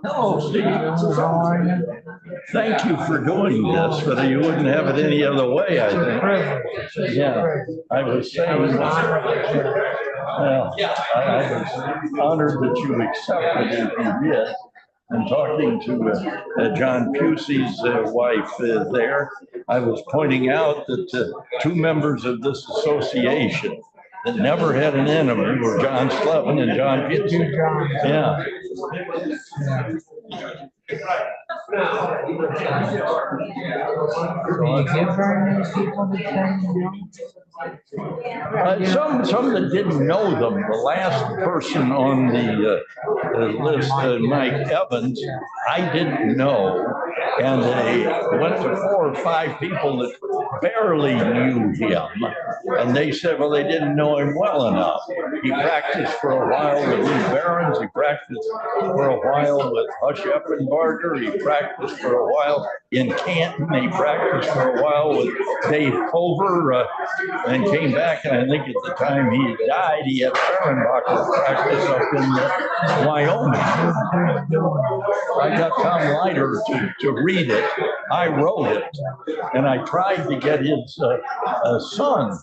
Hello, Steve. Thank you for doing this, but you wouldn't have it any other way, I think. Yeah, I was saying, well, I was honored that you accepted it, you did. I'm talking to John Pusey's wife there. I was pointing out that two members of this association that never had an enemy were John Slevin and John Pusey. Yeah. Some that didn't know them. The last person on the list, Mike Evans, I didn't know, and they went to 4 or 5 people that barely knew him, and they said, well, they didn't know him well enough. He practiced for a while with Lou Barons. He practiced for a while with Hush Eppenbarger. He practiced for a while in Canton. He practiced for a while with Dave Culver, and came back. And I think at the time he died, he had Fehrenbacher practice up in Wyoming. I got Tom Leiter to read it. I wrote it, and I tried to get his son,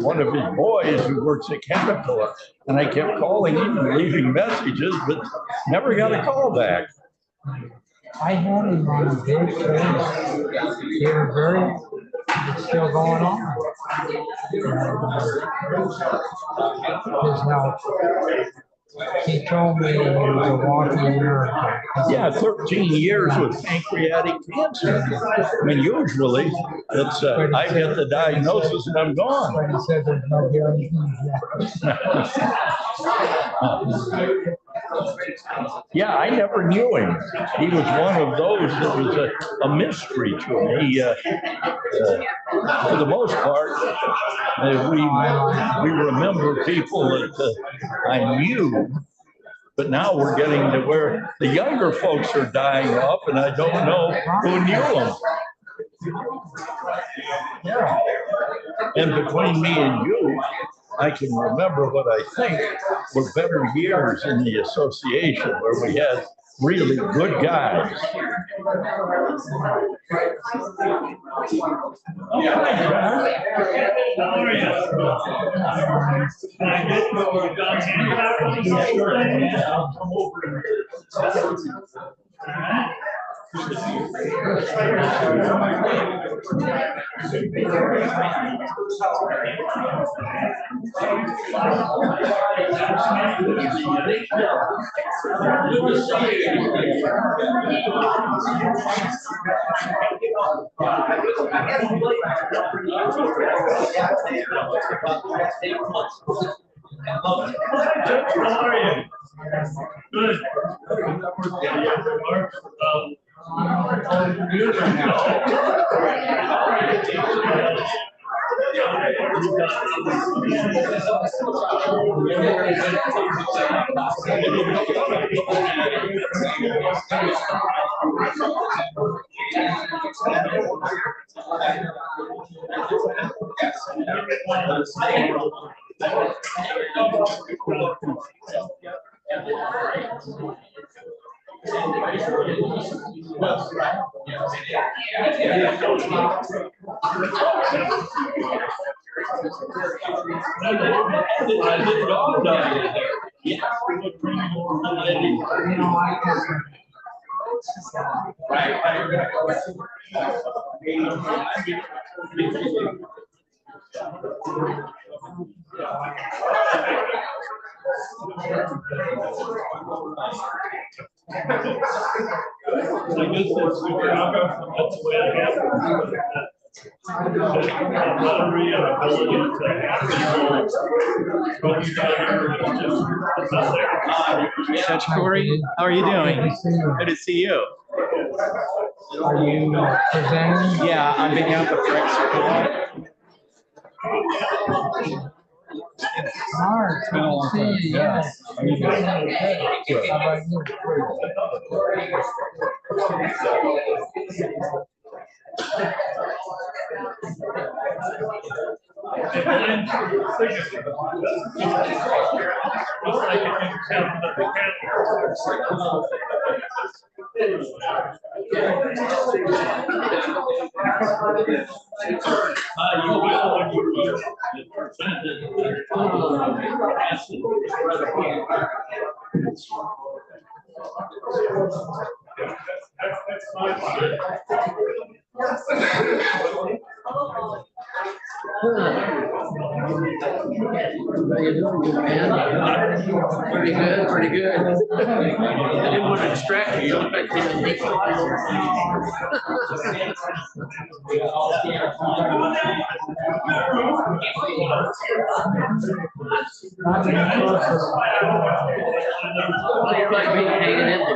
one of his boys who works at Caterpillar, and I kept calling him and leaving messages, but never got a call back. I had him on a big case. They were very, it's still going on. His health. He told me he was a walking miracle. Yeah, 13 years with pancreatic cancer. I mean, usually it's I get the diagnosis and I'm gone. But he said there's no guarantee yet. Yeah, I never knew him. He was one of those that was a mystery to me. For the most part, we remember people that I knew, but now we're getting to where the younger folks are dying off, and I don't know who knew them. Yeah. And between me and you, I can remember what I think were better years in the association where we had really good guys. Good. Coach Corey, how are you doing? Good to see you. Are you presenting? Yeah, on behalf of Fred School. Mark, It's been a long time. yeah. How you doing? How about you? Pretty good, pretty good. I didn't want to distract you. You look like you're like me hanging in there.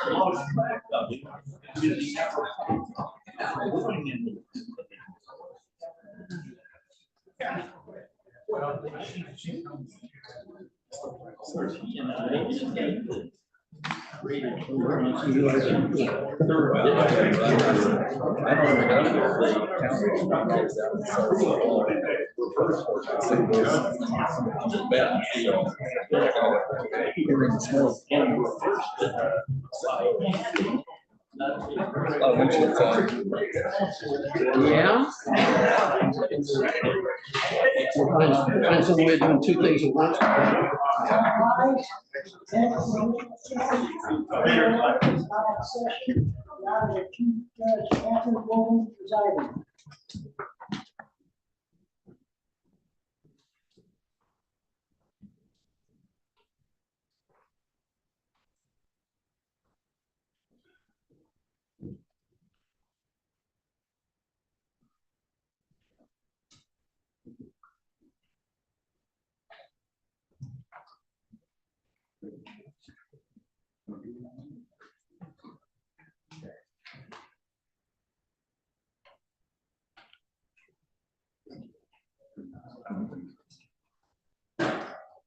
lost track of it. Yeah. Find some way of doing two things at once.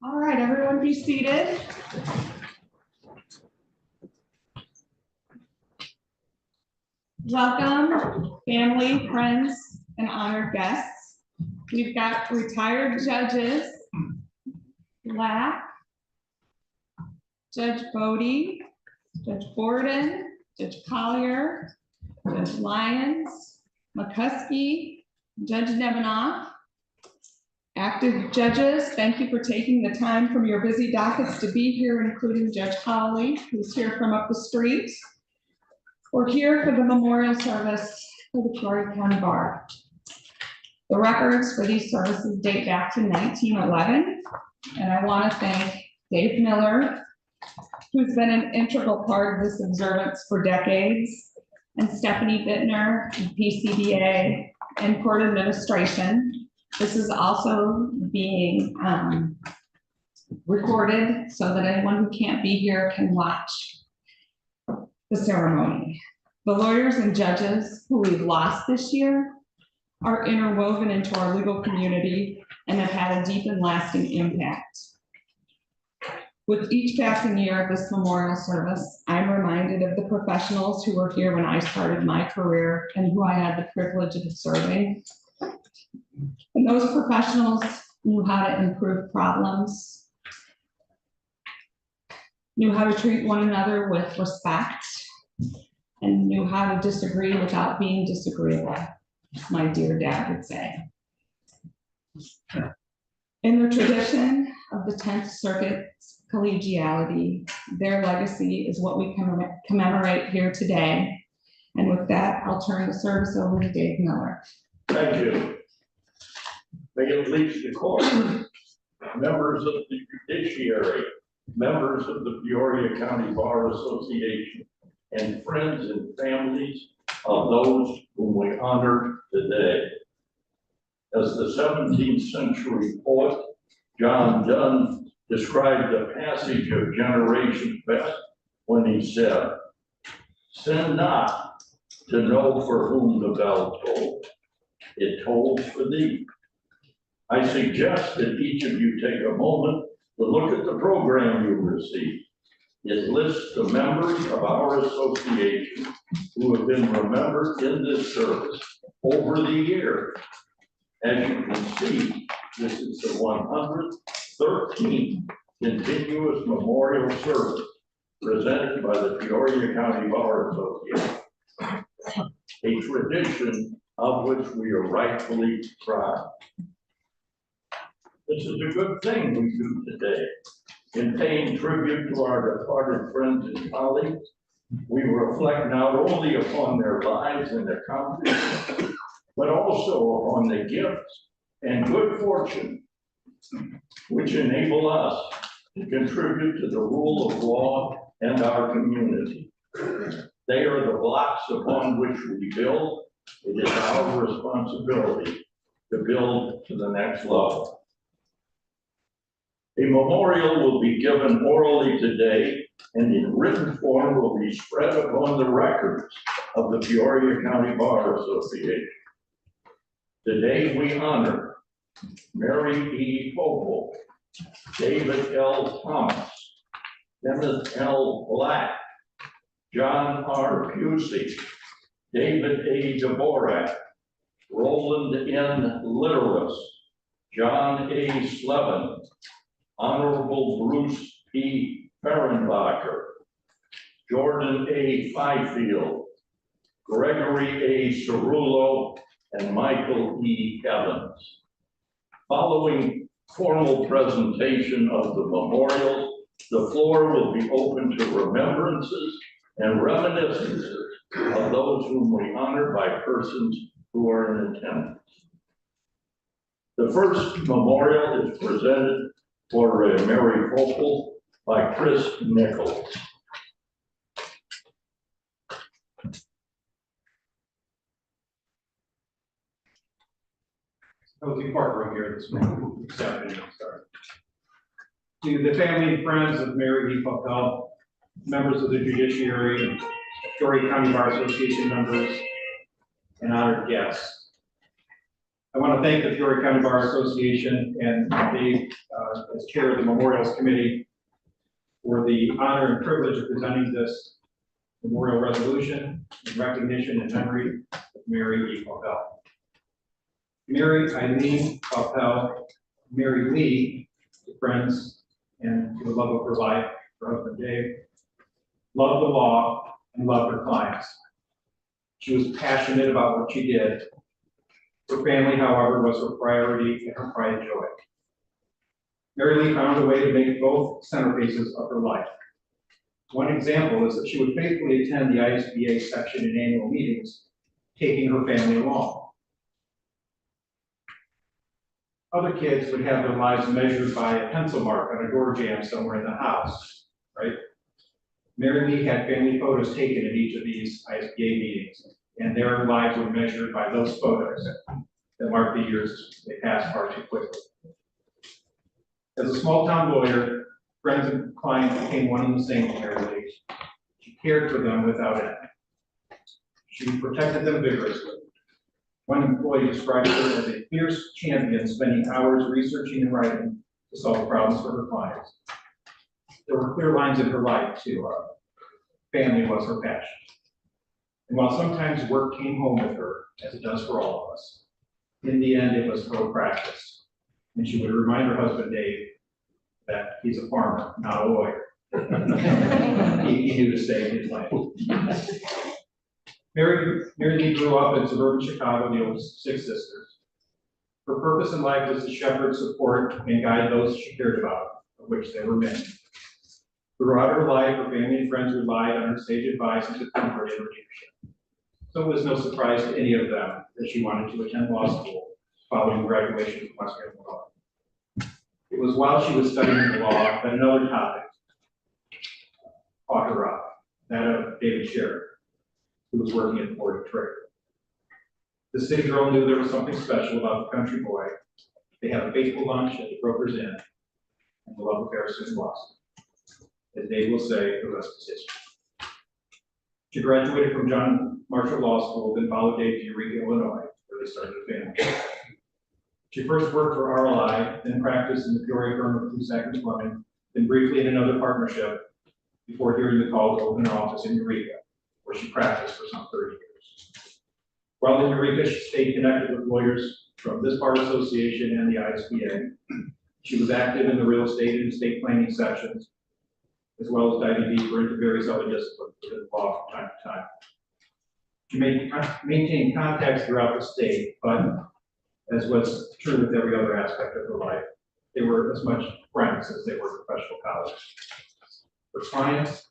All right, everyone be seated. Welcome, family, friends, and honored guests. We've got retired judges, Black, Judge Bodie, Judge Borden, Judge Collier, Judge Lyons, McCuskey, Judge Nevenoff. Active judges, thank you for taking the time from your busy dockets to be here, including Judge Holly, who's here from up the street. We're here for the memorial service for the Peoria County Bar. The records for these services date back to 1911, and I want to thank Dave Miller, who's been an integral part of this observance for decades, and Stephanie Bittner, PCBA, and court administration. This is also being recorded so that anyone who can't be here can watch the ceremony. The lawyers and judges who we've lost this year are interwoven into our legal community and have had a deep and lasting impact. With each passing year of this memorial service, I'm reminded of the professionals who were here when I started my career and who I had the privilege of serving. And those professionals knew how to improve problems, knew how to treat one another with respect, and knew how to disagree without being disagreeable, my dear dad would say. In the tradition of the 10th Circuit's collegiality, their legacy is what we commemorate here today. And with that, I'll turn the service over to Dave Miller. Thank you. May it please the court, members of the judiciary, members of the Peoria County Bar Association, and friends and families of those whom we honor today. As the 17th century poet John Donne described the passage of generations best when he said, "Sin not to know for whom the bell tolls, it tolls for thee." I suggest that each of you take a moment to look at the program you received. It lists the members of our association who have been remembered in this service over the years. As you can see, this is the 113th continuous memorial service presented by the Peoria County Bar Association, a tradition of which we are rightfully proud. This is a good thing we do today. In paying tribute to our departed friends and colleagues, we reflect not only upon their lives and accomplishments, but also upon the gifts and good fortune which enable us to contribute to the rule of law and our community. They are the blocks upon which we build. It is our responsibility to build to the next level. A memorial will be given orally today, and in written form will be spread upon the records of the Peoria County Bar Association. Today we honor Mary E. Popel, David L. Thomas, Kenneth L. Black, John R. Pusey, David A. Dvorak, Roland N. Litterus, John A. Slevin, Honorable Bruce P. Fehrenbacher, Jordan A. Fifield, Gregory A. Cerullo, and Michael E. Evans. Following formal presentation of the memorial, the floor will be open to remembrances and reminiscences of those whom we honor by persons who are in attendance. The first memorial is presented for Mary Popel by Chris Nichols. Cozy courtroom here this afternoon. To the family and friends of Mary E. Popel, members of the judiciary, Peoria County Bar Association members, and honored guests. I want to thank the Peoria County Bar Association and Dave, as chair of the Memorials Committee, for the honor and privilege of presenting this memorial resolution in recognition and memory of Mary E. Popel. Mary Eileen Popel, Mary Lee, to friends and to the love of her life, her husband Dave, loved the law and loved her clients. She was passionate about what she did. Her family, however, was her priority and her pride and joy. Mary Lee found a way to make both centerpieces of her life. One example is that she would faithfully attend the ISBA section in annual meetings, taking her family along. Other kids would have their lives measured by a pencil mark on a door jamb somewhere in the house, right? Mary Lee had family photos taken at each of these ISBA meetings, and their lives were measured by those photos that marked the years they passed far too quickly. As a small town lawyer, friends and clients became one and the same to Mary Lee. She cared for them without end. She protected them vigorously. One employee described her as a fierce champion, spending hours researching and writing to solve problems for her clients. There were clear lines in her life too. Family was her passion. And while sometimes work came home with her, as it does for all of us, in the end it was her practice. And she would remind her husband Dave that he's a farmer, not a lawyer. he knew to stay in his lane. Mary Lee grew up in suburban Chicago, the oldest of 6 sisters. Her purpose in life was to shepherd, support, and guide those she cared about, of which there were many. Throughout her life, her family and friends relied on her sage advice and to comfort in her leadership. So it was no surprise to any of them that she wanted to attend law school following graduation from Western Law. It was while she was studying law that another topic caught her up, that of David Sherritt, who was working at the Board of Trade. The city girl knew there was something special about the country boy. They had a faithful lunch at the Broker's Inn, and the love affair soon blossomed. As Dave will say, the rest is history. She graduated from John Marshall Law School, then followed Dave to Eureka, Illinois, where they started a family. She first worked for RLI, then practiced in the Peoria firm of Cusack and Fleming, then briefly in another partnership before hearing the call to open an office in Eureka, where she practiced for some 30 years. While in Eureka, she stayed connected with lawyers from this bar association and the ISBA. She was active in the real estate and estate planning sections, as well as diving deeper into various other disciplines within the law from time to time. She maintained contacts throughout the state, but as was true with every other aspect of her life, they were as much friends as they were professional colleagues. For clients,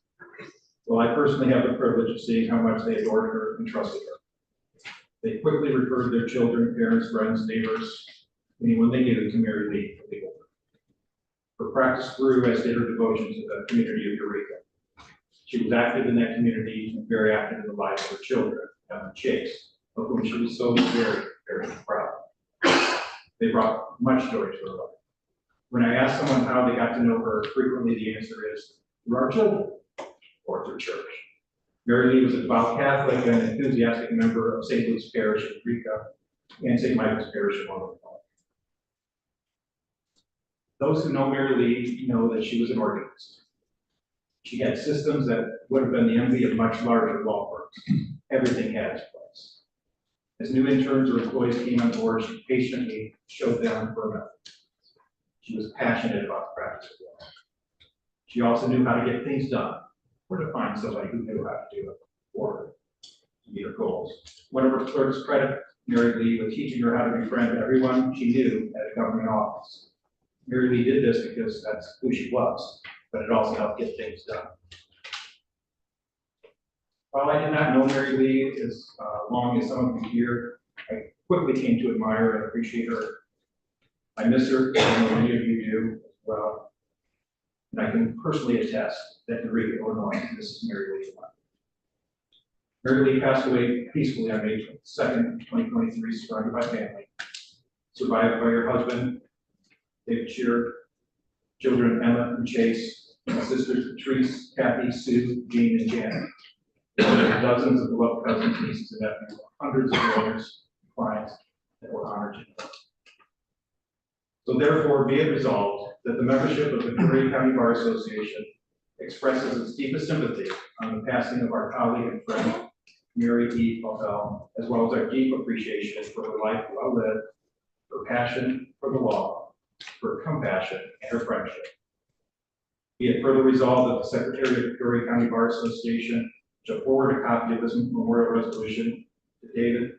well, I personally have the privilege of seeing how much they adored her and trusted her. They quickly referred their children, parents, friends, neighbors, anyone they knew to Mary Lee for legal work. Her practice grew as did her devotion to the community of Eureka. She was active in that community and very active in the lives of her children, Evan and Chase, of whom she was so very, very proud. They brought much joy to her life. When I ask someone how they got to know her, frequently the answer is through our children or through church. Mary Lee was a devout Catholic and enthusiastic member of St. Luke's Parish in Eureka and St. Michael's Parish in Waterloo. Those who know Mary Lee know that she was an organist. She had systems that would have been the envy of much larger law firms. Everything had its place. As new interns or employees came on board, she patiently showed them her method. She was passionate about the practice of law. She also knew how to get things done, or to find somebody who knew how to do it for her to meet her goals. One of her clerks credited Mary Lee with teaching her how to befriend everyone she knew at a government office. Mary Lee did this because that's who she was, but it also helped get things done. While I did not know Mary Lee as long as some of you here, I quickly came to admire and appreciate her. I miss her, I know many of you do as well. And I can personally attest that in Eureka, Illinois, this is Mary Lee's life. Mary Lee passed away peacefully on May 2nd, 2023, surrounded by family, survived by her husband, David Shearer, children Emma and Chase, and sisters Patrice, Kathy, Sue, Jean, and Janet. Dozens of beloved cousins, nieces, and nephews, hundreds of lawyers, clients that were honored to know. So therefore, be it resolved that the membership of the Peoria County Bar Association expresses its deepest sympathy on the passing of our colleague and friend, Mary E. Patel, as well as our deep appreciation for her life well lived, her passion for the law, her compassion, and her friendship. Be it further resolved that the Secretary of the Peoria County Bar Association shall forward a copy of this memorial resolution to David,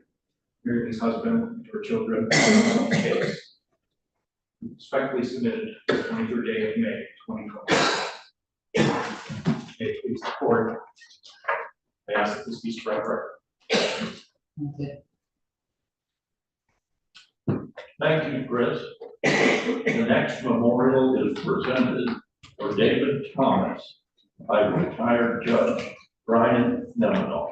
Mary Lee's husband, and to her children, and Chase. Respectfully submitted the 23rd day of May, 2020. May it please the court. I ask that this be spread record. Thank you, Chris. The next memorial is presented for David Thomas by retired Judge Brian Nemenoff.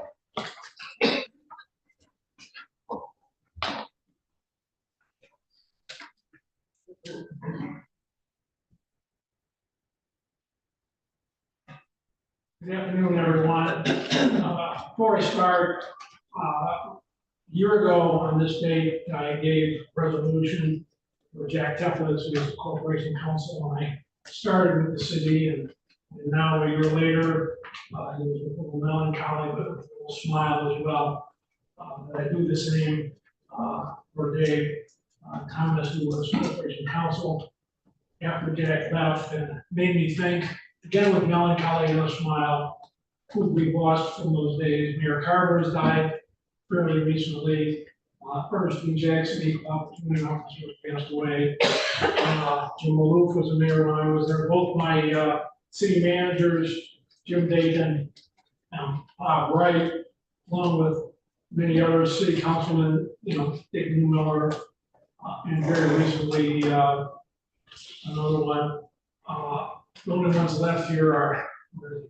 Good afternoon, everyone. Before I start, a year ago on this date, I gave a resolution for Jack Teflis, who is the corporation counsel, and I started with the city, and now a year later, he was with a little melancholy, but with a little smile as well. That I do the same for Dave Thomas, who was corporation counsel after Jack left, and made me think, again with melancholy and a smile, who we lost from those days. Mayor Carver has died fairly recently. Ernestine Jackson, the opportunity officer, passed away. Jim Maloof was a mayor when I was there. Both my city managers, Jim Dayton, Bob Wright, along with many other city councilmen, Dick Newmiller, and very recently another one. The only ones left here are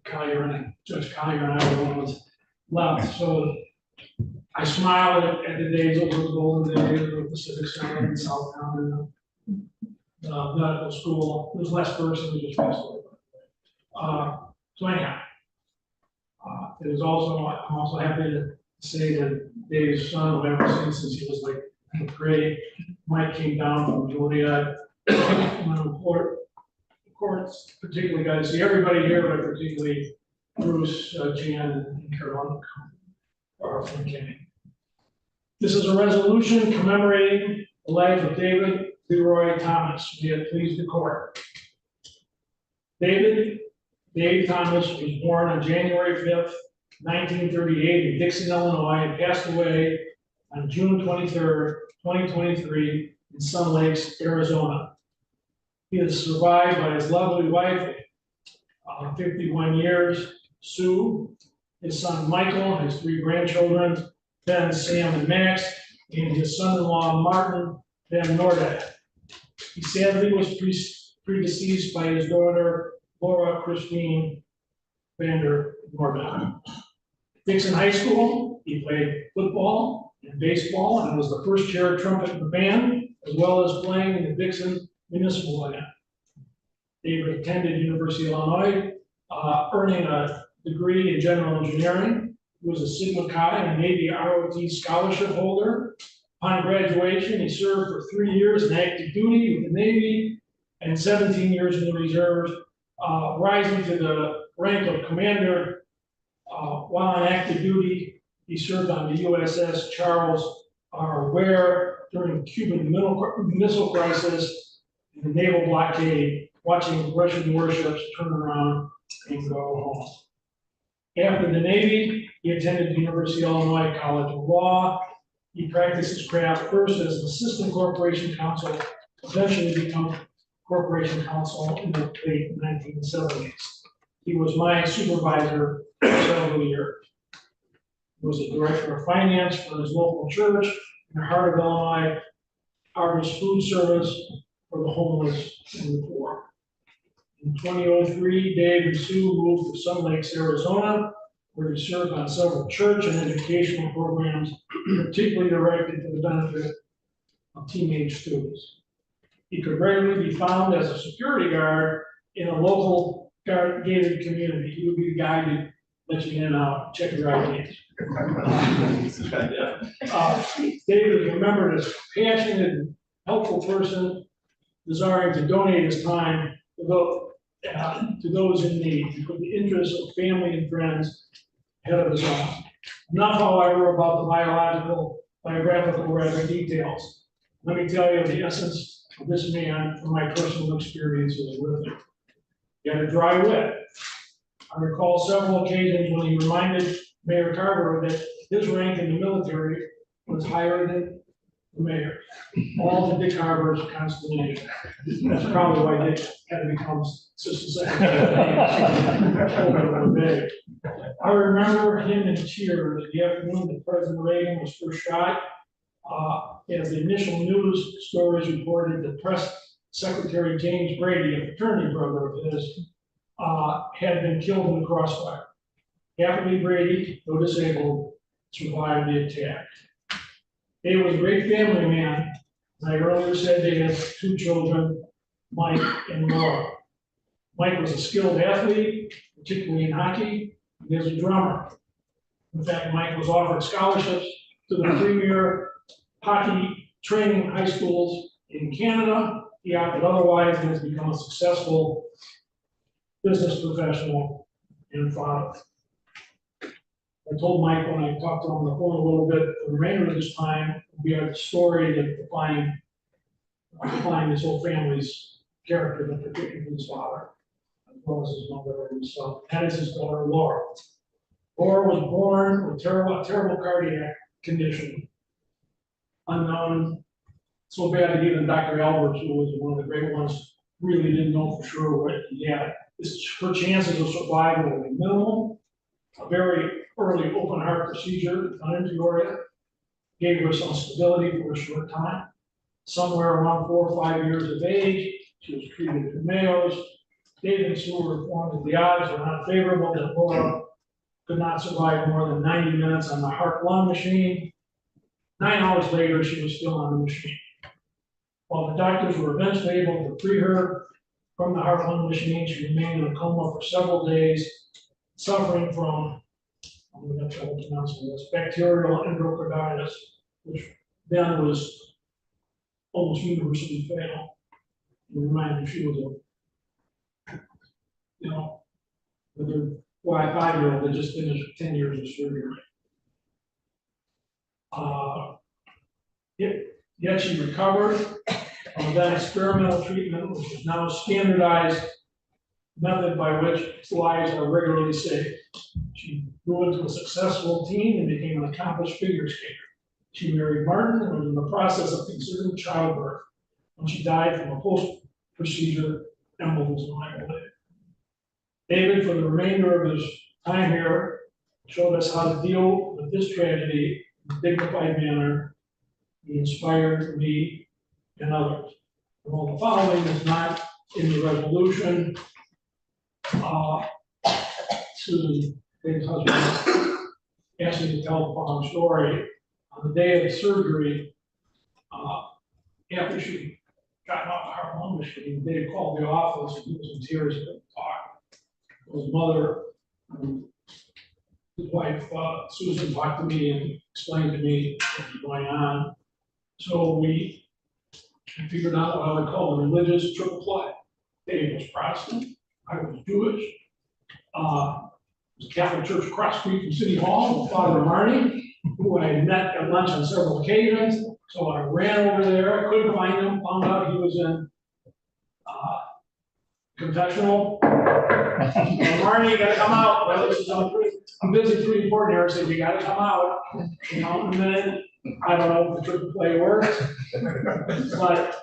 Collier and Judge Collier and I are the only ones left. So I smile at the days of those golden days of the Civic Center in Southtown and the medical school. There's less person who just passed away. So anyhow, it is also, I'm also happy to say that Dave's son, who I've ever seen since he was like in grade, Mike came down from Julia. Courts, particularly got to see everybody here, but particularly Bruce, Jan, and Carol from Kenny. This is a resolution commemorating the life of David Leroy Thomas. Be it pleased the court. Dave Thomas was born on January 5th, 1938 in Dixon, Illinois, and passed away on June 23rd, 2023 in Sun Lakes, Arizona. He is survived by his lovely wife, 51 years, Sue, his son Michael, his 3 grandchildren, Ben, Sam, and Max, and his son-in-law Martin Van Nordat. He sadly was predeceased by his daughter Laura Christine Vander Nordat. Dixon High School, he played football and baseball and was the first chair trumpet in the band, as well as playing in the Dixon Municipal Band. David attended University of Illinois, earning a degree in general engineering. He was a Sigma Chi and Navy ROT scholarship holder. Upon graduation, he served for 3 years in active duty with the Navy and 17 years in the reserves, rising to the rank of commander. While on active duty, he served on the USS Charles R. Ware during the Cuban Missile Crisis and the naval blockade, watching Russian warships turn around and go home. After the Navy, he attended the University of Illinois College of Law. He practiced his craft first as an assistant corporation counsel, eventually become corporation counsel in the late 1970s. He was my supervisor for several years. He was a director of finance for his local church in the heart of Illinois, Harvest Food Service for the homeless and the poor. In 2003, Dave and Sue moved to Sun Lakes, Arizona, where he served on several church and educational programs, particularly directed to the benefit of teenage students. He could rarely be found as a security guard in a local gated community. He would be the guy who let you in and out, check your IDs. David is remembered as a passionate and helpful person, desiring to donate his time to those in need, to put the interests of family and friends ahead of his own. Enough, however, about the biographical details. Let me tell you the essence of this man from my personal experiences with him. He had a dry wit. I recall several occasions when he reminded Mayor Carver that his rank in the military was higher than the mayor. All to Dick Carver's consternation. That's probably why Dick had to become assistant secretary. I remember him in tears the afternoon that President Reagan was first shot. As the initial news stories reported that Press Secretary James Brady, a fraternity brother of his, had been killed in the crossfire. Happily, Brady, though disabled, survived the attack. Dave was a great family man. As I earlier said, they had 2 children, Mike and Laura. Mike was a skilled athlete, particularly in hockey, and as a drummer. In fact, Mike was offered scholarships to the premier hockey training high schools in Canada. He opted otherwise and has become a successful business professional and father. I told Mike when I talked to him on the phone a little bit, the remainder of this time will be a story that defined this whole family's character, but particularly his father, as well as his mother and himself. That is his daughter, Laura. Laura was born with a terrible cardiac condition, unknown, so bad that even Dr. Alberts, who was one of the great ones, really didn't know for sure what he had. Her chances of survival were minimal. A very early open heart procedure done in Peoria gave her some stability for a short time. Somewhere around 4 or 5 years of age, she was treated at Mayo's. Dave and Sue were informed that the odds were not favorable, that Laura could not survive more than 90 minutes on the heart-lung machine. 9 hours later, she was still on the machine. While the doctors were eventually able to free her from the heart-lung machine, she remained in a coma for several days, suffering from, I'm going to try to pronounce this, bacterial endocarditis, which then was almost universally fatal. And remind you, she was with her 5-year-old that just finished 10 years of surgery. Yet she recovered from that experimental treatment, which is now a standardized method by which lives are regularly saved. She grew into a successful teen and became an accomplished figure skater. She married Martin and was in the process of considering childbirth when she died from a post-procedure embolism, I believe. David, for the remainder of his time here, showed us how to deal with this tragedy in a dignified manner. He inspired me and others. Well, the following is not in the resolution. Susan, Dave's husband, asked me to tell the following story. On the day of the surgery, after she gotten off the heart-lung machine. They called the office, and he was in tears, couldn't talk. His mother, his wife, Susan, talked to me and explained to me what was going on. So we figured out what I would call the religious triple play. Dave was Protestant, I was Jewish. There's a Catholic church across the street from City Hall, Father Marnie, who I had met at lunch on several occasions. So I ran over there, I couldn't find him, found out he was in confessional. Marnie, you gotta come out. Well, this is I'm busy, pretty important here. I said, you gotta come out. You know, and then I don't know if the triple play works, but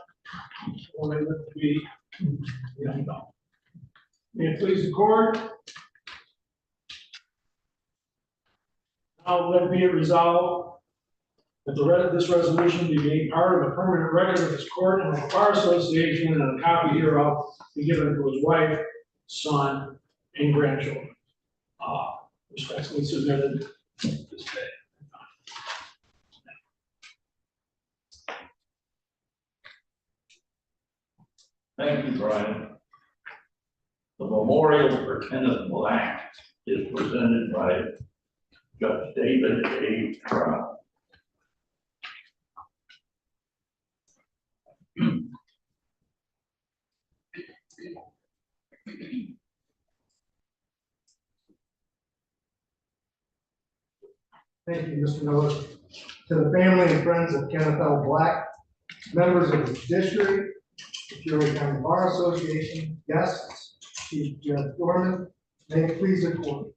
well, they look to be, you know. May it please the court. Now let be it resolved that this resolution be made part of the permanent record of this court and the Bar Association, and a copy hereof be given to his wife, son, and grandchildren. Respectfully submitted this day. Thank you, Brian. The memorial for Kenneth Black is presented by Judge David A. Trout. Thank you, Mr. Miller. To the family and friends of Kenneth L. Black, members of the district, the Peoria County Bar Association, guests, Chief Judge Dorman, may it please the court.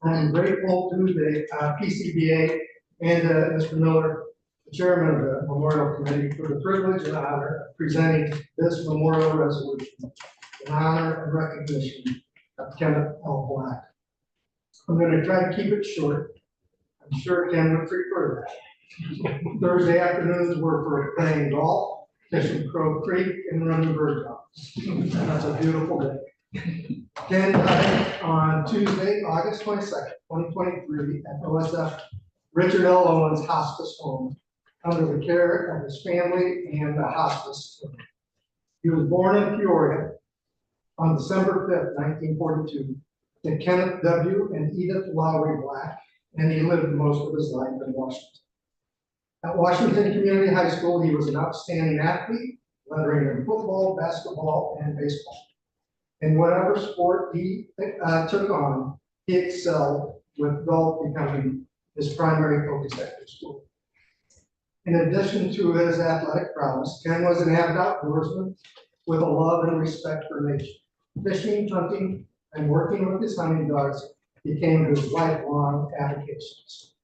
I'm grateful to the PCBA and Mr. Miller, the chairman of the Memorial Committee, for the privilege and honor of presenting this memorial resolution in honor and recognition of Kenneth L. Black. I'm going to try to keep it short. I'm sure Ken would prefer that. Thursday afternoons were for playing golf, fishing Crow Creek, and running bird dogs. That's a beautiful day. Ken died on Tuesday, August 22nd, 2023, at OSF Richard L. Owens Hospice Home, under the care of his family and the hospice. He was born in Peoria on December 5th, 1942, to Kenneth W. and Edith Lowry Black, and he lived most of his life in Washington. At Washington Community High School, he was an outstanding athlete, lettering in football, basketball, and baseball. In whatever sport he took on, he excelled, with golf becoming his primary focus after school. In addition to his athletic prowess, Ken was an avid outdoorsman with a love and respect for nature. Fishing, hunting, and working with his hunting dogs became his lifelong avocations.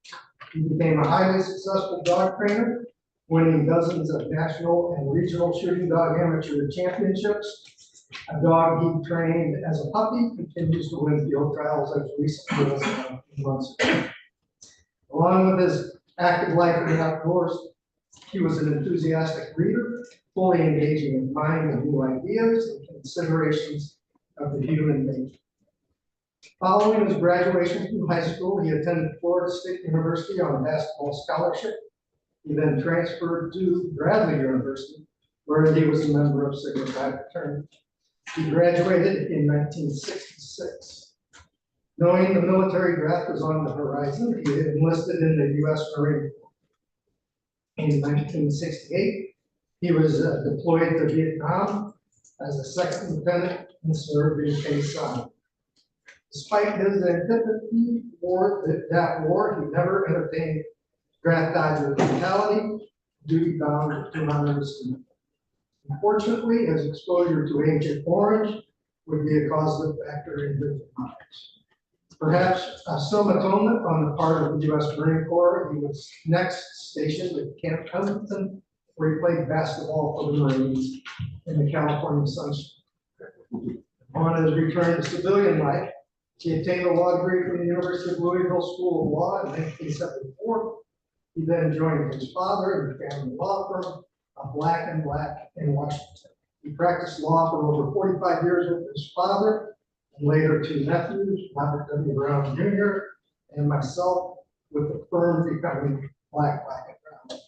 He became a highly successful dog trainer, winning dozens of national and regional shooting dog amateur championships. A dog he trained as a puppy continues to win field trials as recently as a few months ago. Along with his active life in the outdoors, he was an enthusiastic reader, fully engaging in mind and new ideas and considerations of the human nature. Following his graduation from high school, he attended Florida State University on a basketball scholarship. He then transferred to Bradley University, where he was a member of Sigma Phi fraternity. He graduated in 1966. Knowing the military draft was on the horizon, he enlisted in the U.S. Marine Corps. In 1968, he was deployed to Vietnam as a second lieutenant and served in Khe Sanh. Despite his antipathy for that war, he never entertained draft dodger mentality, duty bound to honor his commitment. Unfortunately, his exposure to Agent Orange would be a causative factor in his demise. Perhaps some atonement on the part of the U.S. Marine Corps. He was next stationed at Camp Pendleton, where he played basketball for the Marines in the California Sunshine. On his return to civilian life, he obtained a law degree from the University of Louisville School of Law in 1974. He then joined his father in the family law firm of Black and Black in Washington. He practiced law for over 45 years with his father, and later two nephews, Robert W. Brown Jr. and myself, with the firm becoming Black and Brown.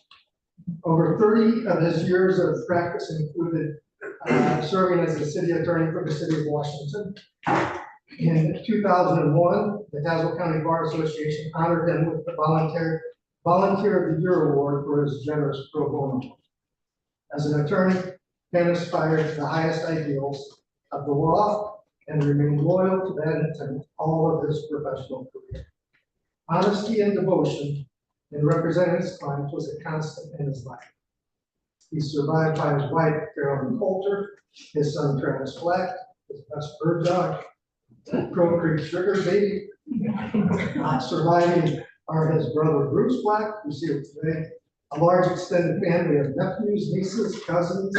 Over 30 of his years of practice included serving as the city attorney for the city of Washington. In 2001, the Tazewell County Bar Association honored him with the Volunteer of the Year Award for his generous pro bono. As an attorney, Ken aspired to the highest ideals of the law and remained loyal to that intent all of his professional career. Honesty and devotion in representing his clients was a constant in his life. He's survived by his wife, Carolyn Coulter, his son, Travis Black, his best bird dog, Crow Creek Sugar Baby. Not surviving are his brother, Bruce Black, who's here today, a large extended family of nephews, nieces, cousins,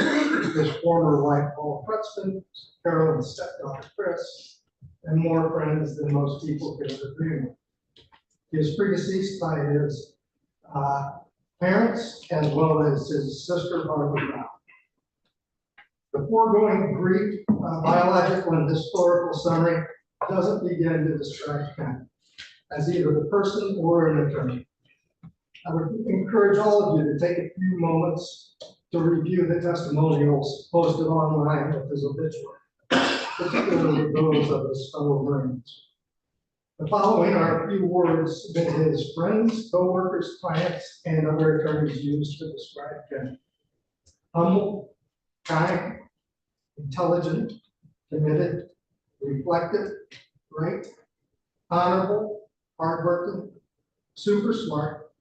his former wife, Paul Crutston, Carolyn's stepdaughter, Chris, and more friends than most people could ever dream of. He was predeceased by his parents as well as his sister, Barbara Brown. The foregoing brief biological and historical summary doesn't begin to describe Ken as either the person or an attorney. I would encourage all of you to take a few moments to review the testimonials posted online with his obituary, particularly those of his fellow Marines. The following are a few words that his friends, co-workers, clients, and other attorneys used to describe Ken. Humble, kind, intelligent, committed, reflective, great, honorable, hardworking, super smart,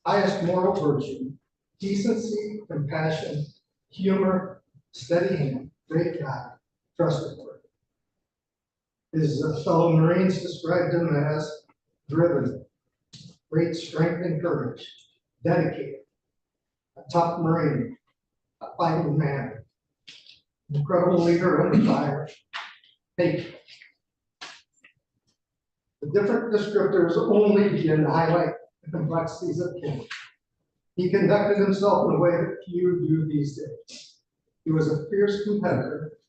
highest moral virtue, decency, compassion, humor, steady hand, great guy, trustworthy. His fellow Marines described him as driven, great strength and courage, dedicated, a tough Marine, a fighting man, incredible leader under fire, patient. The different descriptors only begin to highlight the complexities of Ken. He conducted himself in a way that few do these days. He was a fierce competitor,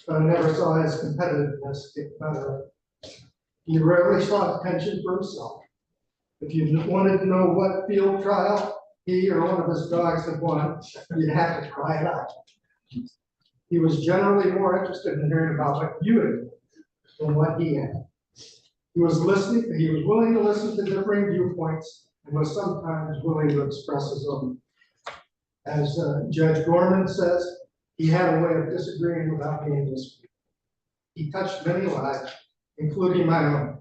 but I never saw his competitiveness get better. He rarely sought attention for himself. If you wanted to know what field trial he or one of his dogs had won, you'd have to cry it out. He was generally more interested in hearing about what you had done than what he had. He was willing to listen to differing viewpoints and was sometimes willing to express his own. As Judge Gorman says, he had a way of disagreeing without being disagreed. He touched many lives, including my own.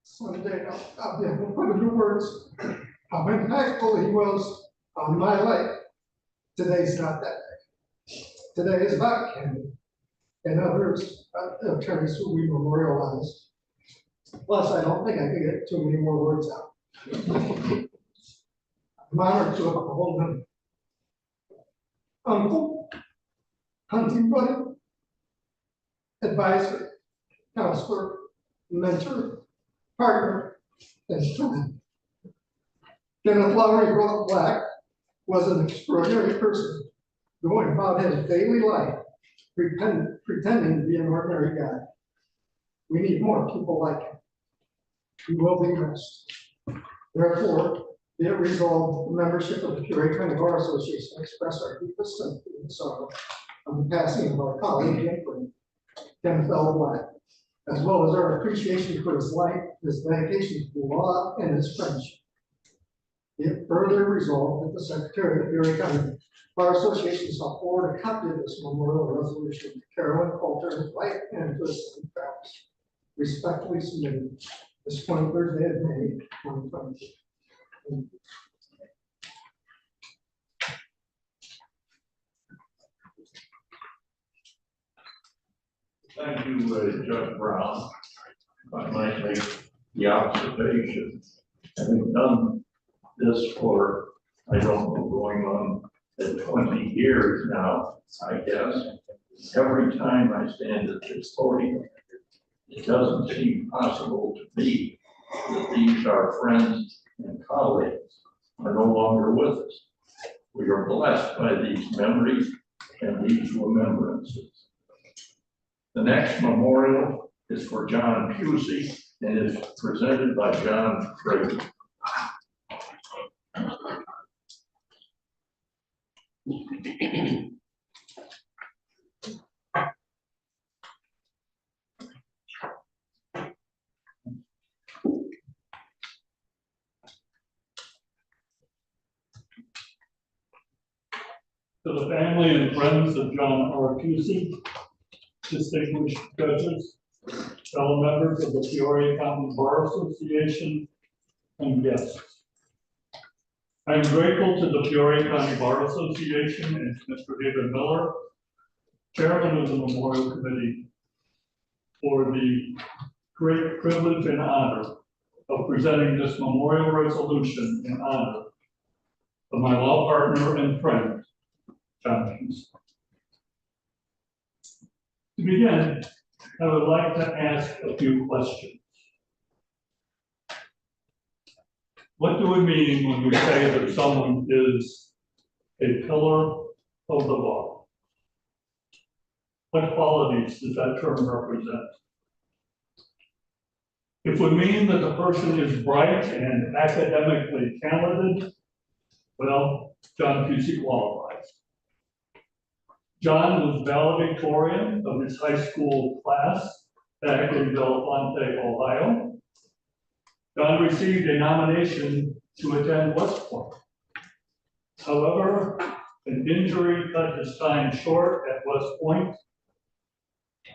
Someday I'll be able to put into words how impactful he was on my life. Today's not that day. Today is about Ken and others, attorneys who we memorialize. Plus, I don't think I can get too many more words out. I'm honored to have called him uncle, hunting buddy, advisor, counselor, mentor, partner, and friend. Kenneth Lowry Black was an extraordinary person, going about his daily life pretending to be an ordinary guy. We need more people like him. He will be missed. Therefore, be it resolved, the membership of the Peoria County Bar Association express our deepest sympathy and sorrow on the passing of our colleague and friend, Kenneth L. Black, as well as our appreciation for his life, his dedication to the law, and his friendship. Be it further resolved that the Secretary of the Peoria County Bar Association shall forward a copy of this memorial resolution to Carolyn Coulter, his wife, and to his son Travis. Respectfully submitted this 23rd day of May, 2022. Thank you, Judge Brown. I might make the observation, having done this for, I don't know, going on 20 years now, I guess. Every time I stand at this podium, it doesn't seem possible to me that these our friends and colleagues are no longer with us. We are blessed by these memories and these remembrances. The next memorial is for John Pusey and is presented by John Fraser. To the family and friends of John R. Pusey, distinguished judges, fellow members of the Peoria County Bar Association, and guests. I am grateful to the Peoria County Bar Association and to Mr. David Miller, chairman of the Memorial Committee, for the great privilege and honor of presenting this memorial resolution in honor of my law partner and friend, John Pusey. To begin, I would like to ask a few questions. What do we mean when we say that someone is a pillar of the law? What qualities does that term represent? If we mean that the person is bright and academically talented, well, John Pusey qualifies. John was valedictorian of his high school class back in Bellefonte, Ohio. John received a nomination to attend West Point. However, an injury cut his time short at West Point,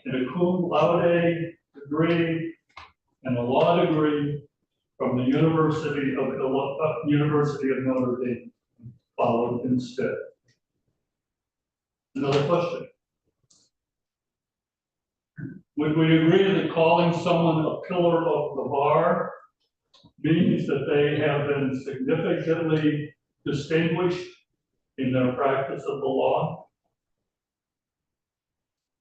and a cum laude degree and a law degree from the University of Notre Dame followed instead. Another question. Would we agree that calling someone a pillar of the bar means that they have been significantly distinguished in their practice of the law?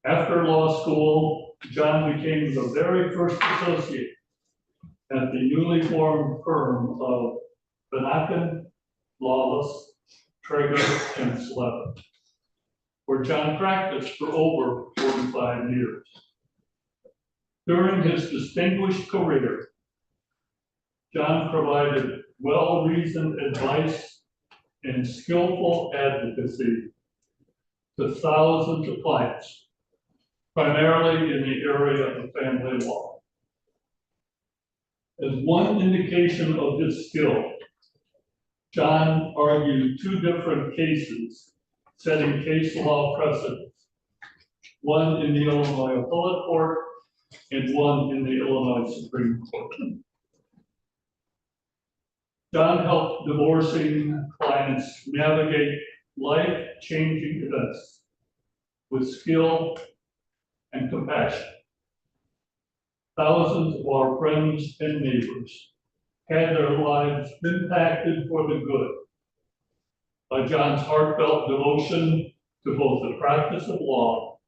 After law school, John became the very first associate at the newly formed firm of Benakin, Lawless, Traeger, and Slevin, where John practiced for over 45 years. During his distinguished career, John provided well-reasoned advice and skillful advocacy to thousands of clients, primarily in the area of family law. As one indication of his skill, John argued two different cases, setting case law precedents, one in the Illinois Appellate Court and one in the Illinois Supreme Court. John helped divorcing clients navigate life-changing events with skill and compassion. Thousands of our friends and neighbors had their lives impacted for the good by John's heartfelt devotion to both the practice of law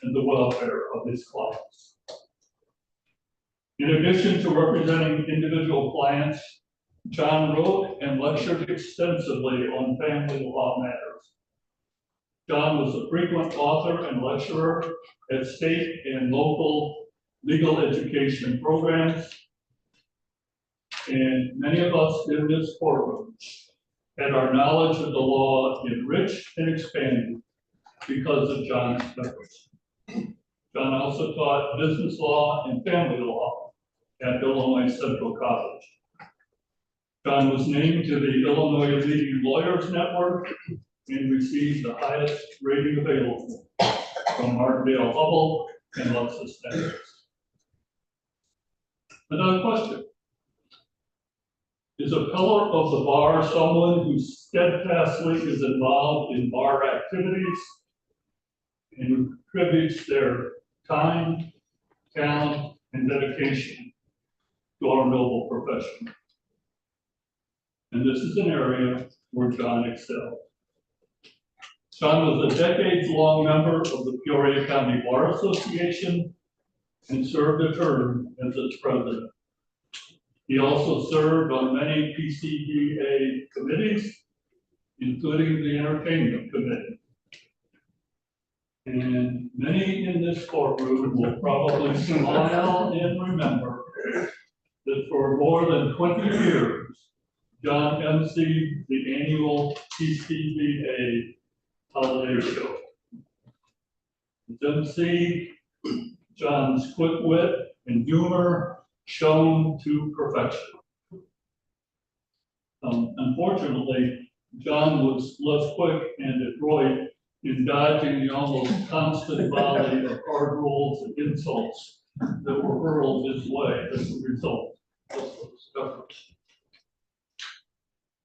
and the welfare of his clients. In addition to representing individual clients, John wrote and lectured extensively on family law matters. John was a frequent author and lecturer at state and local legal education programs, and many of us in this courtroom had our knowledge of the law enriched and expanded because of John's efforts. John also taught business law and family law at Illinois Central College. John was named to the Illinois Leading Lawyers Network and received the highest rating available from Martindale Hubbell and LexisNexis. Another question. Is a pillar of the bar someone who steadfastly is involved in bar activities and who contributes their time, talent, and dedication to our noble profession? And this is an area where John excelled. John was a decades-long member of the Peoria County Bar Association and served a term as its president. He also served on many PCBA committees, including the Entertainment Committee. And many in this courtroom will probably smile and remember that for more than 20 years, John emceed the annual TCBA holiday show. As MC, John's quick wit and humor shown to perfection. Unfortunately, John was less quick and adroit in dodging the almost constant volley of hard rolls and insults that were hurled his way as a result of those efforts.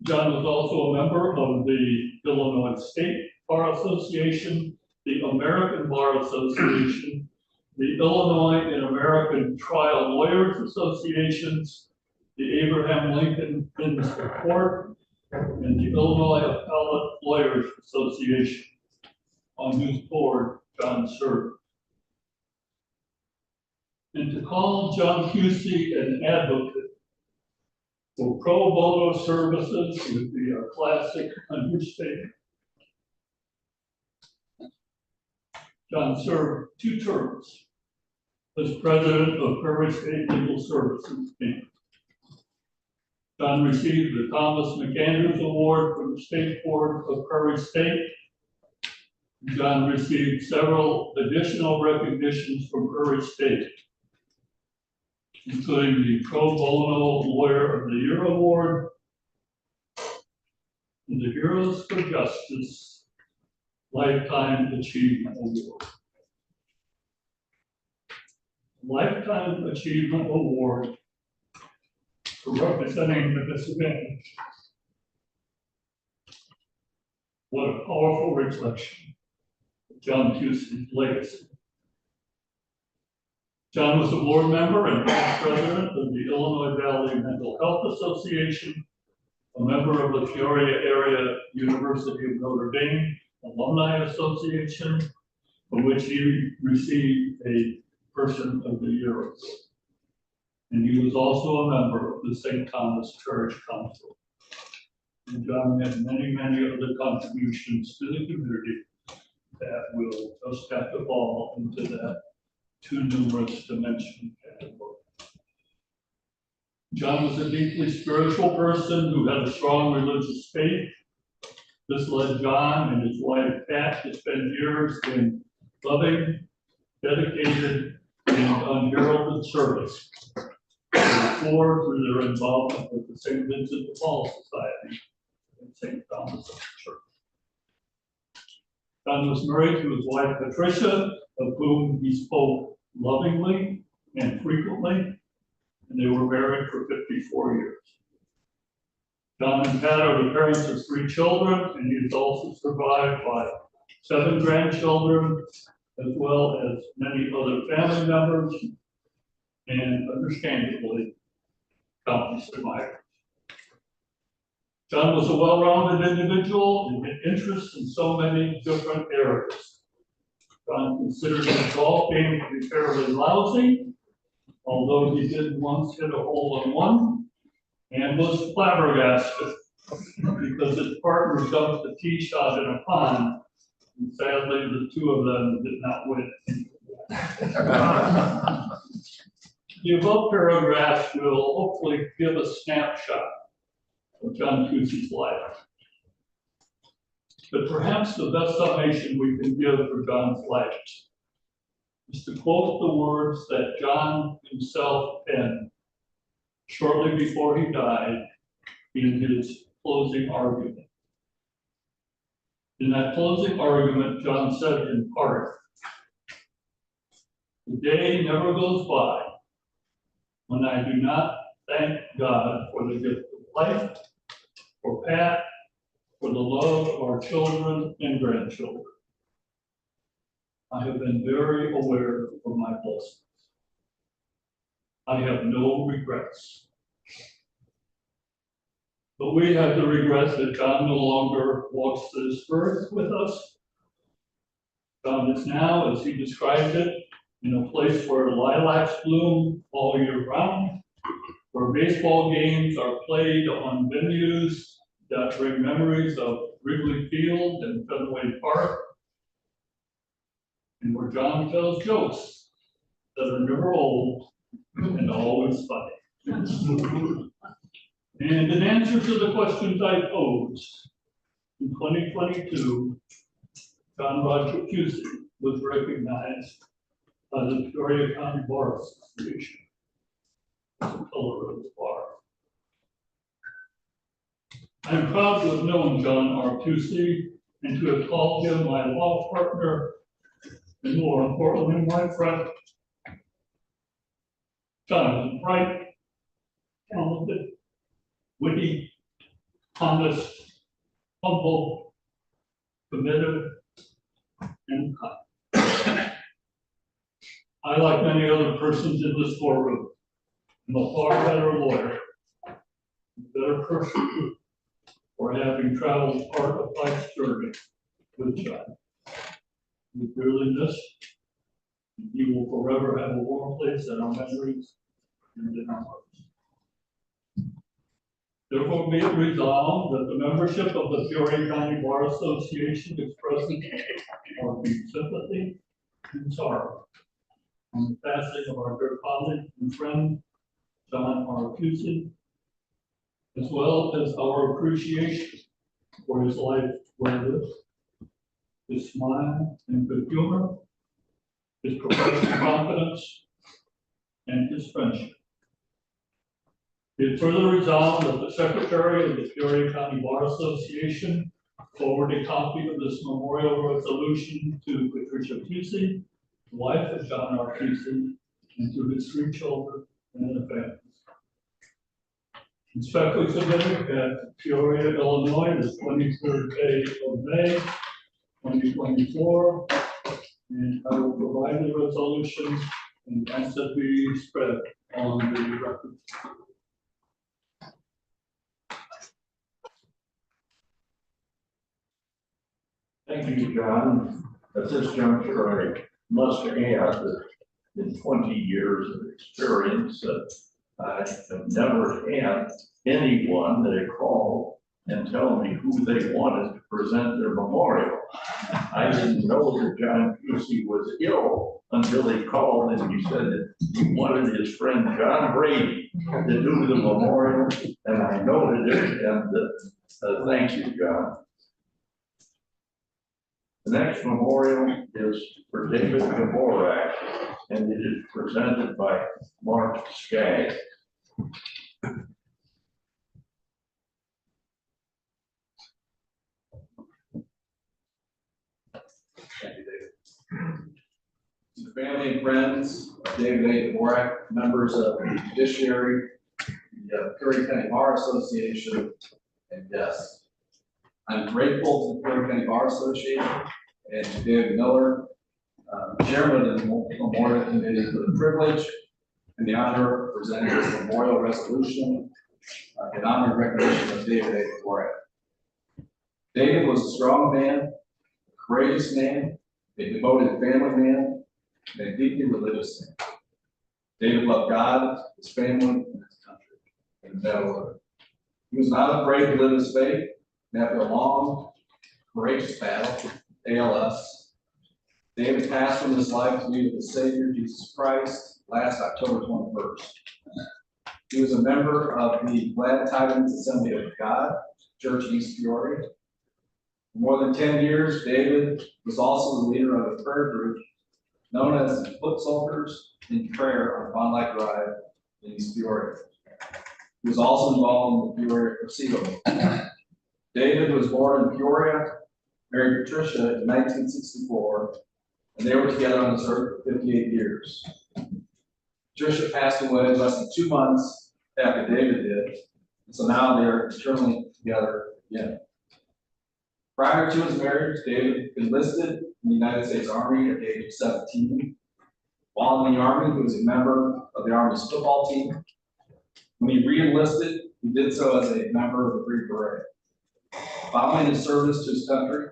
John was also a member of the Illinois State Bar Association, the American Bar Association, the Illinois and American Trial Lawyers Associations, the Abraham Lincoln Municipal Court, and the Illinois Appellate Lawyers Association, on whose board John served. And to call John Pusey an advocate for pro bono services would be a classic understatement. John served 2 terms as president of Prairie State Legal Services, Inc. John received the Thomas McAndrews Award from the State Board of Prairie State. John received several additional recognitions from Prairie State, including the Pro Bono Lawyer of the Year Award and the Heroes for Justice Lifetime Achievement Award. Lifetime Achievement Award for representing the disadvantaged. What a powerful reflection of John Pusey's legacy. John was a board member and past president of the Illinois Valley Mental Health Association, a member of the Peoria Area University of Notre Dame Alumni Association, for which he received a Person of the Year Award. And he was also a member of the St. Thomas Parish Council. And John had many, many other contributions to the community that will just have to fall into that too numerous to mention category. John was a deeply spiritual person who had a strong religious faith. This led John and his wife Pat to spend years in loving, dedicated, and unheralded service before through their involvement with the St. Vincent de Paul Society and St. Thomas Church. John was married to his wife Patricia, of whom he spoke lovingly and frequently, and they were married for 54 years. John and Pat are the parents of 3 children, and he is also survived by 7 grandchildren, as well as many other family members, and understandably, countless admirers. John was a well-rounded individual and had interests in so many different areas. John considered his golf game to be fairly lousy, although he did once hit a hole-in-one, and was flabbergasted because his partner dumped a tee shot in a pond, and sadly, the 2 of them did not win. The above paragraphs will hopefully give a snapshot of John Pusey's life. But perhaps the best summation we can give for John's life is to quote the words that John himself penned shortly before he died in his closing argument. In that closing argument, John said in part, "The day never goes by when I do not thank God for the gift of life, for Pat, for the love of our children and grandchildren. I have been very aware of my blessings. I have no regrets." But we have the regret that John no longer walks this earth with us. John is now, as he described it, in a place where lilacs bloom all year round, where baseball games are played on venues that bring memories of Wrigley Field and Fenway Park, and where John tells jokes that are never old and always funny. And in answer to the questions I posed, in 2022, John Roger Pusey was recognized by the Peoria County Bar Association as a pillar of the bar. I am proud to have known John R. Pusey and to have called him my law partner and, more importantly, my friend. John is bright, talented, witty, honest, humble, committed, and kind. I, like many other persons in this courtroom, am a far better lawyer, a better person, for having traveled part of life's journey with John. We really miss. You will forever have a warm place in our memories and in our hearts. Therefore, be it resolved that the membership of the Peoria County Bar Association expresses our deep sympathy and sorrow on the passing of our dear colleague and friend, John R. Pusey, as well as our appreciation for his life well lived, his smile and good humor, his professional confidence, and his friendship. Be it further resolved that the Secretary of the Peoria County Bar Association forward a copy of this memorial resolution to Patricia Pusey, the wife of John R. Pusey, and to his 3 children and their families. Respectfully submitted at Peoria, Illinois, the 23rd day of May, 2024. And I will provide the resolution and ask that be spread on the record. Thank you, John. At this juncture, I must add that in 20 years of experience, I have never had anyone that called and tell me who they wanted to present their memorial. I didn't know that John Pusey was ill until he called and he said that he wanted his friend John Brady to do the memorial, and I noted it, and thank you, John. The next memorial is for David Dvorak, and it is presented by Mark Skaggs. Thank you, David. To the family and friends of David A. Dvorak, members of the Judiciary, the Peoria County Bar Association, and guests. I'm grateful to the Peoria County Bar Association and to David Miller, Chairman of the Memorial Committee, for the privilege and the honor of presenting this memorial resolution in honor and recognition of David A. Dvorak. David was a strong man, a courageous man, a devoted family man, and a deeply religious man. David loved God, his family, and his country in battle order. He was not afraid to live his faith, and after a long, courageous battle, ALS, David passed from this life to be with the Savior, Jesus Christ, last October 21st. He was a member of the Glad Tidings Assembly of God, Church in East Peoria. For more than 10 years, David was also the leader of a prayer group known as the Foot Soldiers in Prayer on Bond Lake Drive in East Peoria. He was also involved in the Peoria Casino. David was born in Peoria, married Patricia in 1964, and they were together on this earth for 58 years. Patricia passed away less than 2 months after David did, and so now they're eternally together again. Prior to his marriage, David enlisted in the United States Army at the age of 17. While in the Army, he was a member of the Army's football team. When he re-enlisted, he did so as a member of the Green Beret. Following his service to his country,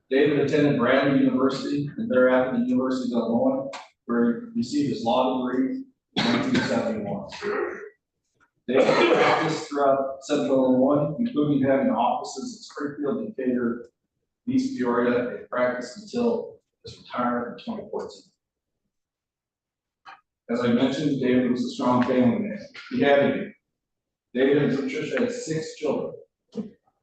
David attended Bradley University and thereafter the University of Illinois, where he received his law degree in 1971. David practiced throughout Central Illinois, including having offices in Springfield, Decatur, East Peoria, and practiced until is retired in 2014. As I mentioned, David was a strong family man. He had to be. David and Patricia had 6 children,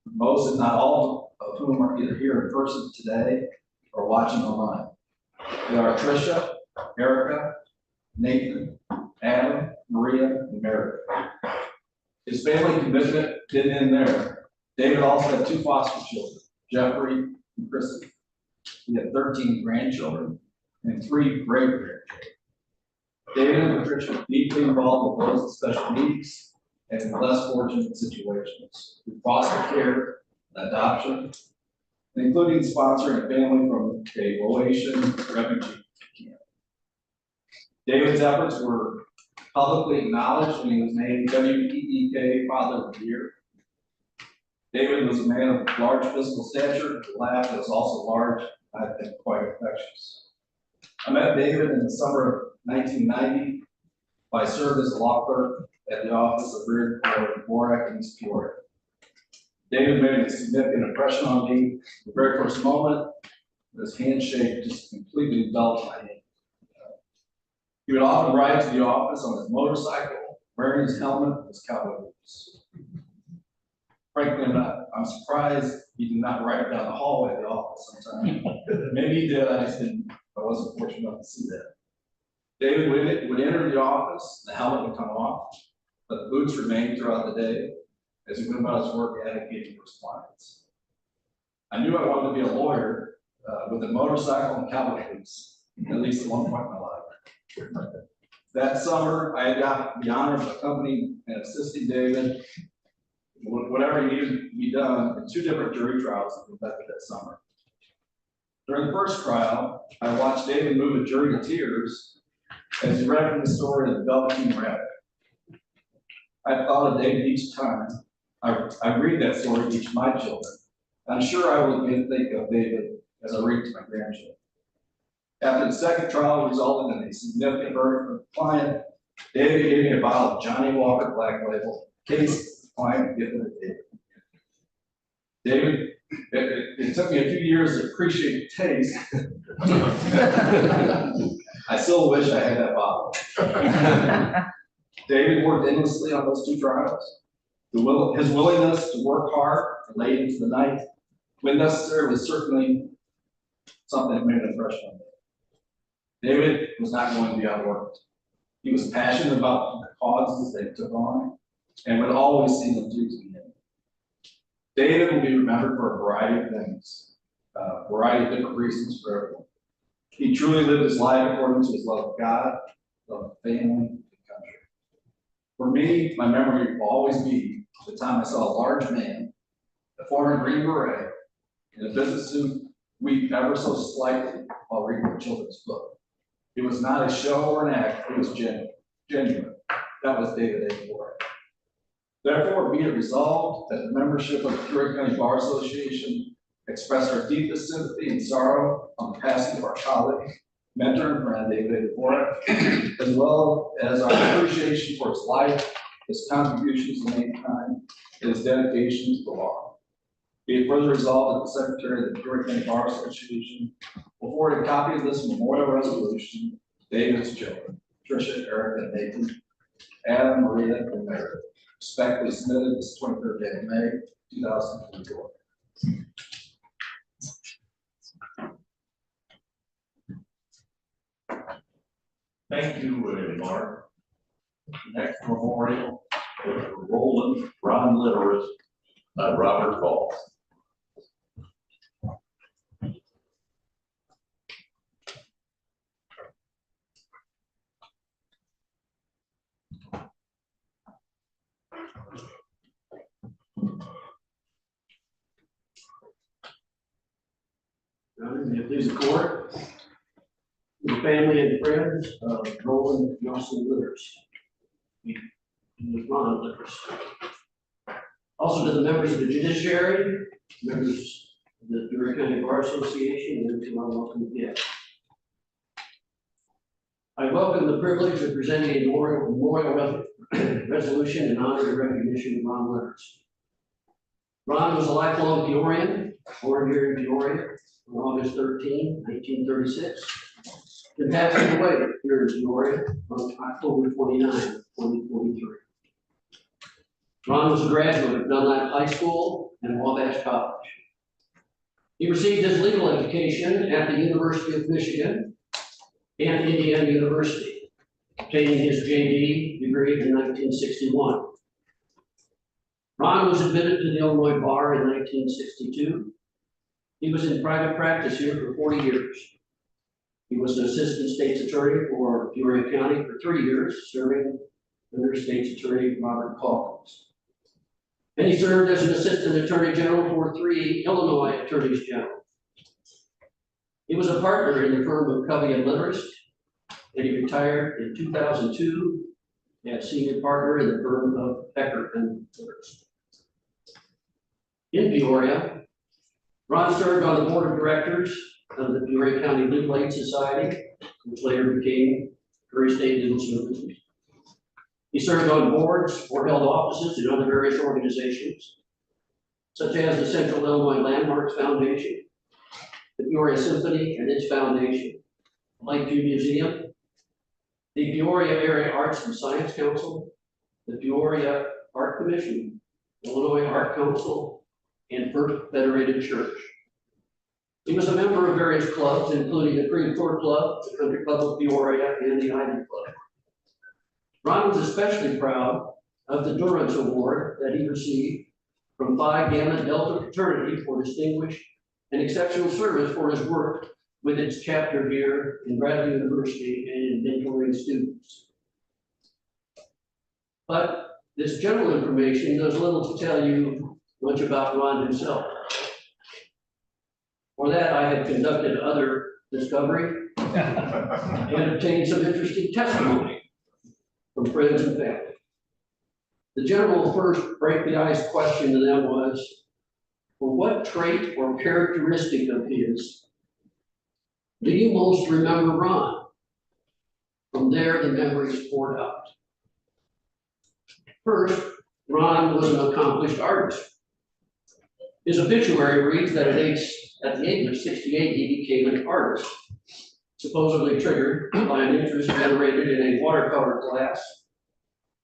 most, if not all, of whom are either here in person today or watching online. They are Tricia, Erica, Nathan, Adam, Maria, and Meredith. His family commitment didn't end there. David also had 2 foster children, Jeffrey and Kristen. He had 13 grandchildren and 3 great-grandchildren. David and Patricia were deeply involved with those with special needs and in less fortunate situations, through foster care, adoption, including sponsoring a family from a Croatian refugee camp. David's efforts were publicly acknowledged when he was named WEEK Father of the Year. David was a man of large physical stature, a laugh that was also large, I think quite infectious. I met David in the summer of 1990. I served as a law clerk at the office of Rear Dvorak in East Peoria. David made a significant impression on me. The very first moment, his handshake just completely enveloped my hand. He would often ride to the office on his motorcycle, wearing his helmet and his cowboy boots. Frankly, I'm surprised he did not ride down the hallway of the office sometimes. Maybe he did, I wasn't fortunate enough to see that. David would enter the office, the helmet would come off, but the boots remained throughout the day as he went about his work advocating for his clients. I knew I wanted to be a lawyer with a motorcycle and cowboy boots, at least at one point in my life. That summer, I got the honor of accompanying and assisting David whatever needed to be done in 2 different jury trials that we conducted that summer. During the first trial, I watched David move a jury to tears as he read from the story of the Velveteen Rabbit. I thought of David each time I read that story to each of my children. I'm sure I will again think of David as I read to my grandchildren. After the second trial resulted in a significant verdict for the client, David gave me a bottle of Johnny Walker Black Label, case the client gifted to David. It took me a few years to appreciate the taste. I still wish I had that bottle. David worked endlessly on those 2 trials. His willingness to work hard and late into the night, when necessary, was certainly something that made an impression on me. David was not going to be outworked. He was passionate about the causes they took on and would always see them through to the end. David will be remembered for a variety of things, a variety of different reasons for everyone. He truly lived his life according to his love of God, love of family, and country. For me, my memory will always be the time I saw a large man, a former Green Beret, in a business suit, weep ever so slightly while reading a children's book. It was not a show or an act, it was genuine. That was David A. Dvorak. Therefore, be it resolved that the membership of the Peoria County Bar Association express our deepest sympathy and sorrow on the passing of our colleague, mentor, and friend, David A. Dvorak, as well as our appreciation for his life, his contributions to mankind, and his dedication to the law. Be it further resolved that the Secretary of the Peoria County Bar Association will forward a copy of this memorial resolution to David's children, Tricia, Erica, and Nathan, Adam, Maria, and Meredith. Respectfully submitted this 23rd day of May, 2024. Thank you, Mark. Next memorial is Roland Ron Litteris, Robert Ball. Please the court, the family and friends of Roland Nelson Litteris. Ron Litteris. Also to the members of the judiciary, members of the Peoria County Bar Association, and to our welcome guests. I welcome the privilege of presenting a memorial resolution in honor and recognition of Ron Litteris. Ron was a lifelong Peorian, born here in Peoria. on August 13, 1936, and passed away here in Peoria on October 29, 2023. Ron was a graduate of Dunlap High School and Wabash College. He received his legal education at the University of Michigan and Indiana University, obtaining his JD degree in 1961. Ron was admitted to the Illinois bar in 1962. He was in private practice here for 40 years. He was an assistant state's attorney for Peoria County for 3 years, serving under state's attorney Robert Calkins. And he served as an assistant attorney general for 3 Illinois attorneys general. He was a partner in the firm of Covey and Liverist, and he retired in 2002 as senior partner in the firm of Becker and Liverist. In Peoria, Ron served on the board of directors of the Peoria County Legal Aid Society, which later became Peoria State Legal Services. He served on boards or held offices in other various organizations, such as the Central Illinois Landmarks Foundation, the Peoria Symphony and its foundation, the Lakeview Museum, the Peoria Area Arts and Science Council, the Peoria Art Commission, Illinois Art Council, and First Federated Church. He was a member of various clubs, including the Creve Coeur Club, the Country Club of Peoria, and the Ivy Club. Ron was especially proud of the Durance Award that he received from Phi Gamma Delta fraternity for distinguished and exceptional service for his work with its chapter here in Bradley University and in mentoring students. But this general information does little to tell you much about Ron himself. For that, I have conducted other discovery and obtained some interesting testimony from friends and family. The general first break the ice question to them was, well, what trait or characteristic of his do you most remember Ron? From there, the memories poured out. First, Ron was an accomplished artist. His obituary reads that at the age of 68, he became an artist, supposedly triggered by an interest generated in a watercolor class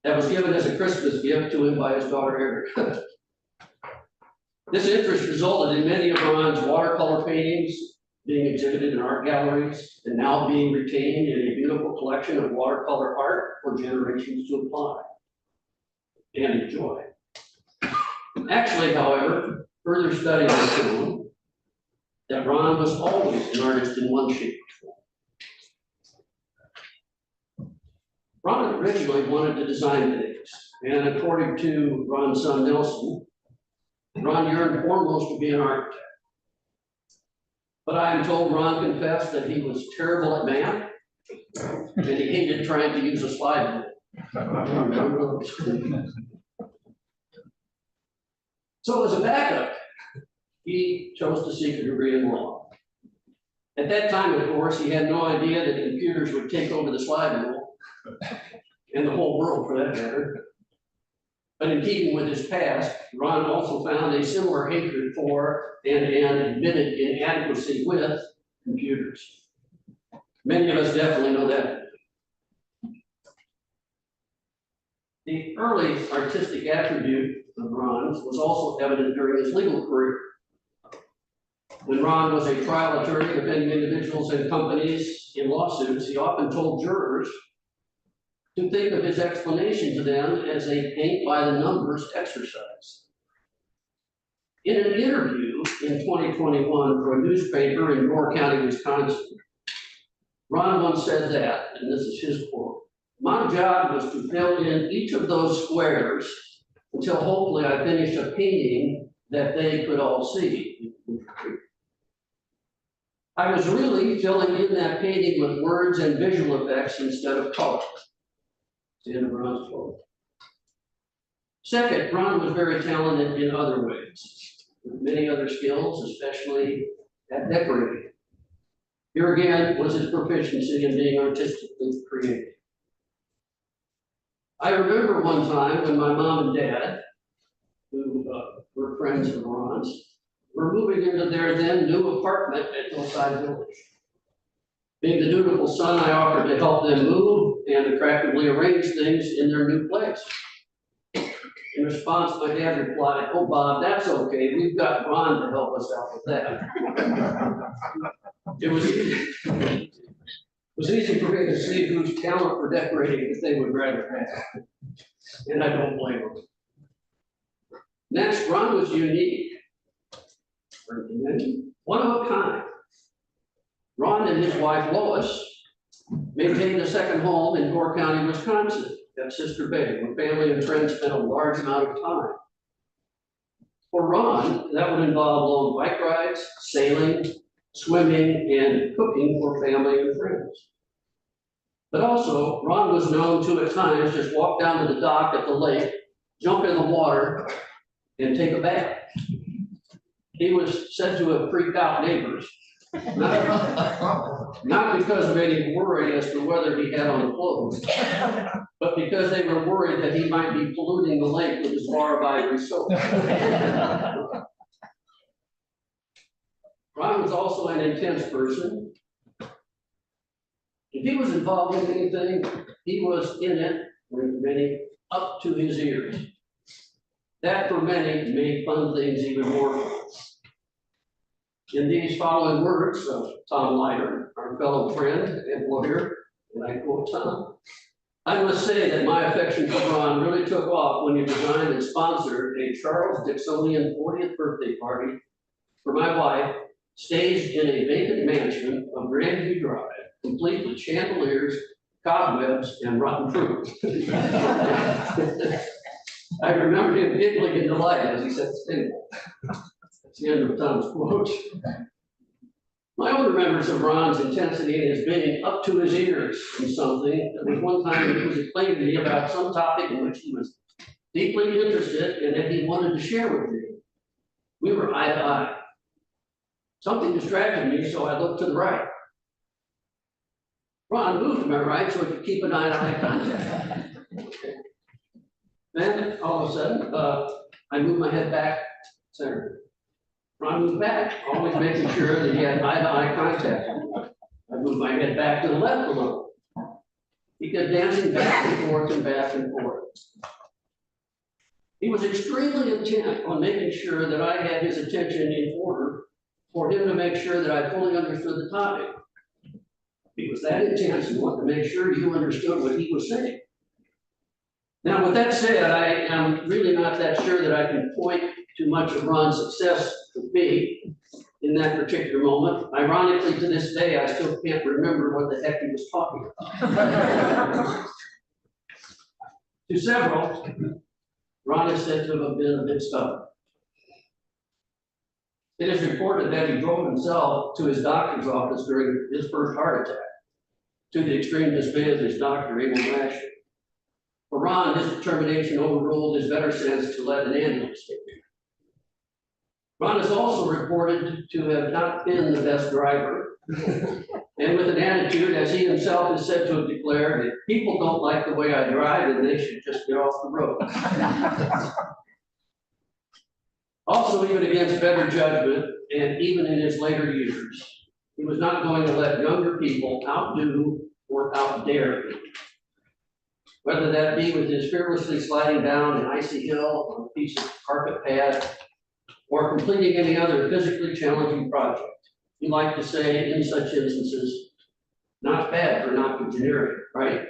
that was given as a Christmas gift to him by his daughter Erica. This interest resulted in many of Ron's watercolor paintings being exhibited in art galleries and now being retained in a beautiful collection of watercolor art for generations to apply and enjoy. Actually, however, further study has shown that Ron was always an artist in one shape or form. Ron originally wanted to design things, and according to Ron's son Nelson, Ron yearned foremost to be an architect. But I am told Ron confessed that he was terrible at math, and he hated trying to use a slide rule. So as a backup, he chose to seek a degree in law. At that time, of course, he had no idea that computers would take over the slide rule, and the whole world for that matter. But in keeping with his past, Ron also found a similar hatred for and an admitted inadequacy with computers. Many of us definitely know that. The early artistic attribute of Ron's was also evident during his legal career. When Ron was a trial attorney defending individuals and companies in lawsuits, he often told jurors to think of his explanation to them as a paint by the numbers exercise. In an interview in 2021 for a newspaper in Door County, Wisconsin, Ron once said that, and this is his quote, "My job was to fill in each of those squares until hopefully I finished a painting that they could all see." I was really filling in that painting with words and visual effects instead of color. The end of Ron's quote. Second, Ron was very talented in other ways, with many other skills, especially at decorating. Here again was his proficiency in being artistically creative. I remember one time when my mom and dad, who were friends of Ron's, were moving into their then new apartment at Hillside Village. Being the dutiful son, I offered to help them move and attractively arrange things in their new place. In response, my dad replied, "Oh, Bob, that's okay. We've got Ron to help us out with that." It was easy for me to see whose talent for decorating that they would rather have. And I don't blame them. Next, Ron was unique. One of a kind. Ron and his wife Lois maintained a second home in Gore County, Wisconsin, at Sister Bay, where family and friends spent a large amount of time. For Ron, that would involve long bike rides, sailing, swimming, and cooking for family and friends. But also, Ron was known to at times just walk down to the dock at the lake, jump in the water, and take a bath. He was said to have freaked out neighbors, not because of any worry as to whether he had on clothes, but because they were worried that he might be polluting the lake with his bar of ivory soap. Ron was also an intense person. If he was involved in anything, he was in it with many up to his ears. That for many made fun things even more fun. In these following words of Tom Leiter, our fellow friend and lawyer, and I quote Tom, "I must say that my affection for Ron really took off when you designed and sponsored a Charles Dixonian 40th birthday party for my wife, staged in a vacant mansion of Grandview Drive, complete with chandeliers, cobwebs, and rotten fruit." I remember him giggling in delight as he set the table. That's the end of Tom's quote. My own remembrance of Ron's intensity and his being up to his ears in something, there was one time he was explaining to me about some topic in which he was deeply interested and that he wanted to share with me. We were eye to eye. Something distracted me, so I looked to the right. Ron moved to my right so I could keep an eye-to-eye contact. Then, all of a sudden, I moved my head back, center. Ron moved back, always making sure that he had eye-to-eye contact. I moved my head back to the left a little. He kept dancing back and forth and back and forth. He was extremely intent on making sure that I had his attention in order for him to make sure that I fully understood the topic. He was that intense and wanted to make sure you understood what he was saying. Now, with that said, I am really not that sure that I can point to much of Ron's success with me in that particular moment. Ironically, to this day, I still can't remember what the heck he was talking about. To several, Ron is said to have been a bit stubborn. It is reported that he drove himself to his doctor's office during his first heart attack, to the extreme dismay of his doctor, Abel Lasher. For Ron, his determination overruled his better sense to let an ambulance take him. Ron is also reported to have not been the best driver, and with an attitude, as he himself is said to have declared, if people don't like the way I drive, then they should just get off the road. Also, even against better judgment, and even in his later years, he was not going to let younger people outdo or outdare him. Whether that be with his fearlessly sliding down an icy hill on a piece of carpet pad, or completing any other physically challenging project. He liked to say in such instances, not bad for octogenarian, right?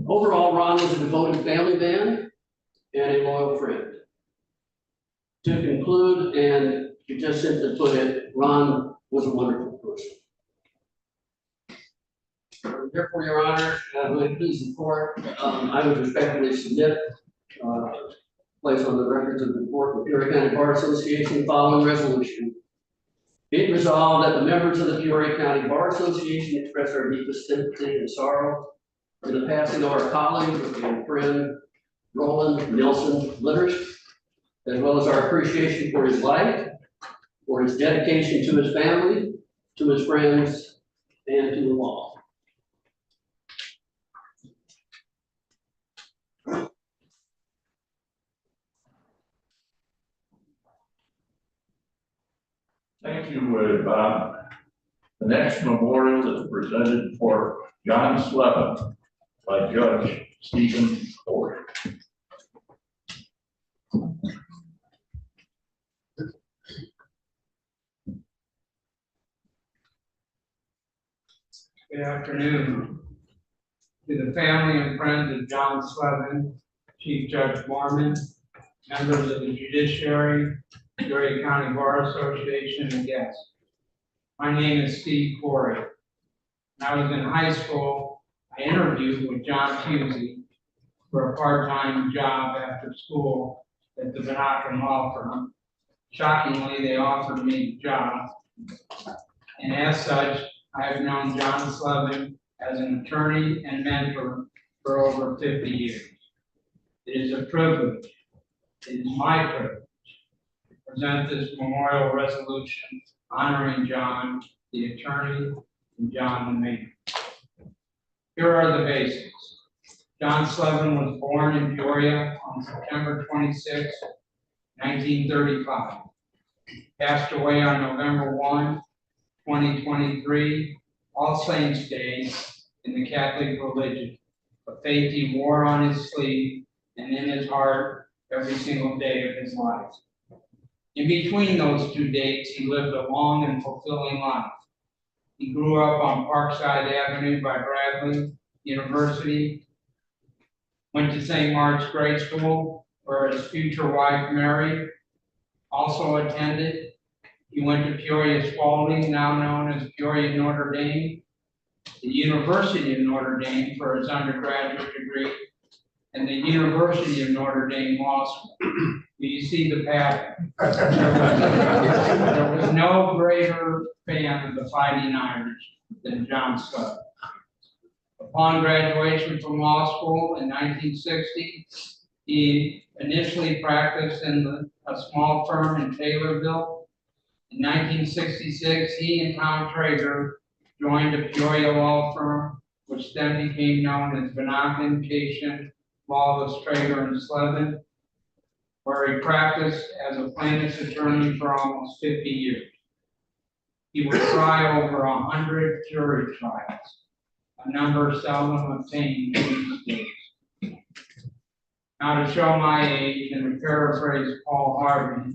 Overall, Ron was a devoted family man and a loyal friend. To conclude, and to just simply put it, Ron was a wonderful person. Therefore, Your Honor, will you please support, I would respectfully submit, place on the records of the report of the Peoria County Bar Association the following resolution. Be it resolved that the members of the Peoria County Bar Association express our deepest sympathy and sorrow for the passing of our colleague and friend, Roland Nelson Litters, as well as our appreciation for his life, for his dedication to his family, to his friends, and to the law. Thank you, Bob. The next memorial is presented for John Slevin by Judge Stephen Ford. Good afternoon. To the family and friends of John Slevin, Chief Judge Borman, members of the judiciary, Peoria County Bar Association, and guests. My name is Steve Corey. When I was in high school, I interviewed with John Pusey for a part-time job after school at the Bannock Law Firm. Shockingly, they offered me the job. And as such, I have known John Slevin as an attorney and mentor for over 50 years. It is a privilege, it is my privilege to present this memorial resolution honoring John, the attorney, and John the man. Here are the basics. John Slevin was born in Peoria on September 26, 1935. Passed away on November 1, 2023, All Saints Day in the Catholic religion, a faith he wore on his sleeve and in his heart every single day of his life. In between those two dates, he lived a long and fulfilling life. He grew up on Parkside Avenue by Bradley University, went to St. Mark's Grade School, where his future wife, Mary, also attended. He went to Peoria Spalding, now known as Peoria Notre Dame, the University of Notre Dame for his undergraduate degree, and the University of Notre Dame Law School. Do you see the pattern? There was no greater fan of the Fighting Irish than John Slevin. Upon graduation from law school in 1960, he initially practiced in a small firm in Taylorville. In 1966, he and Tom Traeger joined a Peoria law firm, which then became known as Bannock Cation, Lawless, Traeger, and Slevin, where he practiced as a plaintiff's attorney for almost 50 years. He would try over 100 jury trials, a number seldom obtained these days. Now, to show my age and to paraphrase Paul Harvey,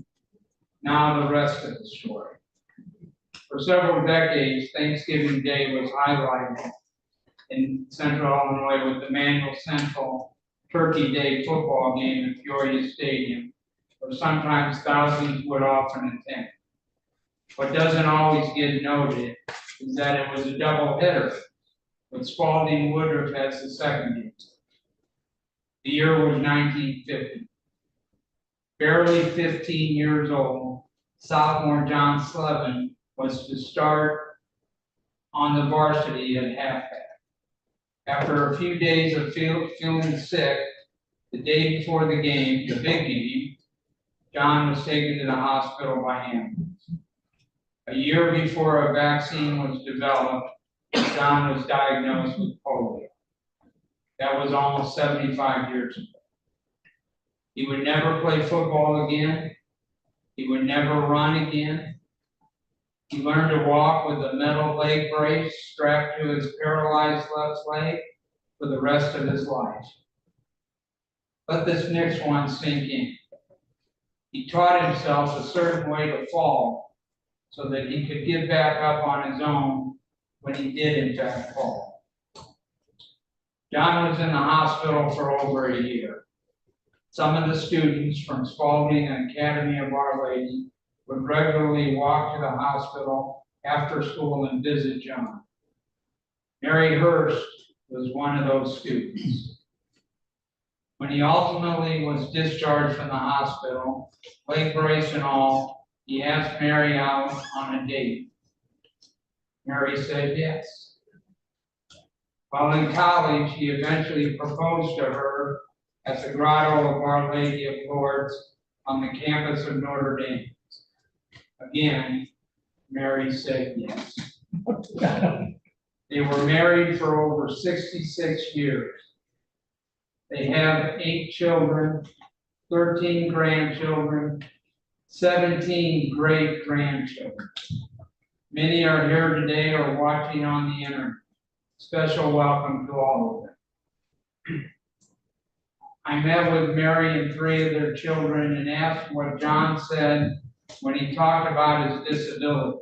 now the rest of the story. For several decades, Thanksgiving Day was highlighted in Central Illinois with the Manual Central Turkey Day football game at Peoria Stadium, where sometimes thousands would often attend. What doesn't always get noted is that it was a doubleheader, with Spalding Woodruff as the second game. The year was 1950. Barely 15 years old, sophomore John Slevin was to start on the varsity at halfback. After a few days of feeling sick, the day before the game, the big game, John was taken to the hospital by ambulance. A year before a vaccine was developed, John was diagnosed with polio. That was almost 75 years ago. He would never play football again. He would never run again. He learned to walk with a metal leg brace strapped to his paralyzed left leg for the rest of his life. Let this next one sink in. He taught himself a certain way to fall so that he could get back up on his own when he did in fact fall. John was in the hospital for over a year. Some of the students from Spalding and Academy of Our Lady would regularly walk to the hospital after school and visit John. Mary Hurst was one of those students. When he ultimately was discharged from the hospital, leg brace and all, he asked Mary out on a date. Mary said yes. While in college, he eventually proposed to her at the Grotto of Our Lady of Lourdes on the campus of Notre Dame. Again, Mary said yes. They were married for over 66 years. They have 8 children, 13 grandchildren, 17 great grandchildren. Many are here today or watching on the internet. Special welcome to all of them. I met with Mary and 3 of their children and asked what John said when he talked about his disability,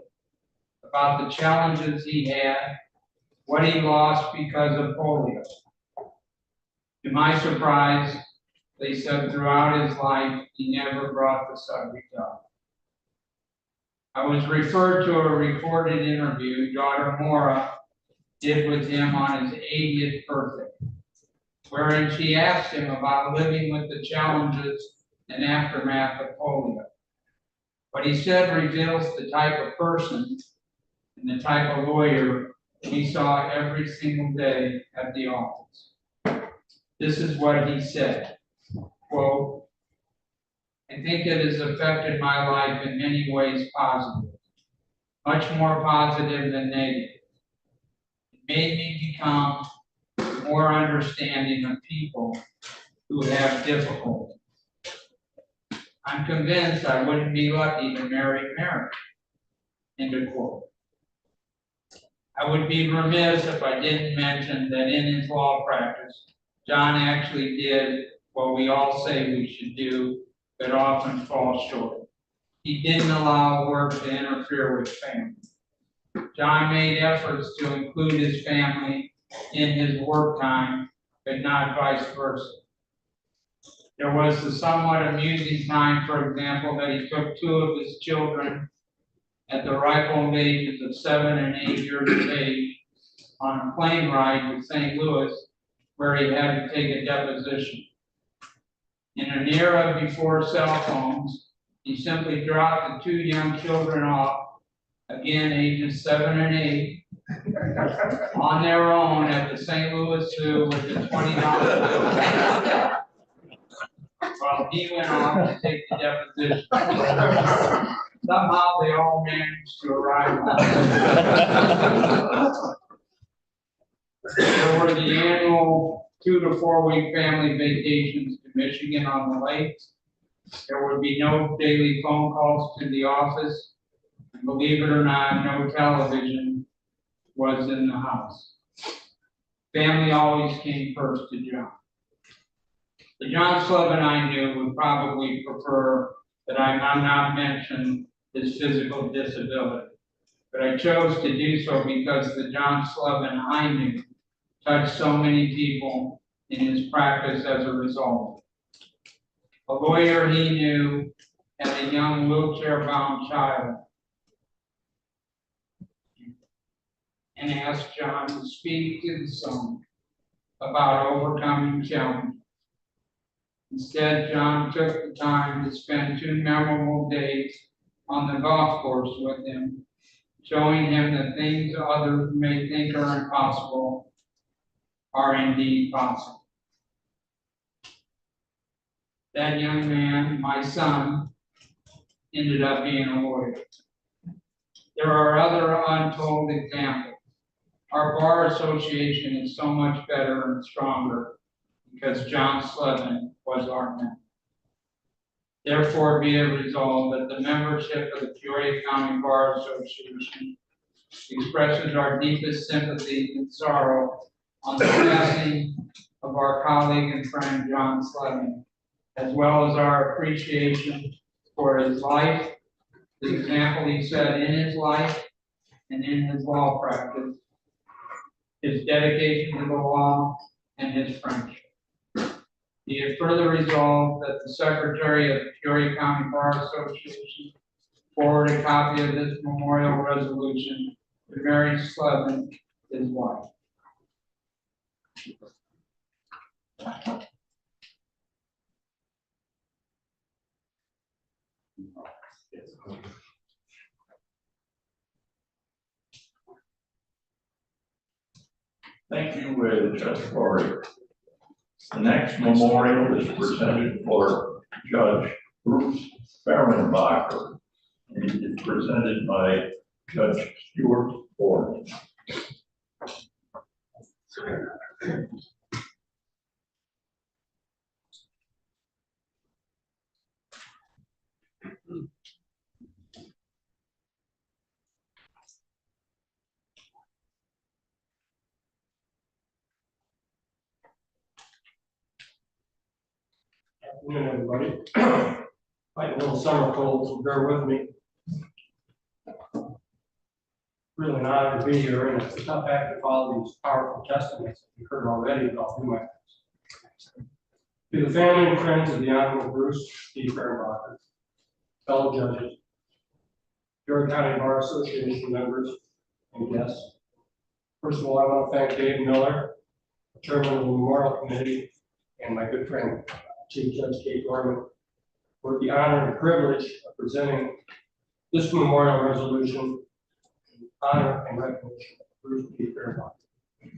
about the challenges he had, what he lost because of polio. To my surprise, they said throughout his life, he never brought the subject up. I was referred to a recorded interview daughter Maura did with him on his 80th birthday, wherein she asked him about living with the challenges and aftermath of polio. What he said reveals the type of person and the type of lawyer we saw every single day at the office. This is what he said, quote, "I think it has affected my life in many ways positive, much more positive than negative. It made me become more understanding of people who have difficulties. I'm convinced I wouldn't be lucky to marry Mary." End of quote. I would be remiss if I didn't mention that in his law practice, John actually did what we all say we should do, but often fall short. He didn't allow work to interfere with family. John made efforts to include his family in his work time, but not vice versa. There was the somewhat amusing time, for example, that he took 2 of his children at the ripe old ages of 7 and 8 years of age on a plane ride to St. Louis, where he had to take a deposition. In an era before cell phones, he simply dropped the 2 young children off, again ages 7 and 8, on their own at the St. Louis Zoo with the $20 bill, while he went off to take the deposition. Somehow they all managed to arrive on time. There were the annual 2 to 4 week family vacations to Michigan on the lakes. There would be no daily phone calls to the office. And believe it or not, no television was in the house. Family always came first to John. The John Slevin I knew would probably prefer that I not mention his physical disability, but I chose to do so because the John Slevin I knew touched so many people in his practice as a result. A lawyer he knew had a young wheelchair-bound child and asked John to speak to the son about overcoming challenges. Instead, John took the time to spend 2 memorable days on the golf course with him, showing him that things others may think are impossible are indeed possible. That young man, my son, ended up being a lawyer. There are other untold examples. Our bar association is so much better and stronger because John Slevin was our member. Therefore, be it resolved that the membership of the Peoria County Bar Association expresses our deepest sympathy and sorrow on the passing of our colleague and friend John Slevin, as well as our appreciation for his life, the example he set in his life and in his law practice, his dedication to the law, and his friendship. Be it further resolved that the Secretary of the Peoria County Bar Association forward a copy of this memorial resolution to Mary Slevin, his wife. Thank you, Judge Peoria. The next memorial is presented for Judge Bruce Fehrenbacher, and it is presented by Judge Stuart Ford. afternoon, everybody. Fighting a little summer cold, so bear with me. Really an honor to be here, and it's a tough act to follow these powerful testaments that you've heard already about who I am. To the family and friends of the Honorable Bruce D. Fehrenbacher, fellow judges, Peoria County Bar Association members, and guests. First of all, I want to thank Dave Miller, Chairman of the Memorial Committee, and my good friend, Chief Judge Kate Gorman, for the honor and privilege of presenting this memorial resolution in honor and recognition of Bruce D. Fehrenbacher.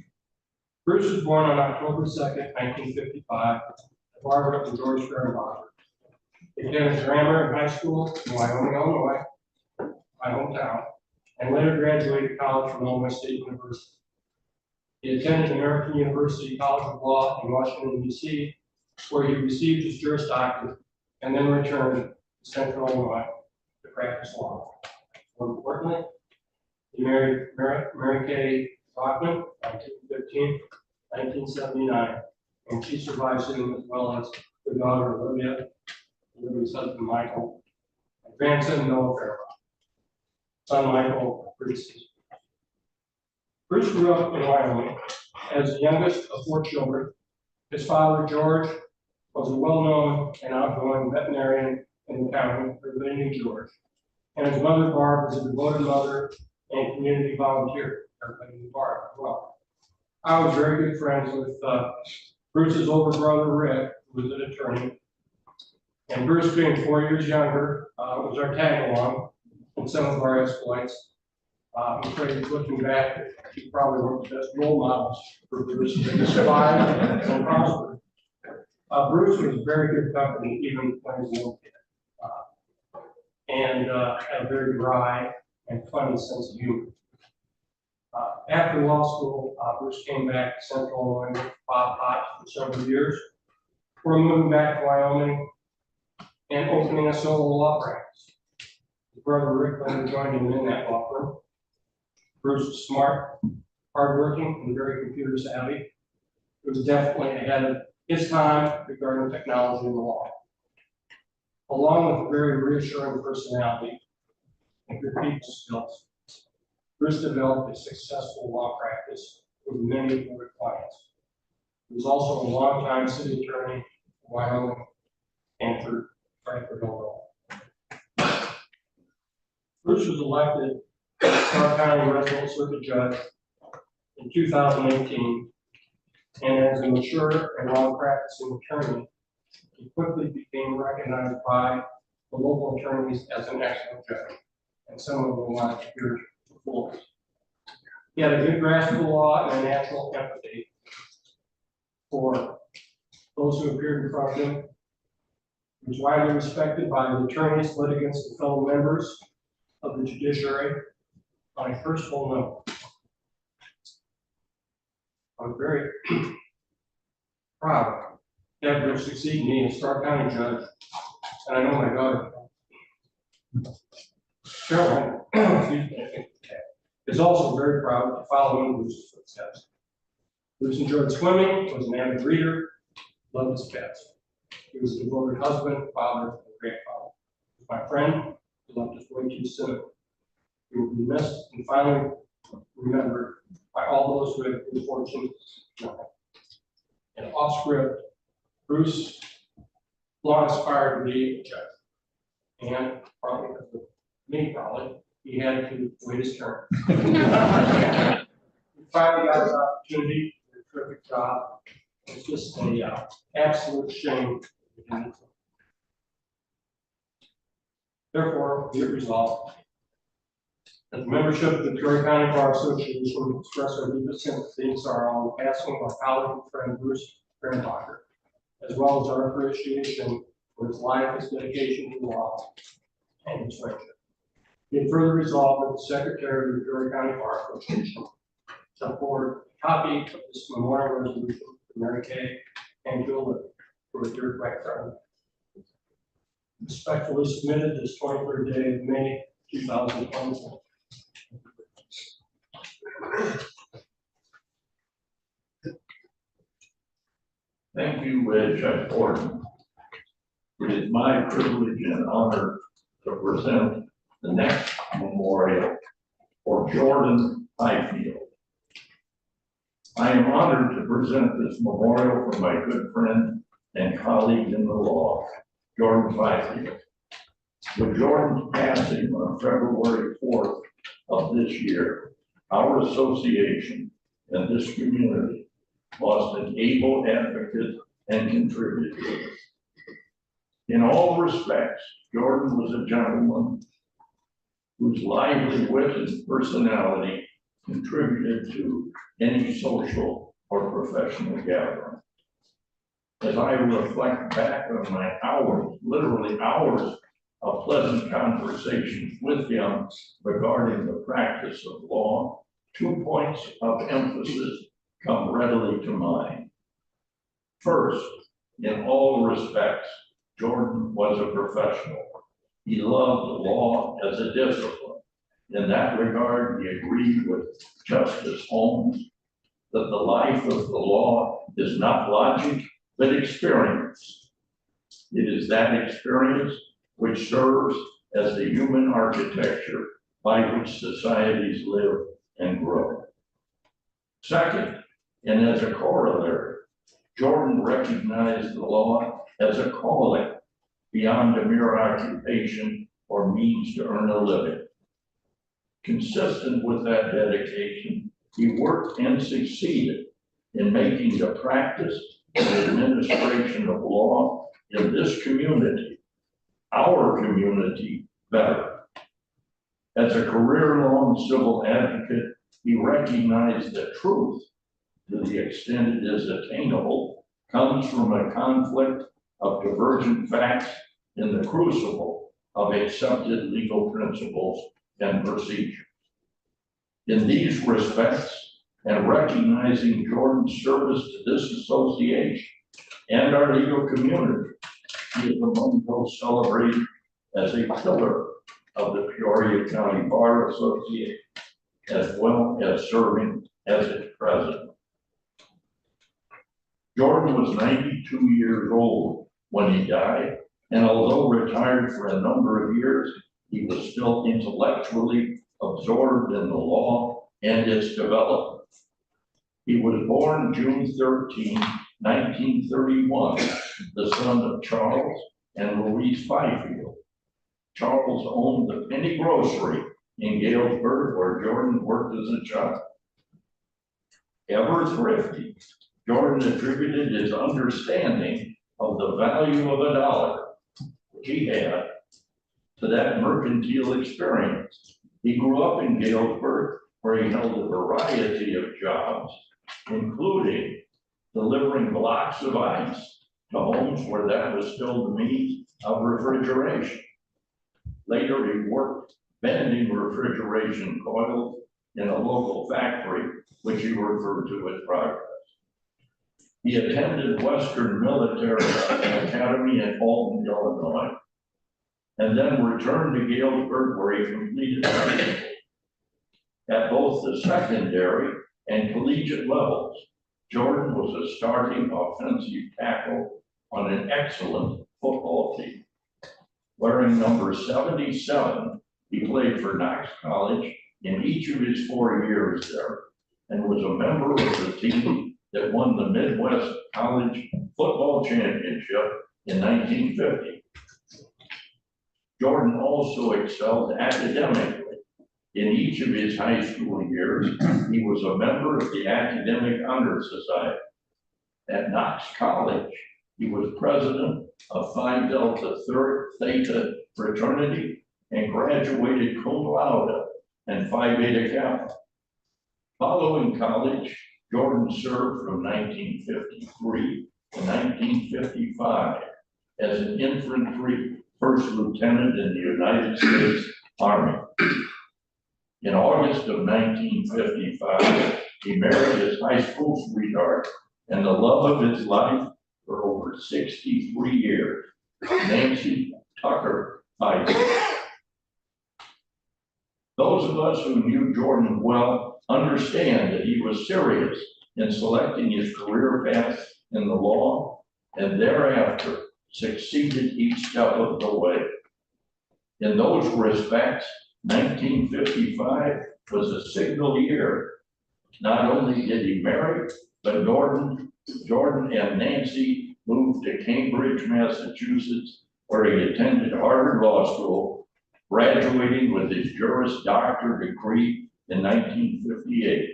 Bruce was born on October 2nd, 1955, at Barbara and George Fehrenbacher. He attended grammar and high school in Wyoming, Illinois, my hometown, and later graduated college from Illinois State University. He attended American University College of Law in Washington, D.C., where he received his Juris Doctorate and then returned to Central Illinois to practice law. More importantly, he married Mary Kay Rockman on June 15, 1979, and she survives him as well as their daughter Olivia, Olivia's husband Michael, and grandson Noah Fehrenbacher, son Michael Bruce. Bruce grew up in Wyoming as the youngest of 4 children. His father, George, was a well-known and outgoing veterinarian in the county, everybody knew George. And his mother, Barb, was a devoted mother and community volunteer, everybody knew Barb as well. I was very good friends with Bruce's older brother, Rick, who was an attorney. And Bruce, being 4 years younger, was our tag-along in some of our exploits. I'm afraid looking back, he probably weren't the best role models for Bruce to survive and prosper. Bruce was very good company, even when he was a little kid. And had a very dry and funny sense of humor. After law school, Bruce came back to Central Illinois with Bob Potts for several years. We're moving back to Wyoming and opening a solo law practice. His brother Rick later joined him in that law firm. Bruce was smart, hardworking, and very computer savvy. He was definitely ahead of his time regarding technology and the law. Along with a very reassuring personality and good people skills, Bruce developed a successful law practice with many other clients. He was also a longtime city attorney in Wyoming and for Frankfort, Illinois. Bruce was elected Stark County Resident Circuit Judge in 2018, and as a mature and long-practicing attorney, he quickly became recognized by the local attorneys as an excellent judge, and some of them wanted to hear before. He had a good grasp of the law and a natural empathy for those who appeared in front of him. He was widely respected by the attorneys, litigants, and fellow members of the judiciary. On a personal note, I'm very proud to have Bruce succeed me as Stark County Judge, and I know my daughter, Carolyn, excuse me, is also very proud to follow in Bruce's footsteps. Bruce enjoyed swimming, was an avid reader, loved his pets. He was a devoted husband, father, and grandfather. He was my friend, he loved his way too soon. He will be missed and finally remembered by all those who have good fortune to know him. And off script, Bruce long aspired to be a judge. And probably because of me, probably, he had to wait his turn. He finally got his opportunity, did a terrific job. It's just an absolute shame. Therefore, be it resolved that the membership of the Peoria County Bar Association express our deepest sympathy and sorrow on the passing of our colleague and friend Bruce Fehrenbacher, as well as our appreciation for his life, his dedication to the law, and his friendship. Be further resolved that the Secretary of the Peoria County Bar Association shall forward a copy of this memorial resolution to Mary Kay and Julie for a dear friend. Respectfully submitted this 23rd day of May 2024. Thank you, Judge Gordon. my privilege and honor to present the next memorial for Jordan Highfield. I am honored to present this memorial for my good friend and colleague in the law, Jordan Highfield. With Jordan's passing on February 4th of this year, our association and this community lost an able advocate and contributor. In all respects, Jordan was a gentleman whose lively wit and personality contributed to any social or professional gathering. As I reflect back on my hours, literally hours of pleasant conversations with him regarding the practice of law, 2 points of emphasis come readily to mind. First, in all respects, Jordan was a professional. He loved law as a discipline. In that regard, he agreed with Justice Holmes that the life of the law is not logic, but experience. It is that experience which serves as the human architecture by which societies live and grow. Second, and as a corollary, Jordan recognized the law as a calling beyond a mere occupation or means to earn a living. Consistent with that dedication, he worked and succeeded in making the practice and administration of law in this community, our community, better. As a career-long civil advocate, he recognized that truth, to the extent it is attainable, comes from a conflict of divergent facts in the crucible of accepted legal principles and procedures. In these respects, and recognizing Jordan's service to this association and our legal community, he is among those celebrated as a pillar of the Peoria County Bar Association, as well as serving as its president. Jordan was 92 years old when he died, and although retired for a number of years, he was still intellectually absorbed in the law and its development. He was born June 13, 1931, the son of Charles and Louise Fifield. Charles owned the Penny Grocery in Galesburg, where Jordan worked as a child. Ever thrifty, Jordan attributed his understanding of the value of a dollar, which he had, to that mercantile experience. He grew up in Galesburg, where he held a variety of jobs, including delivering blocks of ice to homes where that was still the means of refrigeration. Later, he worked bending refrigeration coils in a local factory, which he referred to as Progress. He attended Western Military Academy in Alton, Illinois, and then returned to Galesburg, where he completed high school. At both the secondary and collegiate levels, Jordan was a starting offensive tackle on an excellent football team. Wearing number 77, he played for Knox College in each of his 4 years there, and was a member of the team that won the Midwest College Football Championship in 1950. Jordan also excelled academically. In each of his high school years, he was a member of the Academic Honor Society. At Knox College, he was president of Phi Delta Theta fraternity and graduated cum laude and Phi Beta Kappa. Following college, Jordan served from 1953 to 1955 as an infantry first lieutenant in the United States Army. In August of 1955, he married his high school sweetheart and the love of his life for over 63 years, Nancy Tucker Fifield. Those of us who knew Jordan well understand that he was serious in selecting his career path in the law, and thereafter succeeded each step of the way. In those respects, 1955 was a signal year. Not only did he marry, but Jordan and Nancy moved to Cambridge, Massachusetts, where he attended Harvard Law School, graduating with his Juris Doctor degree in 1958.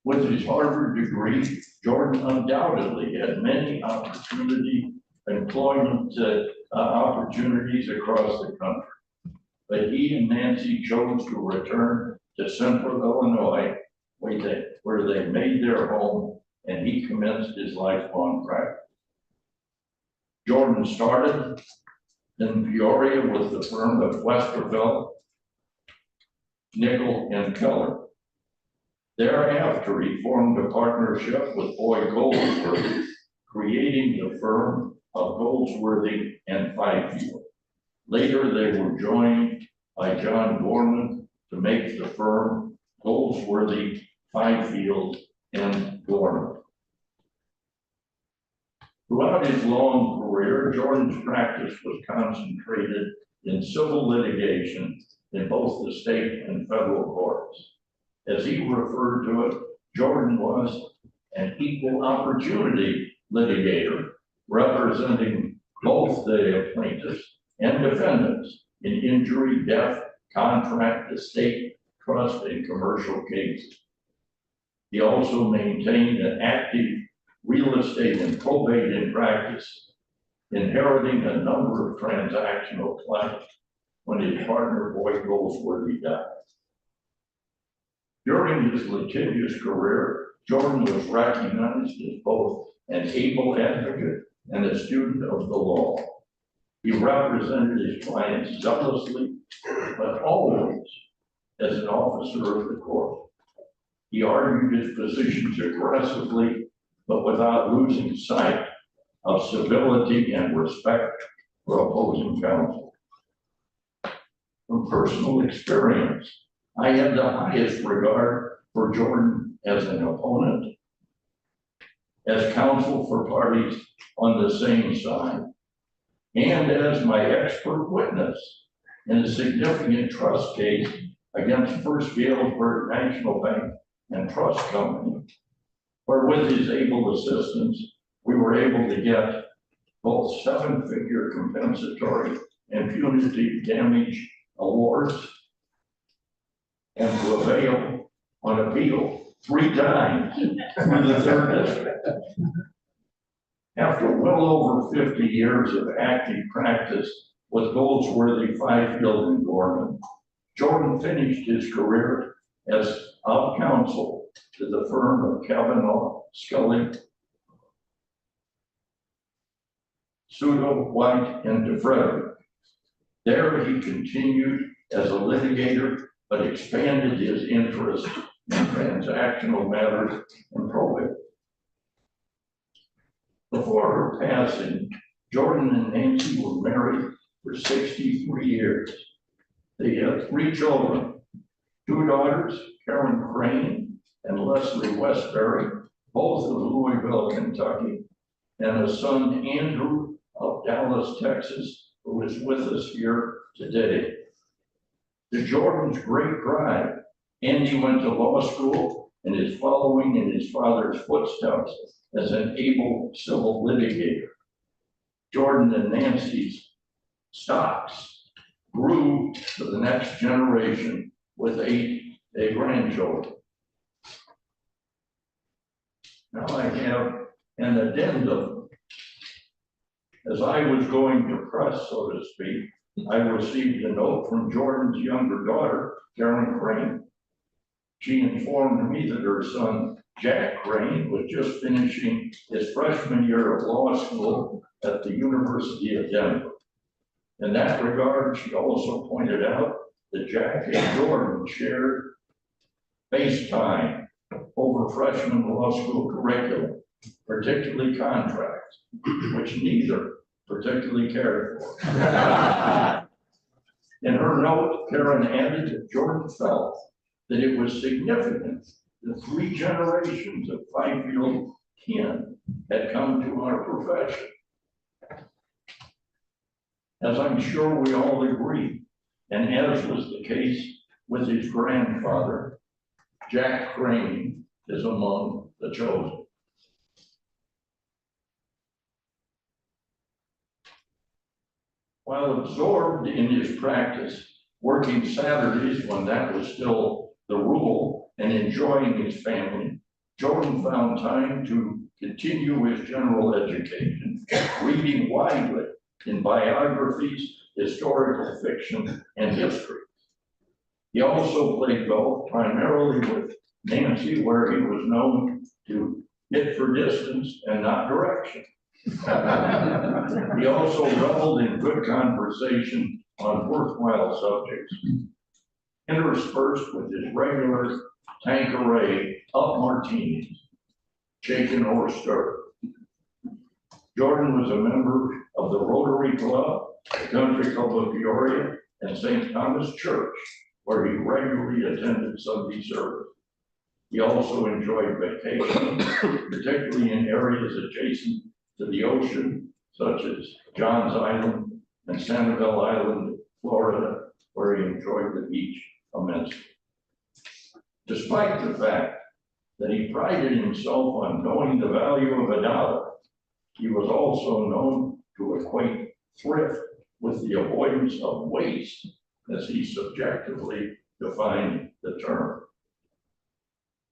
With his Harvard degree, Jordan undoubtedly had many employment opportunities across the country. But he and Nancy chose to return to Central Illinois, where they made their home, and he commenced his lifelong practice. Jordan started in Peoria with the firm of Westervelt, Nickel, and Keller. Thereafter, he formed a partnership with Boyd Goldsworthy, creating the firm of Goldsworthy and Fifield. Later, they were joined by John Gorman to make the firm Goldsworthy, Fifield, and Gorman. Throughout his long career, Jordan's practice was concentrated in civil litigation in both the state and federal courts. As he referred to it, Jordan was an equal opportunity litigator, representing both the plaintiffs and defendants in injury, death, contract, estate, trust, and commercial cases. He also maintained an active real estate and probate in practice, inheriting a number of transactional clients when his partner Boyd Goldsworthy died. During his litigious career, Jordan was recognized as both an able advocate and a student of the law. He represented his clients zealously, but always as an officer of the court. He argued his positions aggressively, but without losing sight of civility and respect for opposing counsel. From personal experience, I had the highest regard for Jordan as an opponent, as counsel for parties on the same side, and as my expert witness in a significant trust case against First Galesburg National Bank and Trust Company, where with his able assistance, we were able to get both seven-figure compensatory and punitive damage awards and prevail on appeal 3 times through the 3rd district. After well over 50 years of active practice with Goldsworthy, Fifield, and Gorman, Jordan finished his career as of counsel to the firm of Kavanaugh, Scully, Pseudo, White, and DeFrederick. There he continued as a litigator, but expanded his interest in transactional matters and probate. Before her passing, Jordan and Nancy were married for 63 years. They had 3 children, 2 daughters, Karen Crane and Leslie Westbury, both of Louisville, Kentucky, and a son, Andrew, of Dallas, Texas, who is with us here today. To Jordan's great pride, Andy went to law school and is following in his father's footsteps as an able civil litigator. Jordan and Nancy's stocks grew to the next generation with 8 grandchildren. Now I have an addendum. As I was going to press, so to speak, I received a note from Jordan's younger daughter, Karen Crane. She informed me that her son, Jack Crane, was just finishing his freshman year of law school at the University of Denver. In that regard, she also pointed out that Jack and Jordan shared FaceTime over freshman law school curriculum, particularly contracts, which neither particularly cared for. In her note, Karen added that Jordan felt that it was significant that 3 generations of Fifield kin had come to our profession. as I'm sure we all agree, and as was the case with his grandfather, Jack Crane is among the chosen. While absorbed in his practice, working Saturdays when that was still the rule, and enjoying his family, Jordan found time to continue his general education, reading widely in biographies, historical fiction, and history. He also played golf primarily with Nancy, where he was known to hit for distance and not direction. He also reveled in good conversation on worthwhile subjects, interspersed with his regular Tanqueray up martinis, shaken or stirred. Jordan was a member of the Rotary Club, the Country Club of Peoria, and St. Thomas Church, where he regularly attended Sunday service. He also enjoyed vacations, particularly in areas adjacent to the ocean, such as Johns Island and Sanibel Island, Florida, where he enjoyed the beach immensely. Despite the fact that he prided himself on knowing the value of a dollar, he was also known to equate thrift with the avoidance of waste, as he subjectively defined the term.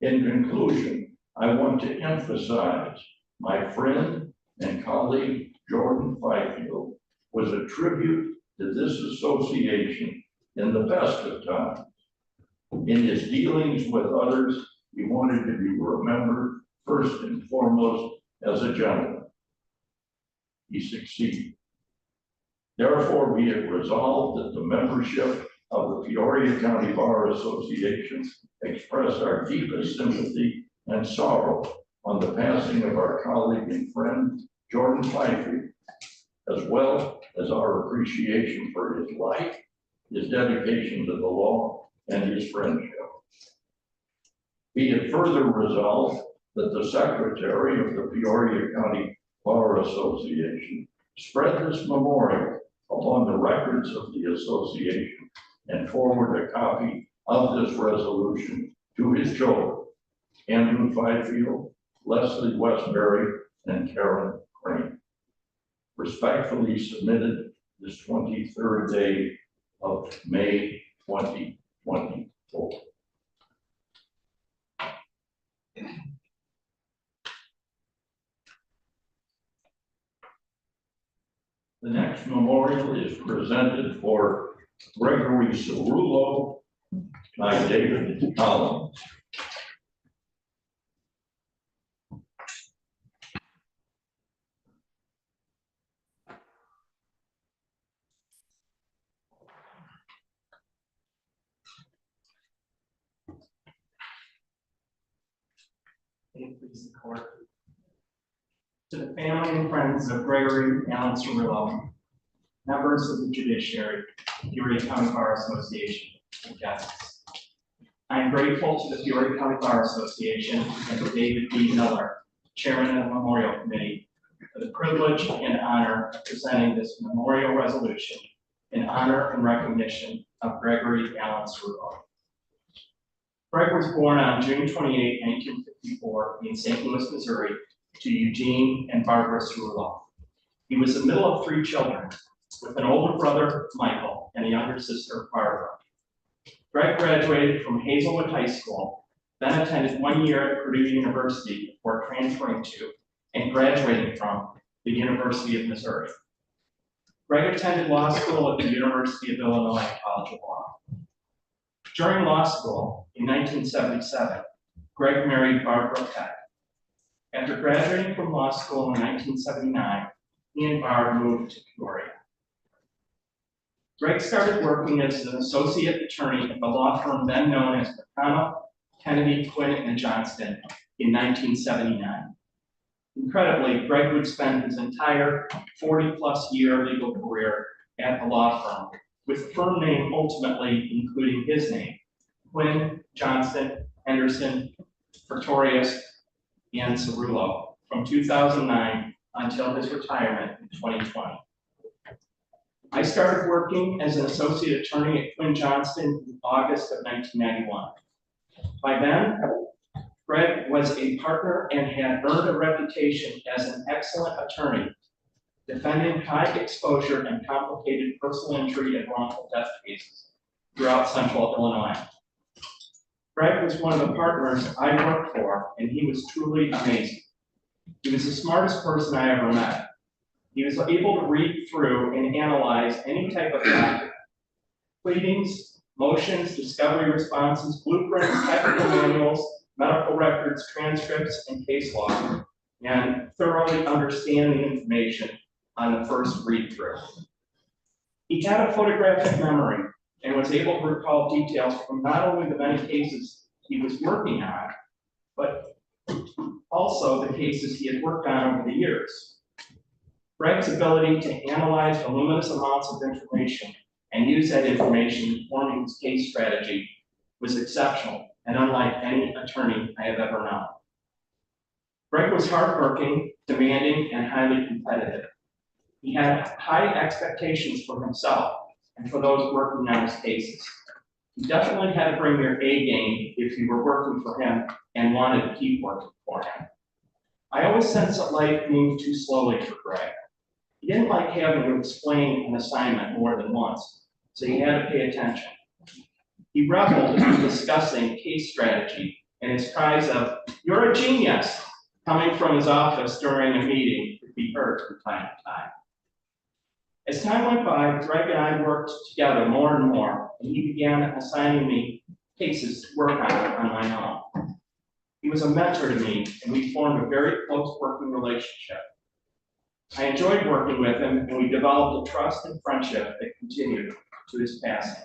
In conclusion, I want to emphasize my friend and colleague Jordan Fifield was a tribute to this association in the best of times. In his dealings with others, he wanted to be remembered first and foremost as a gentleman. He succeeded. Therefore, be it resolved that the membership of the Peoria County Bar Association express our deepest sympathy and sorrow on the passing of our colleague and friend, Jordan Fifield, as well as our appreciation for his life, his dedication to the law, and his friendship. Be it further resolved that the Secretary of the Peoria County Bar Association spread this memorial upon the records of the association and forward a copy of this resolution to his children, Andrew Fifield, Leslie Westbury, and Karen Crane. Respectfully submitted this 23rd day of May 2024. The next memorial is presented for Gregory Cerullo by David Collins. Please the court. To the family and friends of Gregory Allen Cerullo, members of the judiciary, Peoria County Bar Association, and guests. I am grateful to the Peoria County Bar Association and to David B. Miller, Chairman of the Memorial Committee, for the privilege and honor of presenting this memorial resolution in honor and recognition of Gregory Allen Cerullo. Greg was born on June 28, 1954 in St. Louis, Missouri, to Eugene and Barbara Cerullo. He was the middle of 3 children, with an older brother, Michael, and a younger sister, Barbara. Greg graduated from Hazelwood High School, then attended 1 year at Purdue University before transferring to and graduating from the University of Missouri. Greg attended law school at the University of Illinois College of Law. During law school, in 1977, Greg married Barbara Peck. After graduating from law school in 1979, he and Barb moved to Peoria. Greg started working as an associate attorney at the law firm then known as McConnell, Kennedy, Quinn, and Johnston in 1979. Incredibly, Greg would spend his entire 40-plus year legal career at the law firm, with the firm name ultimately including his name, Quinn, Johnston, Henderson, Pretorius, and Cerullo, from 2009 until his retirement in 2020. I started working as an associate attorney at Quinn Johnston in August of 1991. By then, Greg was a partner and had earned a reputation as an excellent attorney, defending high exposure and complicated personal injury and wrongful death cases throughout central Illinois. Greg was one of the partners I worked for, and he was truly amazing. He was the smartest person I ever met. He was able to read through and analyze any type of document, pleadings, motions, discovery responses, blueprints, technical manuals, medical records, transcripts, and case law, and thoroughly understand the information on the first read-through. He had a photographic memory and was able to recall details from not only the many cases he was working on, but also the cases he had worked on over the years. Greg's ability to analyze voluminous amounts of information and use that information in forming his case strategy was exceptional and unlike any attorney I have ever known. Greg was hardworking, demanding, and highly competitive. He had high expectations for himself and for those working on his cases. You definitely had to bring your A game if you were working for him and wanted to keep working for him. I always sensed that life moved too slowly for Greg. He didn't like having to explain an assignment more than once, so he had to pay attention. He reveled in discussing case strategy and his cries of, "You're a genius," coming from his office during a meeting could be heard from time to time. As time went by, Greg and I worked together more and more, and he began assigning me cases to work on my own. He was a mentor to me, and we formed a very close working relationship. I enjoyed working with him, and we developed a trust and friendship that continued to his passing.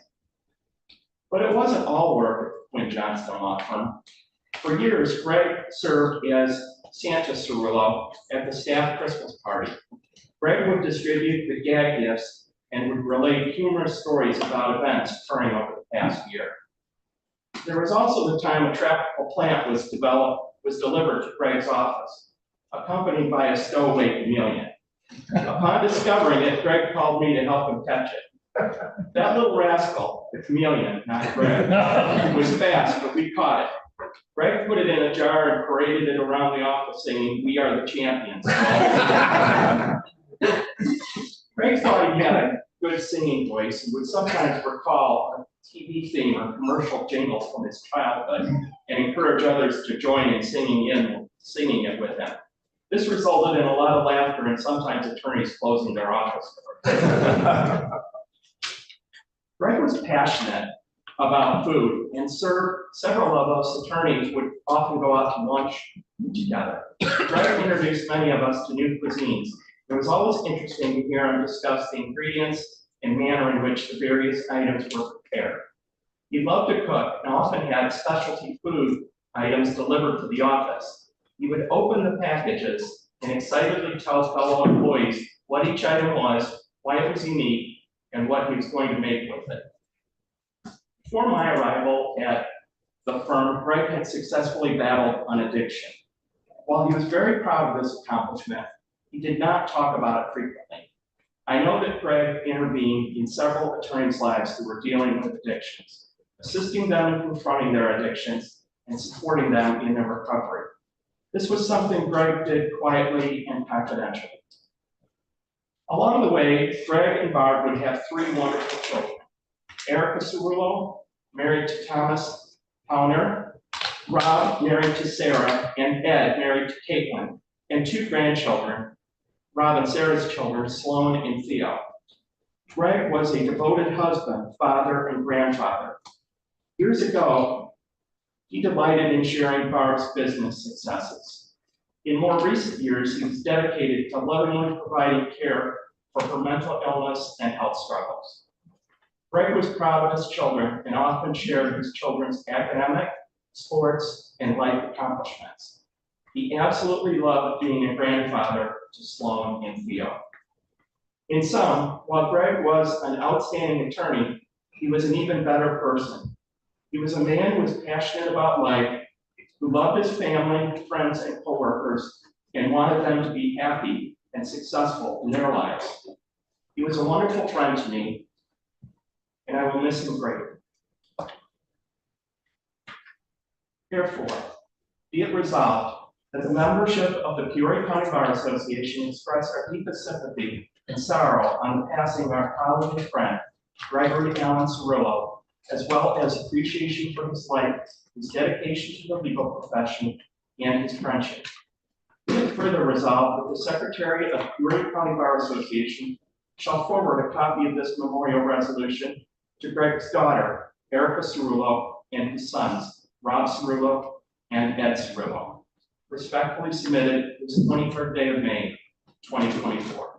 But it wasn't all work at Quinn Johnston Law Firm. For years, Greg served as Santa Cerullo at the staff Christmas party. Greg would distribute the gag gifts and would relate humorous stories about events occurring over the past year. There was also the time a tropical plant was delivered to Greg's office, accompanied by a stowaway chameleon. Upon discovering it, Greg called me to help him catch it. That little rascal, the chameleon, not Greg, was fast, but we caught it. Greg put it in a jar and paraded it around the office singing, "We are the champions." Greg thought he had a good singing voice and would sometimes recall a TV theme or commercial jingles from his childhood and encourage others to join in singing it with him. This resulted in a lot of laughter and sometimes attorneys closing their office doors. Greg was passionate about food, and several of us attorneys would often go out to lunch together. Greg introduced many of us to new cuisines. It was always interesting to hear him discuss the ingredients and manner in which the various items were prepared. He loved to cook and often had specialty food items delivered to the office. He would open the packages and excitedly tell fellow employees what each item was, why it was unique, and what he was going to make with it. Before my arrival at the firm, Greg had successfully battled an addiction. While he was very proud of this accomplishment, he did not talk about it frequently. I know that Greg intervened in several attorneys' lives who were dealing with addictions, assisting them in confronting their addictions and supporting them in their recovery. This was something Greg did quietly and confidentially. Along the way, Greg and Barb would have 3 wonderful children. Erica Cerullo, married to Thomas Pauner, Rob, married to Sarah, and Ed, married to Caitlin, and 2 grandchildren, Rob and Sarah's children, Sloan and Theo. Greg was a devoted husband, father, and grandfather. Years ago, he delighted in sharing Barb's business successes. In more recent years, he was dedicated to lovingly providing care for her mental illness and health struggles. Greg was proud of his children and often shared his children's academic, sports, and life accomplishments. He absolutely loved being a grandfather to Sloan and Theo. In sum, while Greg was an outstanding attorney, he was an even better person. He was a man who was passionate about life, who loved his family, friends, and coworkers, and wanted them to be happy and successful in their lives. He was a wonderful friend to me, and I will miss him greatly. Therefore, be it resolved that the membership of the Peoria County Bar Association express our deepest sympathy and sorrow on the passing of our colleague and friend, Gregory Allen Cirillo, as well as appreciation for his life, his dedication to the legal profession, and his friendship. Be it further resolved that the Secretary of Peoria County Bar Association shall forward a copy of this memorial resolution to Greg's daughter, Erica Cirillo, and his sons, Rob Cirillo and Ed Cirillo. Respectfully submitted this 23rd day of May, 2024.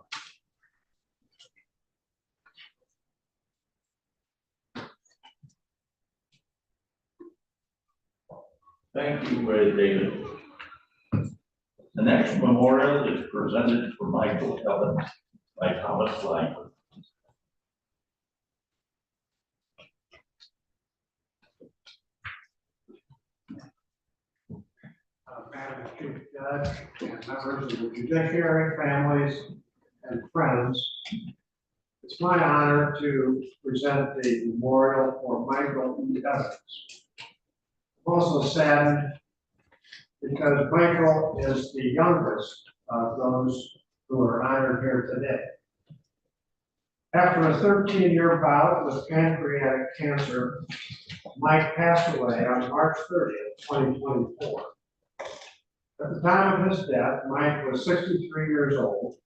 Thank you, David. The next memorial is presented for Michael Evans by Thomas Langford. Madam Chief Judge and members of the judiciary, families, and friends, it's my honor to present the memorial for Michael E. Evans. I'm also saddened because Michael is the youngest of those who are honored here today. After a 13-year bout with pancreatic cancer, Mike passed away on March 30th, 2024. At the time of his death, Mike was 63 years old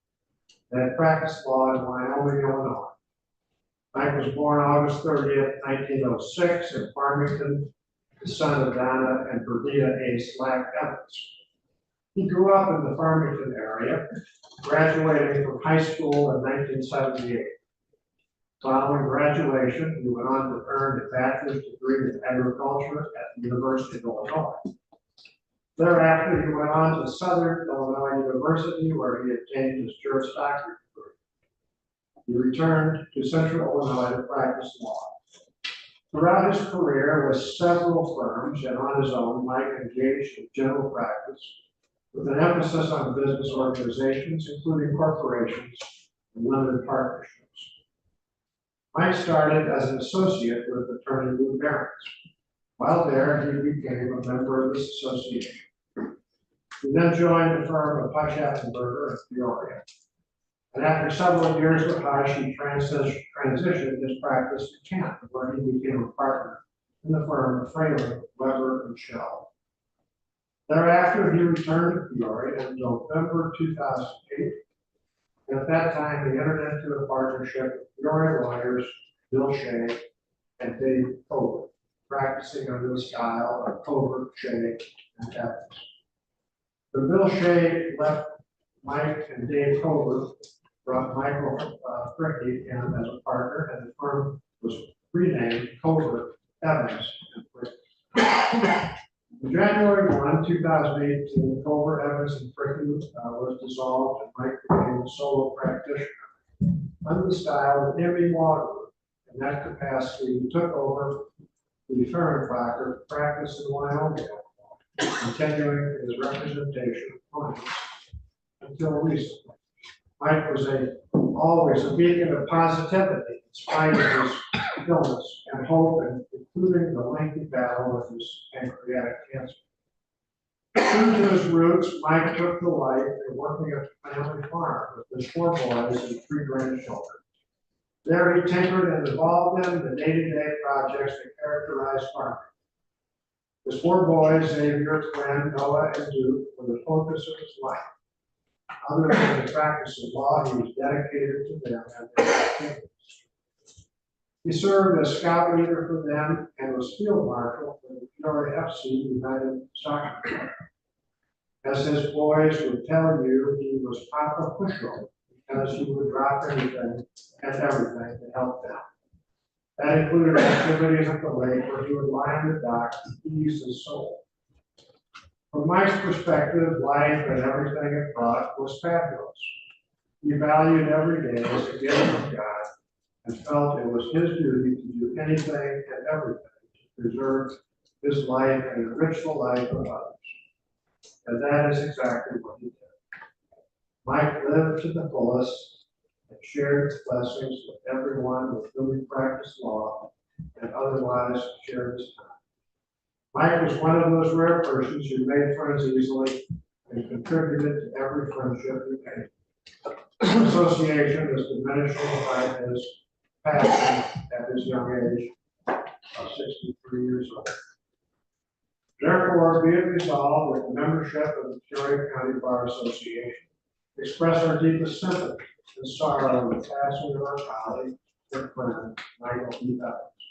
and had practiced law in Wyoming, Illinois. Mike was born August 30th, 1906 in Farmington, the son of Donna and Perdita A. Slack Evans. He grew up in the Farmington area, graduating from high school in 1978. Following graduation, he went on to earn a bachelor's degree in agriculture at the University of Illinois. Thereafter, he went on to Southern Illinois University, where he obtained his Juris Doctorate degree. He returned to Central Illinois to practice law. Throughout his career with several firms and on his own, Mike engaged in general practice with an emphasis on business organizations, including corporations and limited partnerships. Mike started as an associate with attorney Lou Behrens. While there, he became a member of this association. He then joined the firm of Hush Attenberger of Peoria. And after several years with Hush, he transitioned his practice to Kent, where he became a partner in the firm of Fraley, Weber, and Shell. Thereafter, he returned to Peoria in November 2008. And at that time, he entered into a partnership with Peoria lawyers Bill Shea and Dave Covert, practicing under the style of Covert, Shea, and Evans. When Bill Shea left, Mike and Dave Covert brought Michael Fricky in as a partner, and the firm was renamed Covert, Evans, and Fricky. On January 1, 2018, Covert, Evans, and Fricky was dissolved, and Mike became a solo practitioner under the style of Emmy Water. In that capacity, he took over the firm practice in Wyoming, continuing his representation of clients until recently. Mike was always a beacon of positivity in spite of his illness and hope, including the lengthy battle with his pancreatic cancer. True to his roots, Mike took to life in working at the family farm with his 4 boys and 3 grandchildren. There he tinkered and involved in the day-to-day projects that characterize farming. His 4 boys, Xavier, Quinn, Noah, and Duke, were the focus of his life. Other than the practice of law, he was dedicated to them and their activities. He served as scout leader for them and was field marshal for the Peoria FC United Soccer Club. As his boys would tell you, he was Papa Pushover because he would drop anything and everything to help them. That included activities at the lake where he would lie on the dock and ease his soul. From Mike's perspective, life and everything it brought was fabulous. He valued every day as a gift from God and felt it was his duty to do anything and everything to preserve his life and enrich the life of others. And that is exactly what he did. Mike lived to the fullest, and shared blessings with everyone with whom he practiced law and otherwise shared his time. Mike was one of those rare persons who made friends easily and contributed to every friendship he made. Association is diminishing by his passing at his young age of 63 years old. Therefore, be it resolved that the membership of the Peoria County Bar Association express our deepest sympathy and sorrow in the passing of our colleague and friend, Michael E. Evans.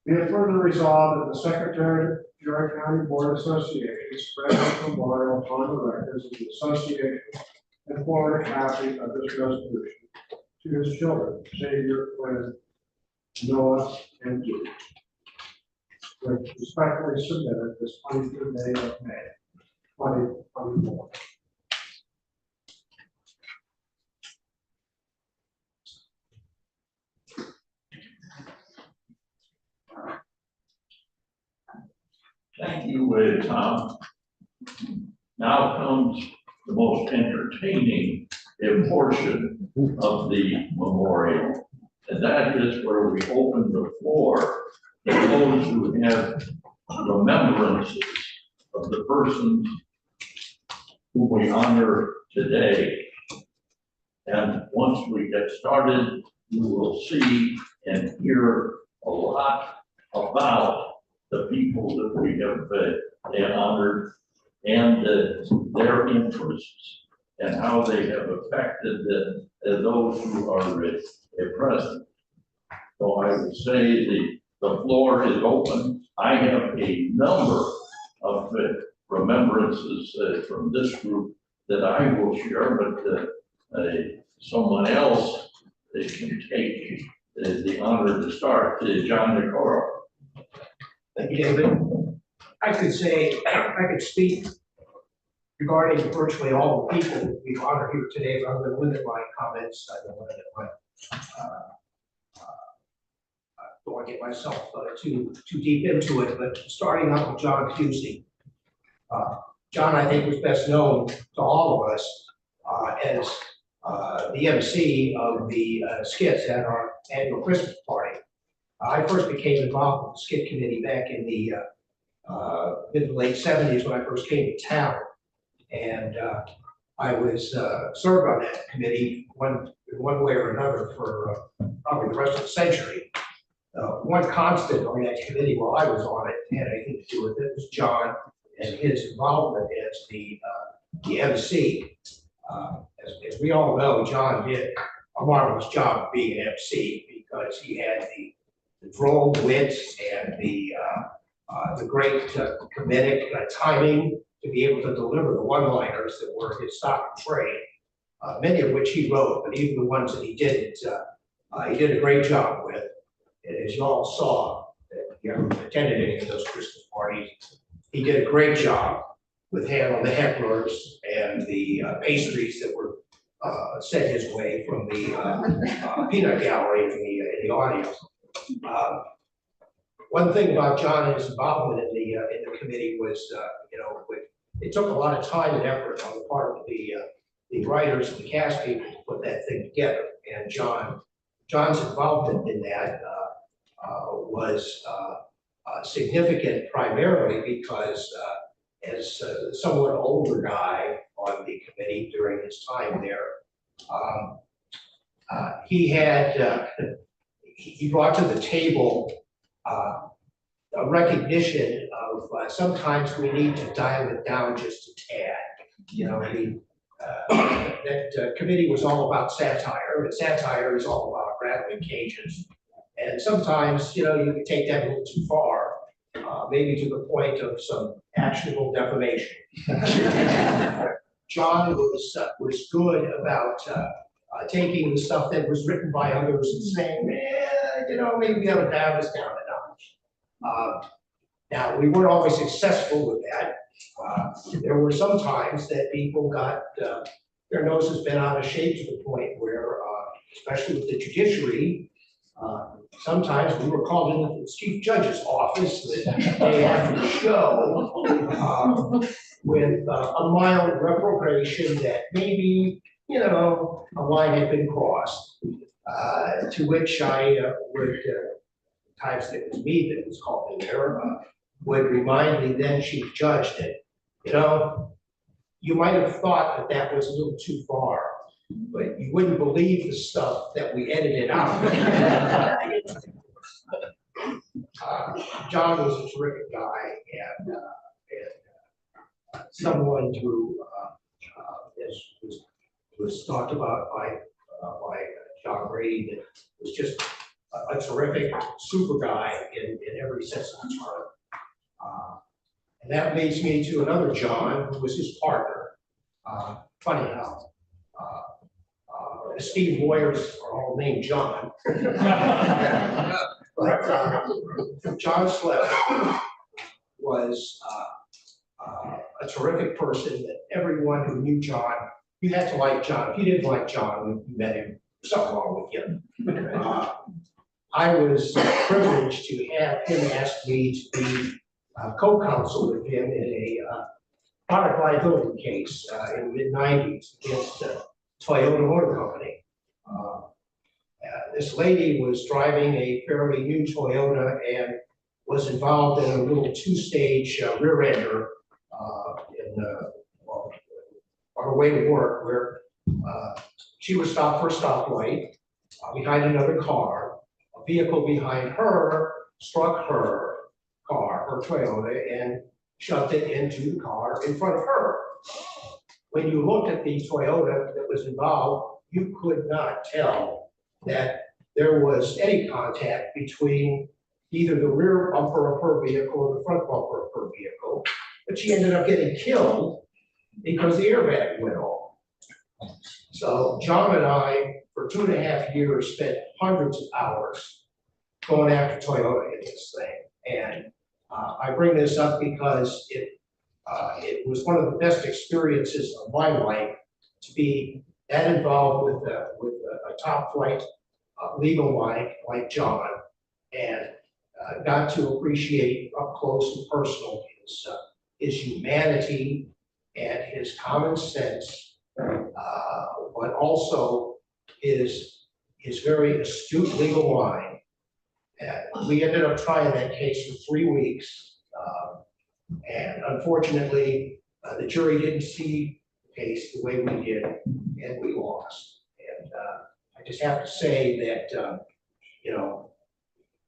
Be it further resolved that the Secretary of the Peoria County Board Association spread his memorial upon the records of the association and forward a copy of this resolution to his children, Xavier, Quinn, Noah, and Jude, which respectfully submitted this 23rd day of May, 2024. Thank you, Tom. Now comes the most entertaining portion of the memorial, and that is where we open the floor to those who have remembrances of the persons whom we honor today. And once we get started, you will see and hear a lot about the people that we have honored and their interests and how they have affected those who are present. So I would say the floor is open. I have a number of remembrances from this group that I will share, but someone else can take the honor to start. John Nicora. Thank you, David. I could speak regarding virtually all the people that we honor here today, but I'm going to limit my comments. I don't want to get myself too deep into it, but starting out with John Pusey. John, I think, was best known to all of us as the MC of the skits at our annual Christmas party. I first became involved with the skit committee back in the mid to late 70s when I first came to town. And I was served on that committee one way or another for probably the rest of the century. One constant on that committee while I was on it had anything to do with it was John and his involvement as the MC. As we all know, John did a marvelous job being an MC because he had the droll wits and the great comedic timing to be able to deliver the one-liners that were his stock and trade, many of which he wrote, but even the ones that he didn't, he did a great job with. And as you all saw, if you ever attended any of those Christmas parties, he did a great job with handling the hecklers and the pastries that were sent his way from the peanut gallery in the audience. One thing about John and his involvement in the committee was, it took a lot of time and effort on the part of the writers and the cast people to put that thing together. And John's involvement in that was significant primarily because as a somewhat older guy on the committee during his time there, he brought to the table a recognition of sometimes we need to dial it down just a tad. That committee was all about satire, and satire is all about rattling cages. And sometimes, you can take that a little too far, maybe to the point of some actionable defamation. John was good about taking the stuff that was written by others and saying, maybe we ought to dial this down a notch. Now, we weren't always successful with that. There were some times that people got their noses bent out of shape to the point where, especially with the judiciary, sometimes we were called into the chief judge's office the day after the show with a mild reprobation that maybe you know, a line had been crossed. To which I would, times that it was me that was calling there, would remind the then chief judge that, you know, you might have thought that that was a little too far, but you wouldn't believe the stuff that we edited out. John was a terrific guy and someone who, as was talked about by John Brady, that was just a terrific super guy in every sense of the term. And that leads me to another John, who was his partner. Funny how esteemed lawyers are all named John. But John Slevin was a terrific person that everyone who knew John, you had to like John. If you didn't like John when you met him, there's something wrong with you. I was privileged to have him ask me to be co-counsel with him in a product liability case in the mid-90s against Toyota Motor Company. This lady was driving a fairly new Toyota and was involved in a little two-stage rear-ender on her way to work, where she was stopped for a stoplight behind another car. A vehicle behind her struck her car, her Toyota, and shoved it into the car in front of her. When you looked at the Toyota that was involved, you could not tell that there was any contact between either the rear bumper of her vehicle or the front bumper of her vehicle, but she ended up getting killed because the airbag went off. So John and I, for 2.5 years, spent hundreds of hours going after Toyota in this thing. And I bring this up because it was one of the best experiences of my life to be that involved with a top flight legal like John, and got to appreciate up close and personal his humanity and his common sense, but also his very astute legal mind. We ended up trying that case for 3 weeks, and unfortunately, the jury didn't see the case the way we did, and we lost. And I just have to say that, you know,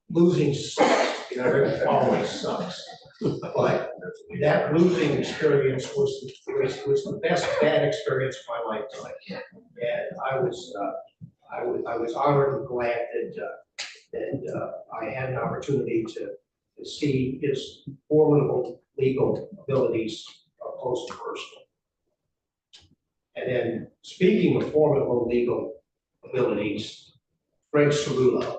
losing sucks. You know, it always sucks. But that losing experience was the best bad experience of my lifetime. And I was honored and glad that I had an opportunity to see his formidable legal abilities up close and personal. And then, speaking of formidable legal abilities, Greg Cerullo.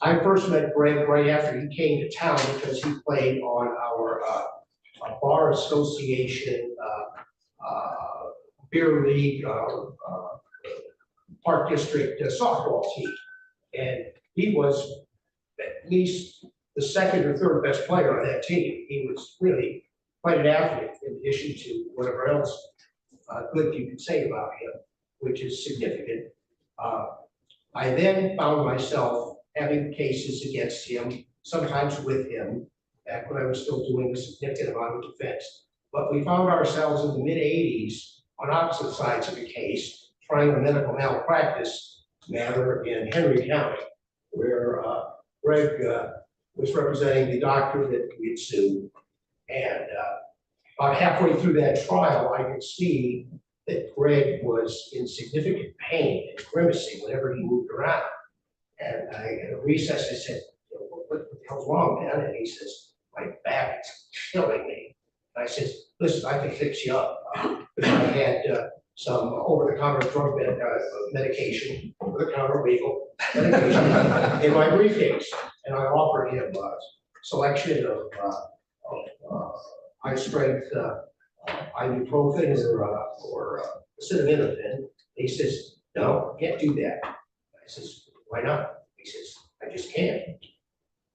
I first met Greg right after he came to town because he played on our bar association beer league Park District softball team. And he was at least the second or third best player on that team. He was really quite an athlete in addition to whatever else good you could say about him, which is significant. I then found myself having cases against him, sometimes with him, back when I was still doing a significant amount of defense. But we found ourselves in the mid-'80s on opposite sides of the case, trying a medical malpractice matter in Henry County, where Greg was representing the doctor that we had sued. And about halfway through that trial, I could see that Greg was in significant pain and grimacing whenever he moved around. And at a recess, I said, what the hell's wrong, man? And he says, my back is killing me. And I said, listen, I can fix you up. Because I had some over-the-counter drug medication, over-the-counter legal medication in my briefcase. And I offered him a selection of high-strength ibuprofen or acetaminophen. He says, no, can't do that. I says, why not? He says, I just can't.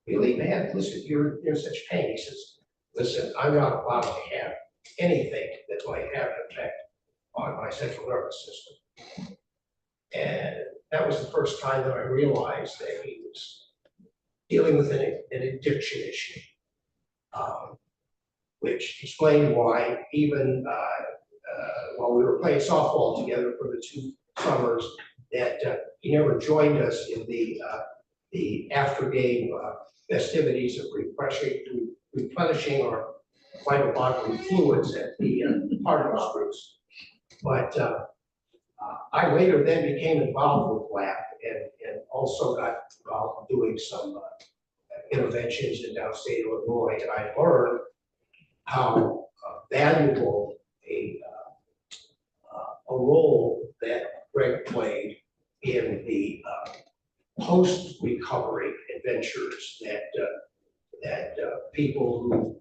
Really, man, listen, you're in such pain. He says, listen, I'm not allowed to have anything that might have an effect on my central nervous system. And that was the first time that I realized that he was dealing with an addiction issue. Which explained why even while we were playing softball together for the 2 summers, that he never joined us in the after game festivities of replenishing our vital bodily fluids at the partners groups. But I later then became involved with LAP and also got involved in doing some interventions in downstate Illinois, and I learned how valuable a role that Greg played in the post-recovery adventures that people who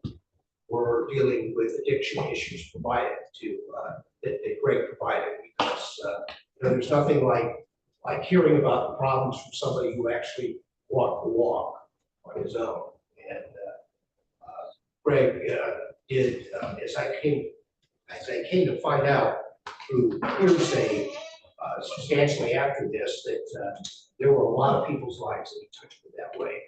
were dealing with addiction issues provided that Greg provided, because there's nothing like hearing about the problems from somebody who actually walked the walk on his own. And Greg did, as I came to find out through hearsay substantially after this, that there were a lot of people's lives that he touched in that way,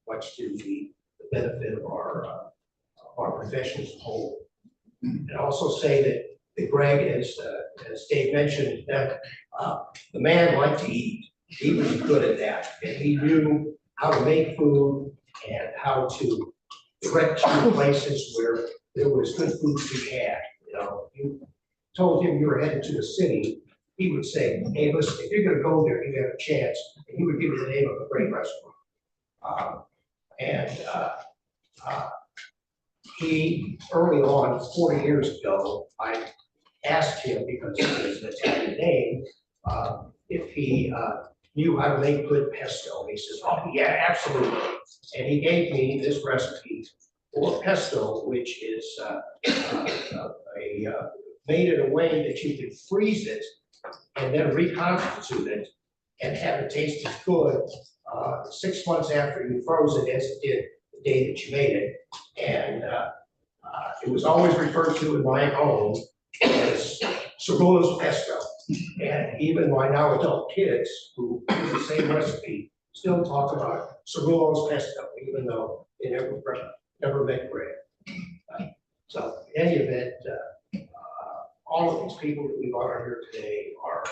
much to the benefit of our profession as a whole. And also say that Greg, as Dave mentioned, that the man liked to eat. He was good at that, and he knew how to make food and how to direct you to places where there was good food to be had. You told him you were headed to the city, he would say, hey, listen, if you're gonna go there, you have a chance, and he would give you the name of a great restaurant. He, early on, 40 years ago, I asked him, because it was an Italian name, if he knew how to make good pesto. He says, oh, yeah, absolutely. And he gave me this recipe for pesto, which is made in a way that you can freeze it and then reconstitute it and have it taste as good 6 months after you froze it as it did the day that you made it. And it was always referred to in my home as Cerullo's pesto. And even my now adult kids who use the same recipe still talk about Cerullo's pesto, even though they never met Greg. So in any event, all of these people that we've honored here today are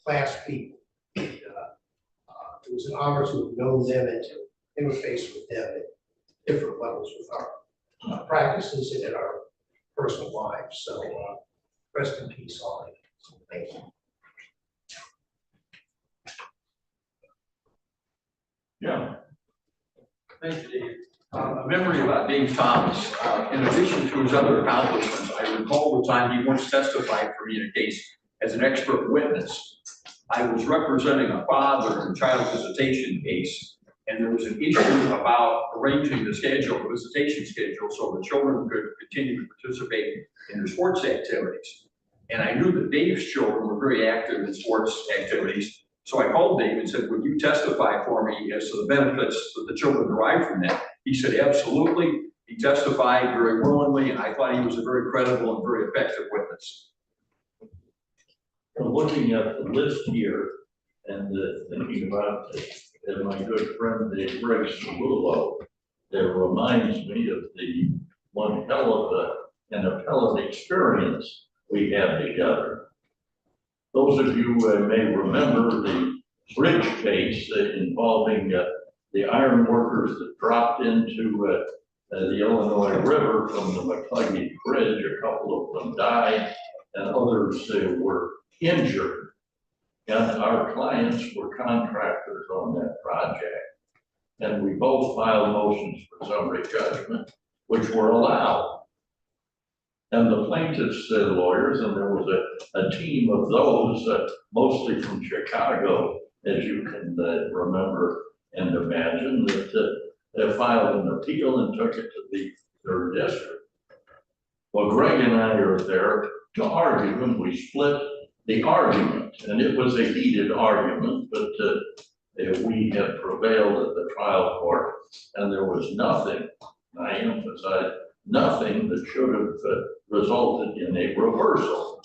class people. And, it was an honor to have known them and to interface with them at different levels with our practices and in our personal lives. So rest in peace, all. Thank you. Yeah. Thank you, Dave. A memory about Dave Thomas, in addition to his other accomplishments, I recall the time he once testified for me in a case as an expert witness. I was representing a father in a child visitation case, and there was an issue about arranging the schedule, the visitation schedule, so the children could continue to participate in their sports activities. And I knew that Dave's children were very active in sports activities. So I called Dave and said, would you testify for me as to the benefits that the children derive from that? He said, absolutely. He testified very willingly, and I thought he was a very credible and very effective witness. Looking at the list here and thinking about my good friend, Dave Greg Cerullo, it reminds me of the one hell of an appellate experience we had together. Those of you may remember the bridge case involving the iron workers that dropped into the Illinois River from the McCluggey Bridge. A couple of them died and others were injured. And our clients were contractors on that project. And we both filed motions for summary judgment, which were allowed. And the plaintiffs' lawyers, and there was a team of those, mostly from Chicago, as you can remember and imagine, that filed an appeal and took it to the 3rd District. Well, Greg and I are there to argue, and we split the argument, and it was a heated argument, but we had prevailed at the trial court, and there was nothing, I emphasize, nothing that should have resulted in a reversal.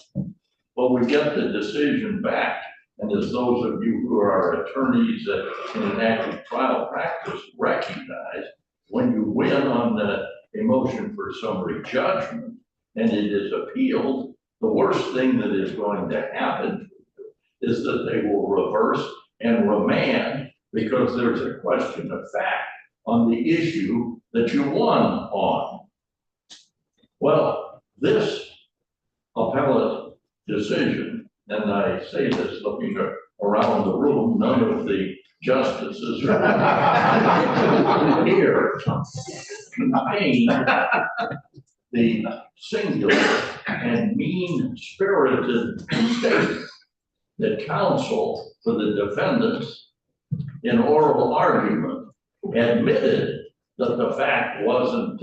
But we get the decision back, and as those of you who are attorneys in an active trial practice recognize, when you win on a motion for summary judgment and it is appealed, the worst thing that is going to happen is that they will reverse and remand because there's a question of fact on the issue that you won on. Well, this appellate decision, and I say this looking around the room, none of the justices are here, contain the singular and mean-spirited statement that counsel for the defendants in oral argument admitted that the fact wasn't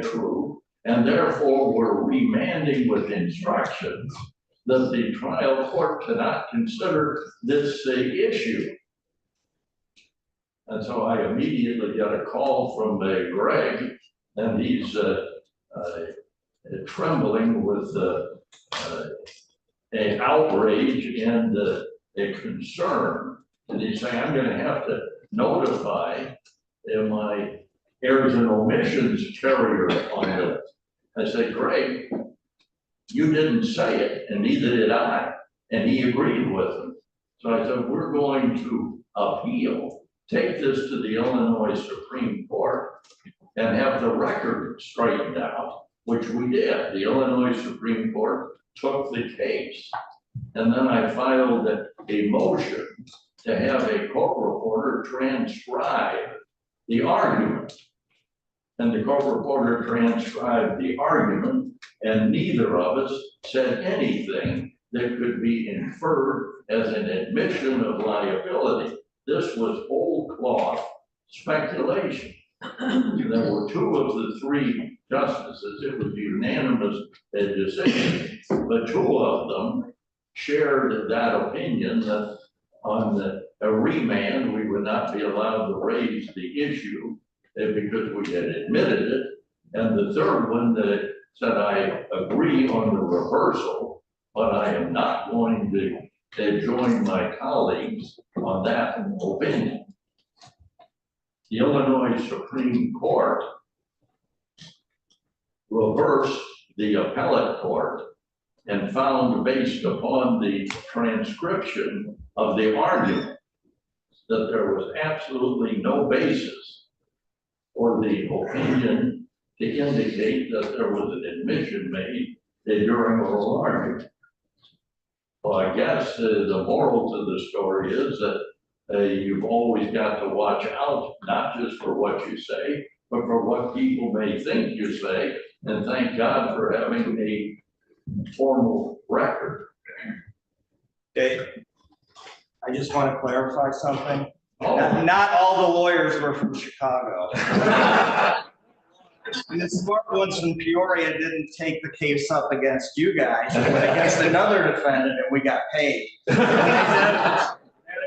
true, and therefore were remanding with instructions that the trial court cannot consider this issue. And so I immediately got a call from Greg, and he's trembling with an outrage and a concern. And he's saying, I'm going to have to notify my errors and omissions carrier on this. I said, Greg, you didn't say it, and neither did I. And he agreed with him. So I said, we're going to appeal, take this to the Illinois Supreme Court, and have the record straightened out, which we did. The Illinois Supreme Court took the case. And then I filed a motion to have a court reporter transcribe the argument. And the court reporter transcribed the argument, and neither of us said anything that could be inferred as an admission of liability. This was whole cloth speculation. There were two of the three justices. It was unanimous decision, but two of them shared that opinion that on a remand we would not be allowed to raise the issue because we had admitted it. And the third one that said, I agree on the reversal, but I am not going to join my colleagues on that opinion. The Illinois Supreme Court reversed the appellate court and found, based upon the transcription of the argument, that there was absolutely no basis for the opinion to indicate that there was an admission made during oral argument. Well, I guess the moral to the story is that you've always got to watch out, not just for what you say, but for what people may think you say. And thank God for having a formal record. Dave, I just want to clarify something. Oh. Not all the lawyers were from Chicago. And the smart ones from Peoria didn't take the case up against you guys, but against another defendant, and we got paid. That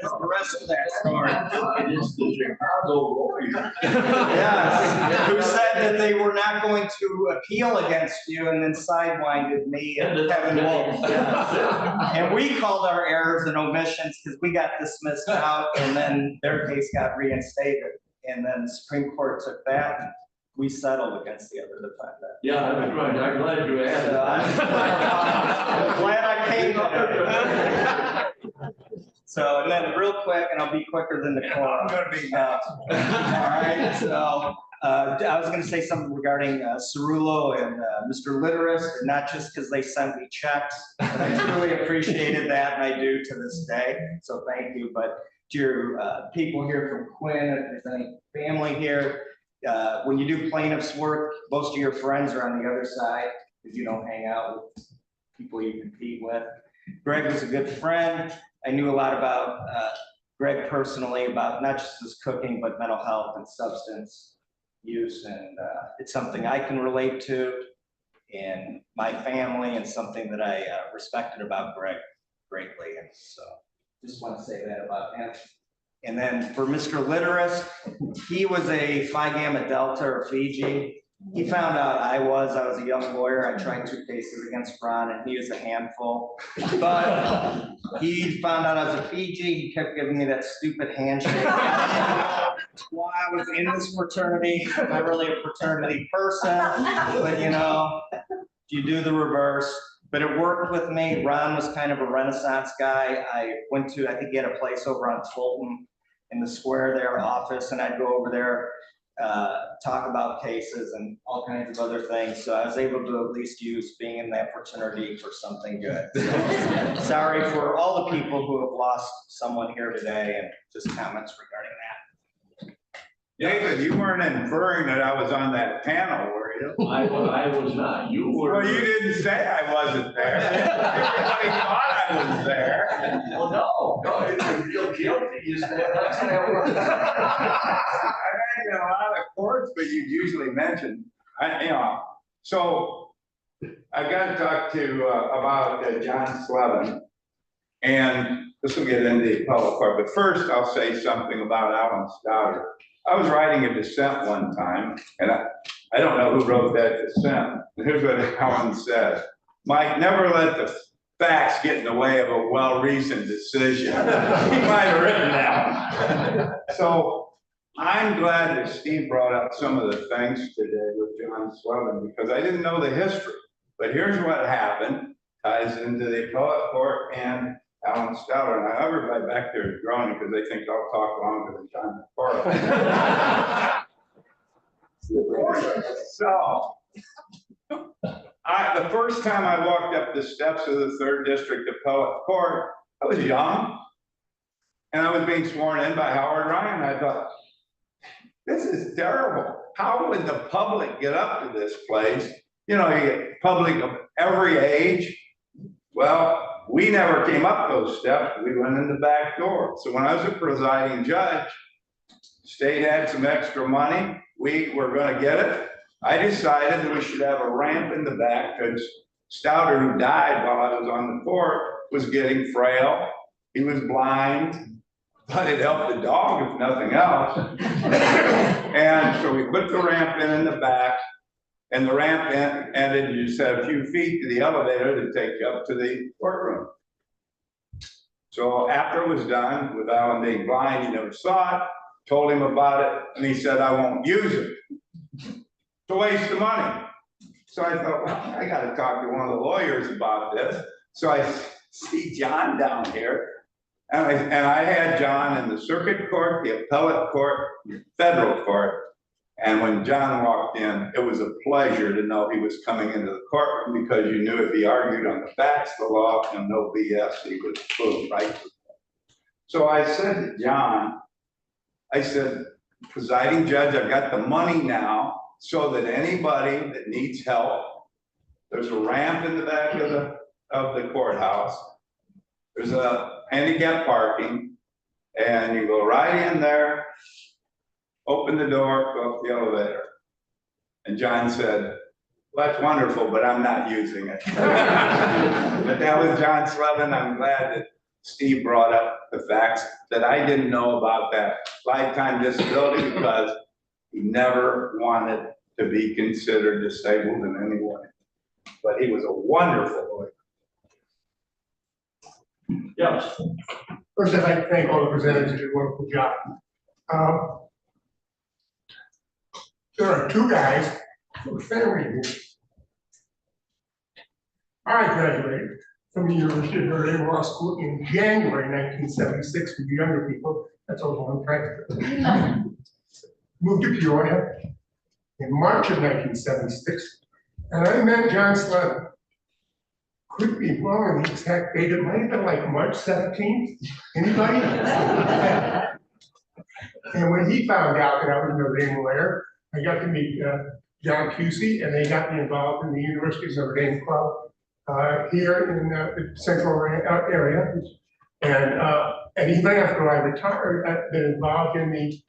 is the rest of that story. It is the Chicago lawyer. Yes, who said that they were not going to appeal against you and then sidewinded me and Kevin Wolf. And we called our errors and omissions because we got dismissed out and then their case got reinstated. And then the Supreme Court took that and we settled against the other defendant. Yeah, that's right. I'm glad you added I'm glad I came to it. So, and then real quick, and I'll be quicker than the court. I'm gonna be all right, so I was gonna say something regarding Cerullo and Mr. Literist, and not just because they sent me checks, but I truly appreciated that, and I do to this day. So thank you. But to your people here from Quinn, if there's any family here, when you do plaintiff's work, most of your friends are on the other side because you don't hang out with people you compete with. Greg was a good friend. I knew a lot about Greg personally, about not just his cooking, but mental health and substance use. And it's something I can relate to in my family and something that I respected about Greg greatly. And so just want to say that about him. And then for Mr. Literist, he was a Phi Gamma Delta or Fiji. He found out I was a young lawyer. I tried 2 cases against Ron and he was a handful. But he found out I was a Fiji. He kept giving me that stupid handshake. While I was in this fraternity, I'm not really a fraternity person, but you know, you do the reverse. But it worked with me. Ron was kind of a Renaissance guy. I think he had a place over on Fulton in the square there, office, and I'd go over there, talk about cases and all kinds of other things. So I was able to at least use being in that fraternity for something good. So, sorry for all the people who have lost someone here today and just comments regarding that. David, you weren't inferring that I was on that panel, were you? I was not. You were. Well, you didn't say I wasn't there. Everybody thought I was there. Well, no, if you feel guilty, you said that's how it works. I've had you in a lot of courts, but you usually mention, so I got to talk to, about John Slevin, and this will get into the appellate court, but first I'll say something about Alan Stouter. I was writing a dissent one time, and I don't know who wrote that dissent. Here's what Alan said: Mike, never let the facts get in the way of a well-reasoned decision. He might have written that. So I'm glad that Steve brought up some of the things today with John Slevin, because I didn't know the history. But here's what happened, ties into the appellate court and Alan Stouter. And everybody back there is groaning because they think I'll talk longer than John McCarthy. So, the first time I walked up the steps of the 3rd District Appellate Court, I was young, and I was being sworn in by Howard Ryan. I thought, this is terrible. How would the public get up to this place? You know, you get public of every age. Well, we never came up those steps. We went in the back door. So when I was a presiding judge, state had some extra money. We were going to get it. I decided that we should have a ramp in the back because Stouter, who died while I was on the court, was getting frail. He was blind, but it helped the dog, if nothing else. And so we put the ramp in the back, and the ramp ended, you just had a few feet to the elevator to take you up to the courtroom. So after it was done, with Alan being blind, he never saw it, told him about it, and he said, I won't use it. It's a waste of money. So I thought, well, I got to talk to one of the lawyers about this. So I see John down here, and I had John in the circuit court, the appellate court, federal court. And when John walked in, it was a pleasure to know he was coming into the courtroom, because you knew if he argued on the facts of the law and no BS, he was boom, right? So I said to John, I said, presiding judge, I've got the money now so that anybody that needs help, there's a ramp in the back of the courthouse. There's a handicap parking, and you go right in there, open the door, go up the elevator. And John said, well, that's wonderful, but I'm not using it. But that was John Slevin. I'm glad that Steve brought up the facts that I didn't know about that lifetime disability, because he never wanted to be considered disabled in any way. But he was a wonderful lawyer. Yes. First, I'd like to thank all the presenters who did a wonderful job. There are 2 guys who are family here. I graduated from the University of Peoria Law School in January 1976. For the younger people, that's a long time. Moved to Peoria in March of 1976, and I met John Slevin. Could be wrong on the exact date. It might have been like March 17th. Anybody? And when he found out that I was a Notre Dame lawyer, I got to meet John Pusey, and they got me involved in the University of Notre Dame Club here in the central area. And even after I retired, I've been involved in the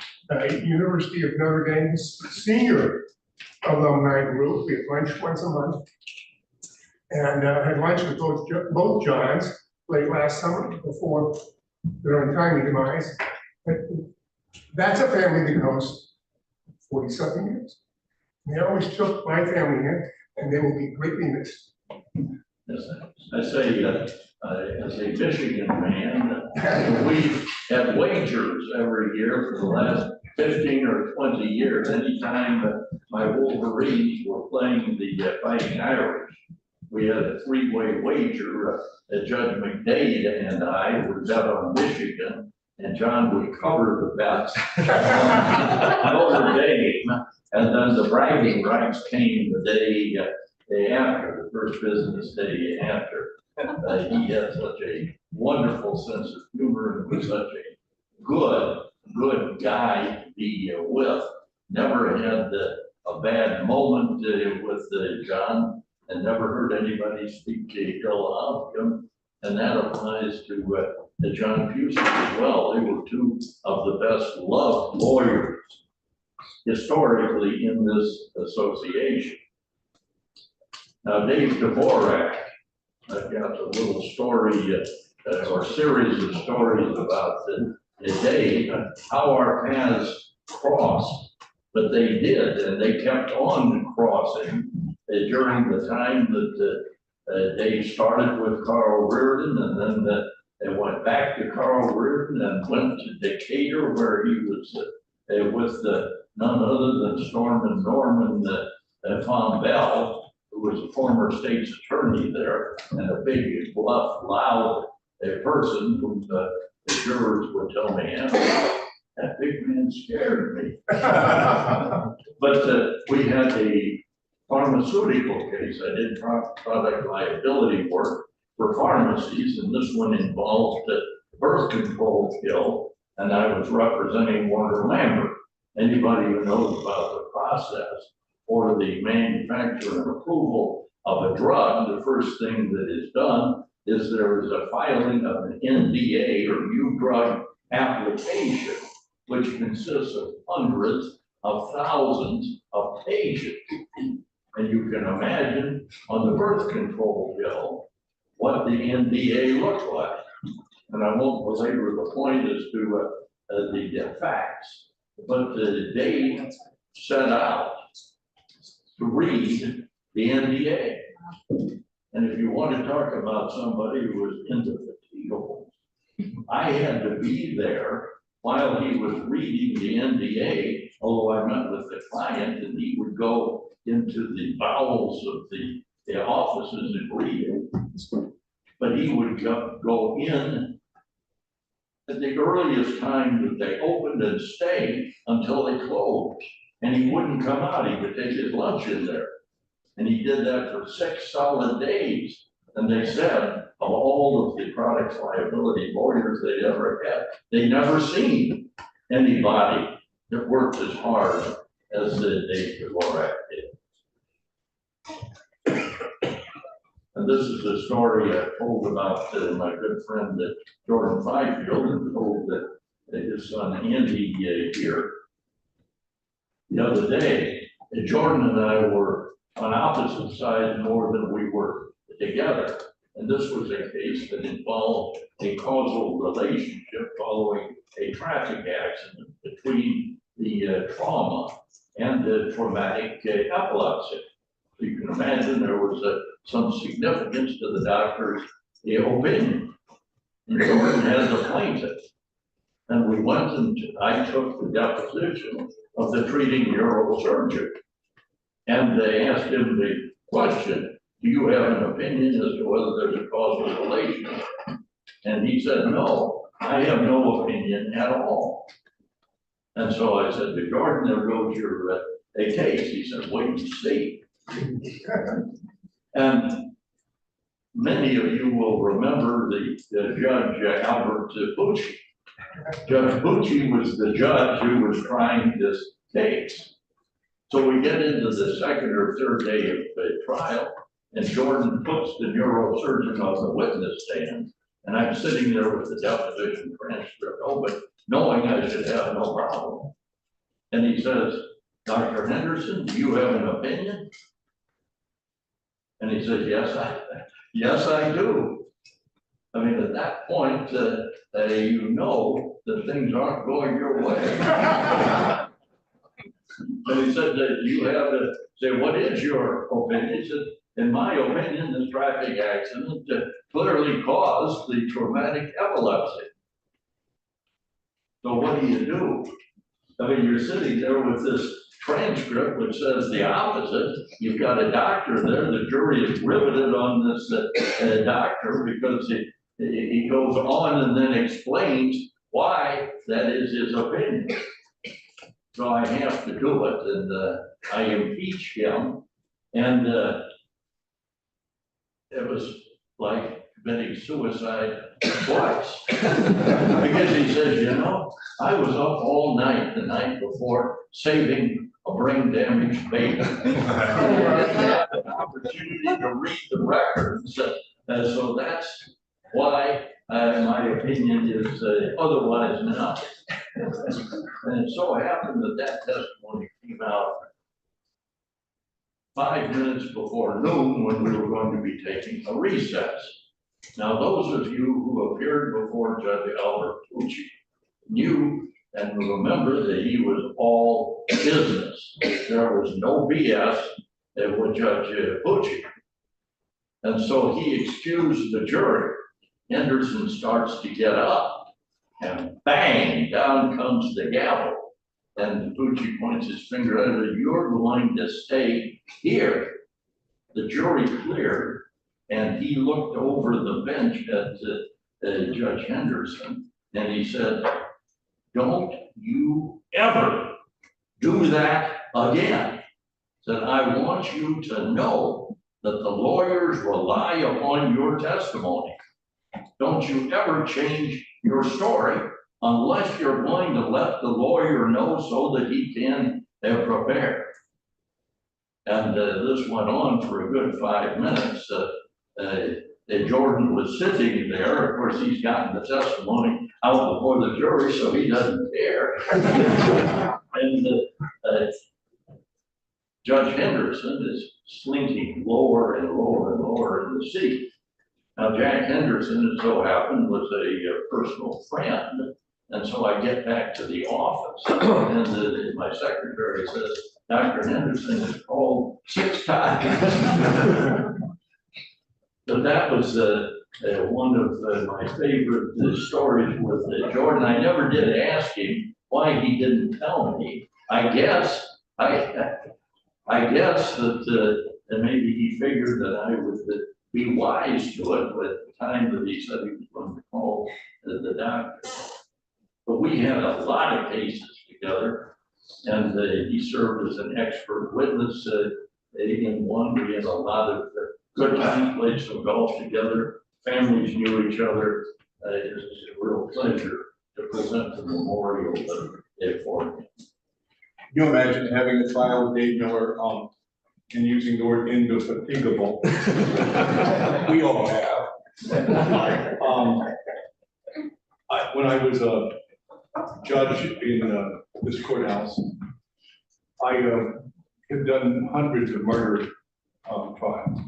University of Notre Dame's senior alumni group. We have lunch once a month. And had lunch with both Johns late last summer before their untimely demise. But that's a family that goes 40-something years. They always took my family in, and they will be greatly missed. Yes, I say, as a Michigan man, we've had wagers every year for the last 15 or 20 years. Anytime my Wolverines were playing the Fighting Irish, we had a three-way wager. Judge McDade and I would bet on Michigan, and John would cover the bets on Notre Dame. And then the bragging rights came the day after, the first business day after. He had such a wonderful sense of humor and was such a good guy to be with. Never had a bad moment with John, and never heard anybody speak ill of him. And that applies to John Pusey as well. They were two of the best loved lawyers historically in this association. Now, Dave Dvorak, I've got a little story or series of stories about Dave, how our paths crossed, but they did, and they kept on crossing during the time that Dave started with Carl Reardon, and then they went back to Carl Reardon and went to Decatur, where he was with none other than Storm Norman Von Bell, who was a former state's attorney there, and a big, bluff, loud person who the jurors would tell me, that big man scared me. But we had a pharmaceutical case. I did product liability work for pharmacies, and this one involved birth control pill, and I was representing Warner Lambert. Anybody who knows about the process for the manufacture and approval of a drug, the first thing that is done is there is a filing of an NDA or new drug application, which consists of hundreds of thousands of pages. And you can imagine on the birth control pill what the NDA looked like. And I won't belabor the point as to the facts, but they set out to read the NDA. And if you want to talk about somebody who was indefatigable, I had to be there while he was reading the NDA, although I met with the client and he would go into the bowels of the offices and read it. But he would go in at the earliest time that they opened and stay until they closed. And he wouldn't come out. He would take his lunch in there. And he did that for 6 solid days. And they said, of all of the products liability lawyers they'd ever had, they never seen anybody that worked as hard as Dave Dvorak did. And this is a story I told about my good friend Jordan Fifield, and told that his son Andy here the other day. Jordan and I were on opposite sides more than we were together. And this was a case that involved a causal relationship following a traffic accident between the trauma and the traumatic epilepsy. So you can imagine there was some significance to the doctor's opinion. And Jordan had the plaintiff. And we went and I took the deposition of the treating neurosurgeon. And they asked him the question, do you have an opinion as to whether there's a causal relationship? And he said, no, I have no opinion at all. And so I said to Jordan, there goes your case. He said, wait and see. And many of you will remember the Judge Albert Bucci. Judge Bucci was the judge who was trying this case. So we get into the second or third day of the trial, and Jordan puts the neurosurgeon on the witness stand, and I'm sitting there with the deposition transcript open, knowing I should have no problem. And he says, Dr. Henderson, do you have an opinion? And he says, yes, I do. I mean, at that point, you know that things aren't going your way. And he said that you have to say, what is your opinion? He said, in my opinion, this traffic accident clearly caused the traumatic epilepsy. So what do? I mean, you're sitting there with this transcript which says the opposite. You've got a doctor there. The jury is riveted on this doctor because he goes on and then explains why that is his opinion. So I have to do it, and I impeach him, and it was like committing suicide twice. Because he says, you know, I was up all night the night before saving a brain damaged baby. And I had an opportunity to read the records, so that's why my opinion is otherwise now. And it so happened that testimony came out 5 minutes before noon when we were going to be taking a recess. Now, those of you who appeared before Judge Albert Pucci knew and remember that he was all business. There was no BS with Judge Pucci. And so he excused the jury. Henderson starts to get up, and bang, down comes the gavel. And Pucci points his finger at her, you're going to stay here. The jury cleared, and he looked over the bench at Judge Henderson, and he said, don't you ever do that again. Said, I want you to know that the lawyers rely upon your testimony. Don't you ever change your story unless you're going to let the lawyer know so that he can prepare. And this went on for a good 5 minutes. Jordan was sitting there. Of course, he's gotten the testimony out before the jury, so he doesn't care. And Judge Henderson is slinking lower and lower and lower in the seat. Now, Jack Henderson, it so happened, was a personal friend. And so I get back to the office, and my secretary says, Dr. Henderson is called 6 times. But that was one of my favorite stories with Jordan. I never did ask him why he didn't tell me. I guess that maybe he figured that I would be wise to it, but at the time that he said he was going to call the doctor. But we had a lot of cases together, and he served as an expert witness in one. We had a lot of good time, played some golf together. Families knew each other. It was a real pleasure to present the memorial for him. Can you imagine having a trial with Dave Miller and using the word indefatigable? We all have. When I was a judge in this courthouse, I have done hundreds of murder trials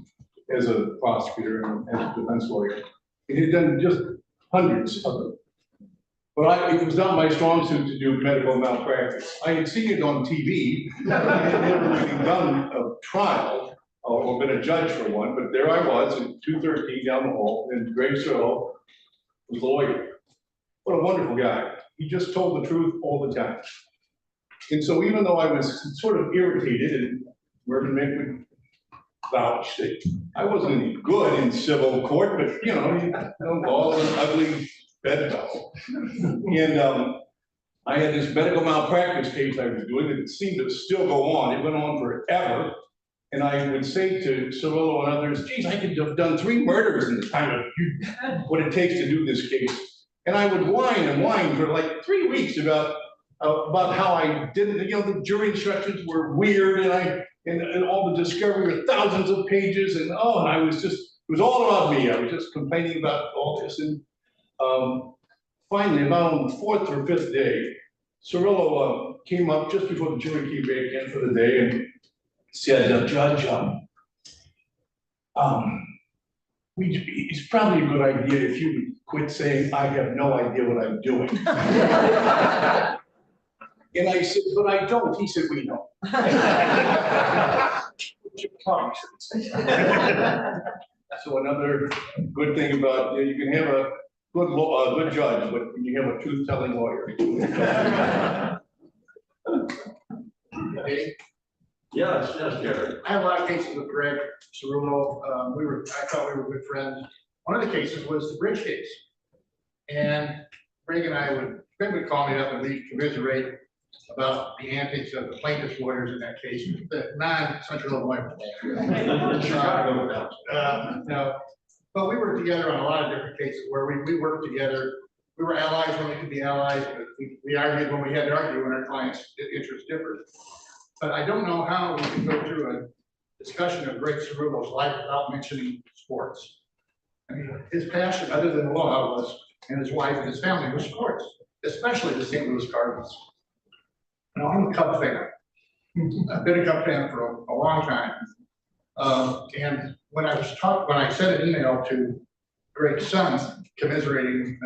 as a prosecutor and as a defense lawyer. And had done just hundreds of them. But it was not my strong suit to do medical malpractice. I had seen it on TV. I had never really done a trial or been a judge for one, but there I was at 213 down the hall, and Greg Searle was the lawyer. What a wonderful guy. He just told the truth all the time. And so even though I was sort of irritated, and Mervyn Mick would vouch that I wasn't any good in civil court, but you know, all an ugly bedfellow. And I had this medical malpractice case I was doing that seemed to still go on. It went on forever. And I would say to Cirillo and others, geez, I could have done 3 murders in the time of what it takes to do this case. And I would whine and whine for like 3 weeks about how I didn't, the jury instructions were weird, and all the discovery were thousands of pages, and I was just, it was all about me. I was just complaining about all this. And finally, about on the 4th or 5th day, Cirillo came up just before the jury came back in for the day and said, Judge, it's probably a good idea if you would quit saying, I have no idea what I'm doing. And I said, but I don't. He said, we know. So another good thing about, you can have a good judge, but when you have a truth-telling lawyer. Yes, Gary. I have a lot of cases with Greg Cerullo. I thought we were good friends. One of the cases was the bridge case. And Greg would call me up and we'd commiserate about the antics of the plaintiff's lawyers in that case, the non-Central Illinois. No, but we were together on a lot of different cases where we worked together. We were allies when we could be allies, but we argued when we had to argue when our clients' interests differed. But I don't know how we can go through a discussion of Greg Cerullo's life without mentioning sports. I mean, his passion, other than the law, was, and his wife and his family, was sports, especially the St. Louis Cardinals. Now, I'm a Cub fan. I've been a Cub fan for a long time. And when I sent an email to Greg's son, commiserating,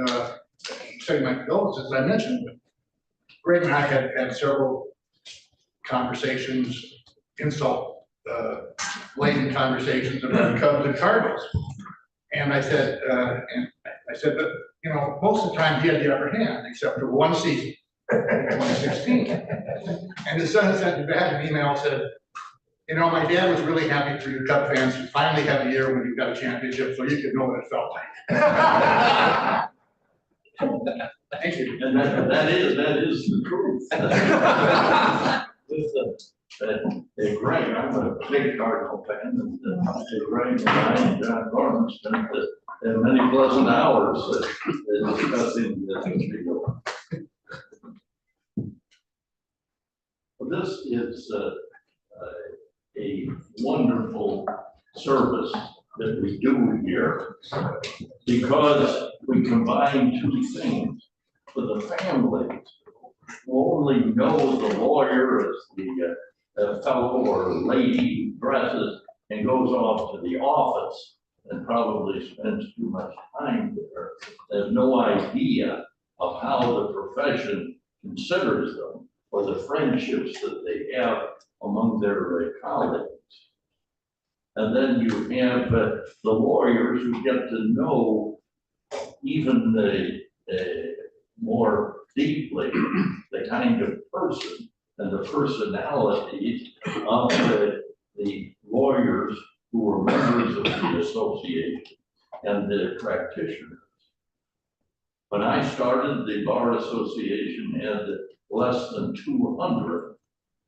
setting my condolences, as I mentioned, Greg and I had several conversations, laden conversations about Cubs and Cardinals. And I said, that, you know, most of the time he had the upper hand, except for one season, 2016. And his son sent me back an email, said, you know, my dad was really happy for you Cub fans to finally have a year when you got a championship, so you could know what it felt like. Thank you. And that is the truth. Greg, I'm a big Cardinal fan, and Greg and I and John Gorman spent many pleasant hours discussing this. Well, this is a wonderful service that we do here because we combine two things. For the families who only know the lawyer as the fellow or lady who dresses and goes off to the office and probably spends too much time there, there's no idea of how the profession considers them or the friendships that they have among their colleagues. And then you have the lawyers who get to know even more deeply the kind of person and the personalities of the lawyers who are members of the association and the practitioners. When I started, the Bar Association had less than 200,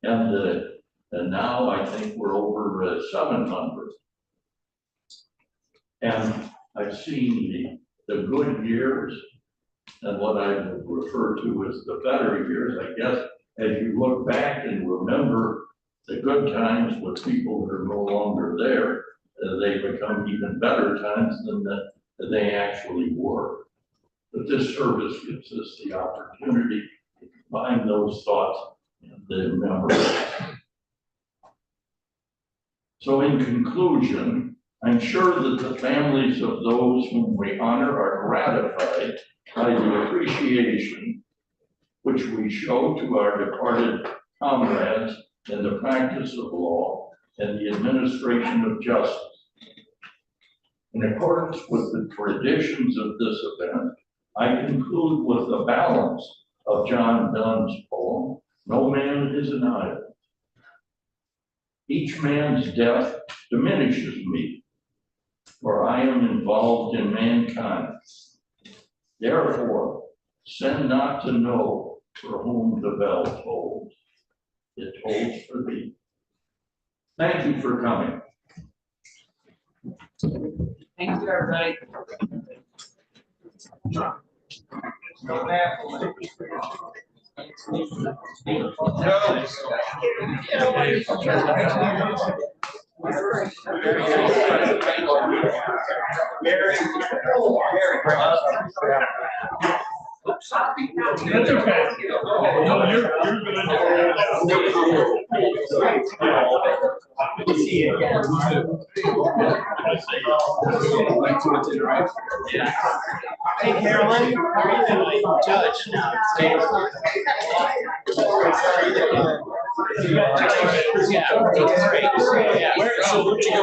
and now I think we're over 700. And I've seen the good years and what I would refer to as the better years. I guess as you look back and remember the good times with people that are no longer there, they become even better times than they actually were. But this service gives us the opportunity to combine those thoughts and the memories. So in conclusion, I'm sure that the families of those whom we honor are gratified by the appreciation which we show to our departed comrades in the practice of law and the administration of justice. In accordance with the traditions of this event, I conclude with the balance of John Donne's poem, "No Man is an Island." Each man's death diminishes me, for I am involved in mankind. Therefore, send not to know for whom the bell tolls. It tolls for thee. Thank you for coming. Thank you, everybody. That's okay. No, you're good. Good to see you again. Hey, Carolyn, how are you doing? Judge now. Congratulations. Yeah, that's great. Yeah. Where, so where'd you go?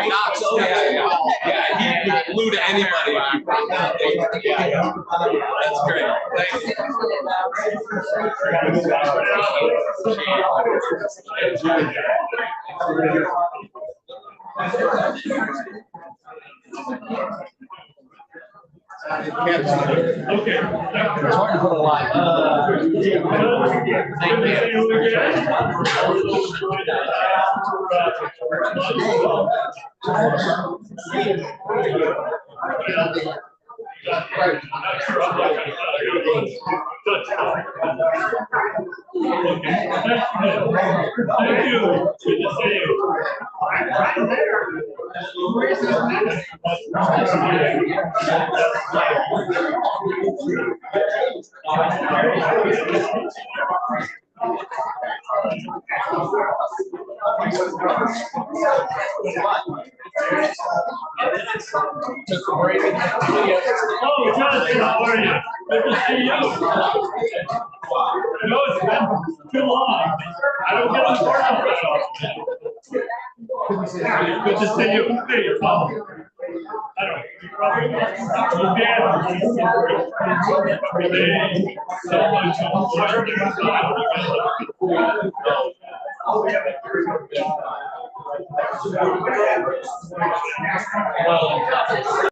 Knox, oh, yeah, he would glue to anybody. Yeah, that's great. Thank you. Okay. It's hard to put a lot. Thank Thank you. Good to see you. Right there. Oh, Judge, how are you? Good to see you. I know it's been too long. I don't get on board that often. Good to see you. Hey, I don't. You probably so much.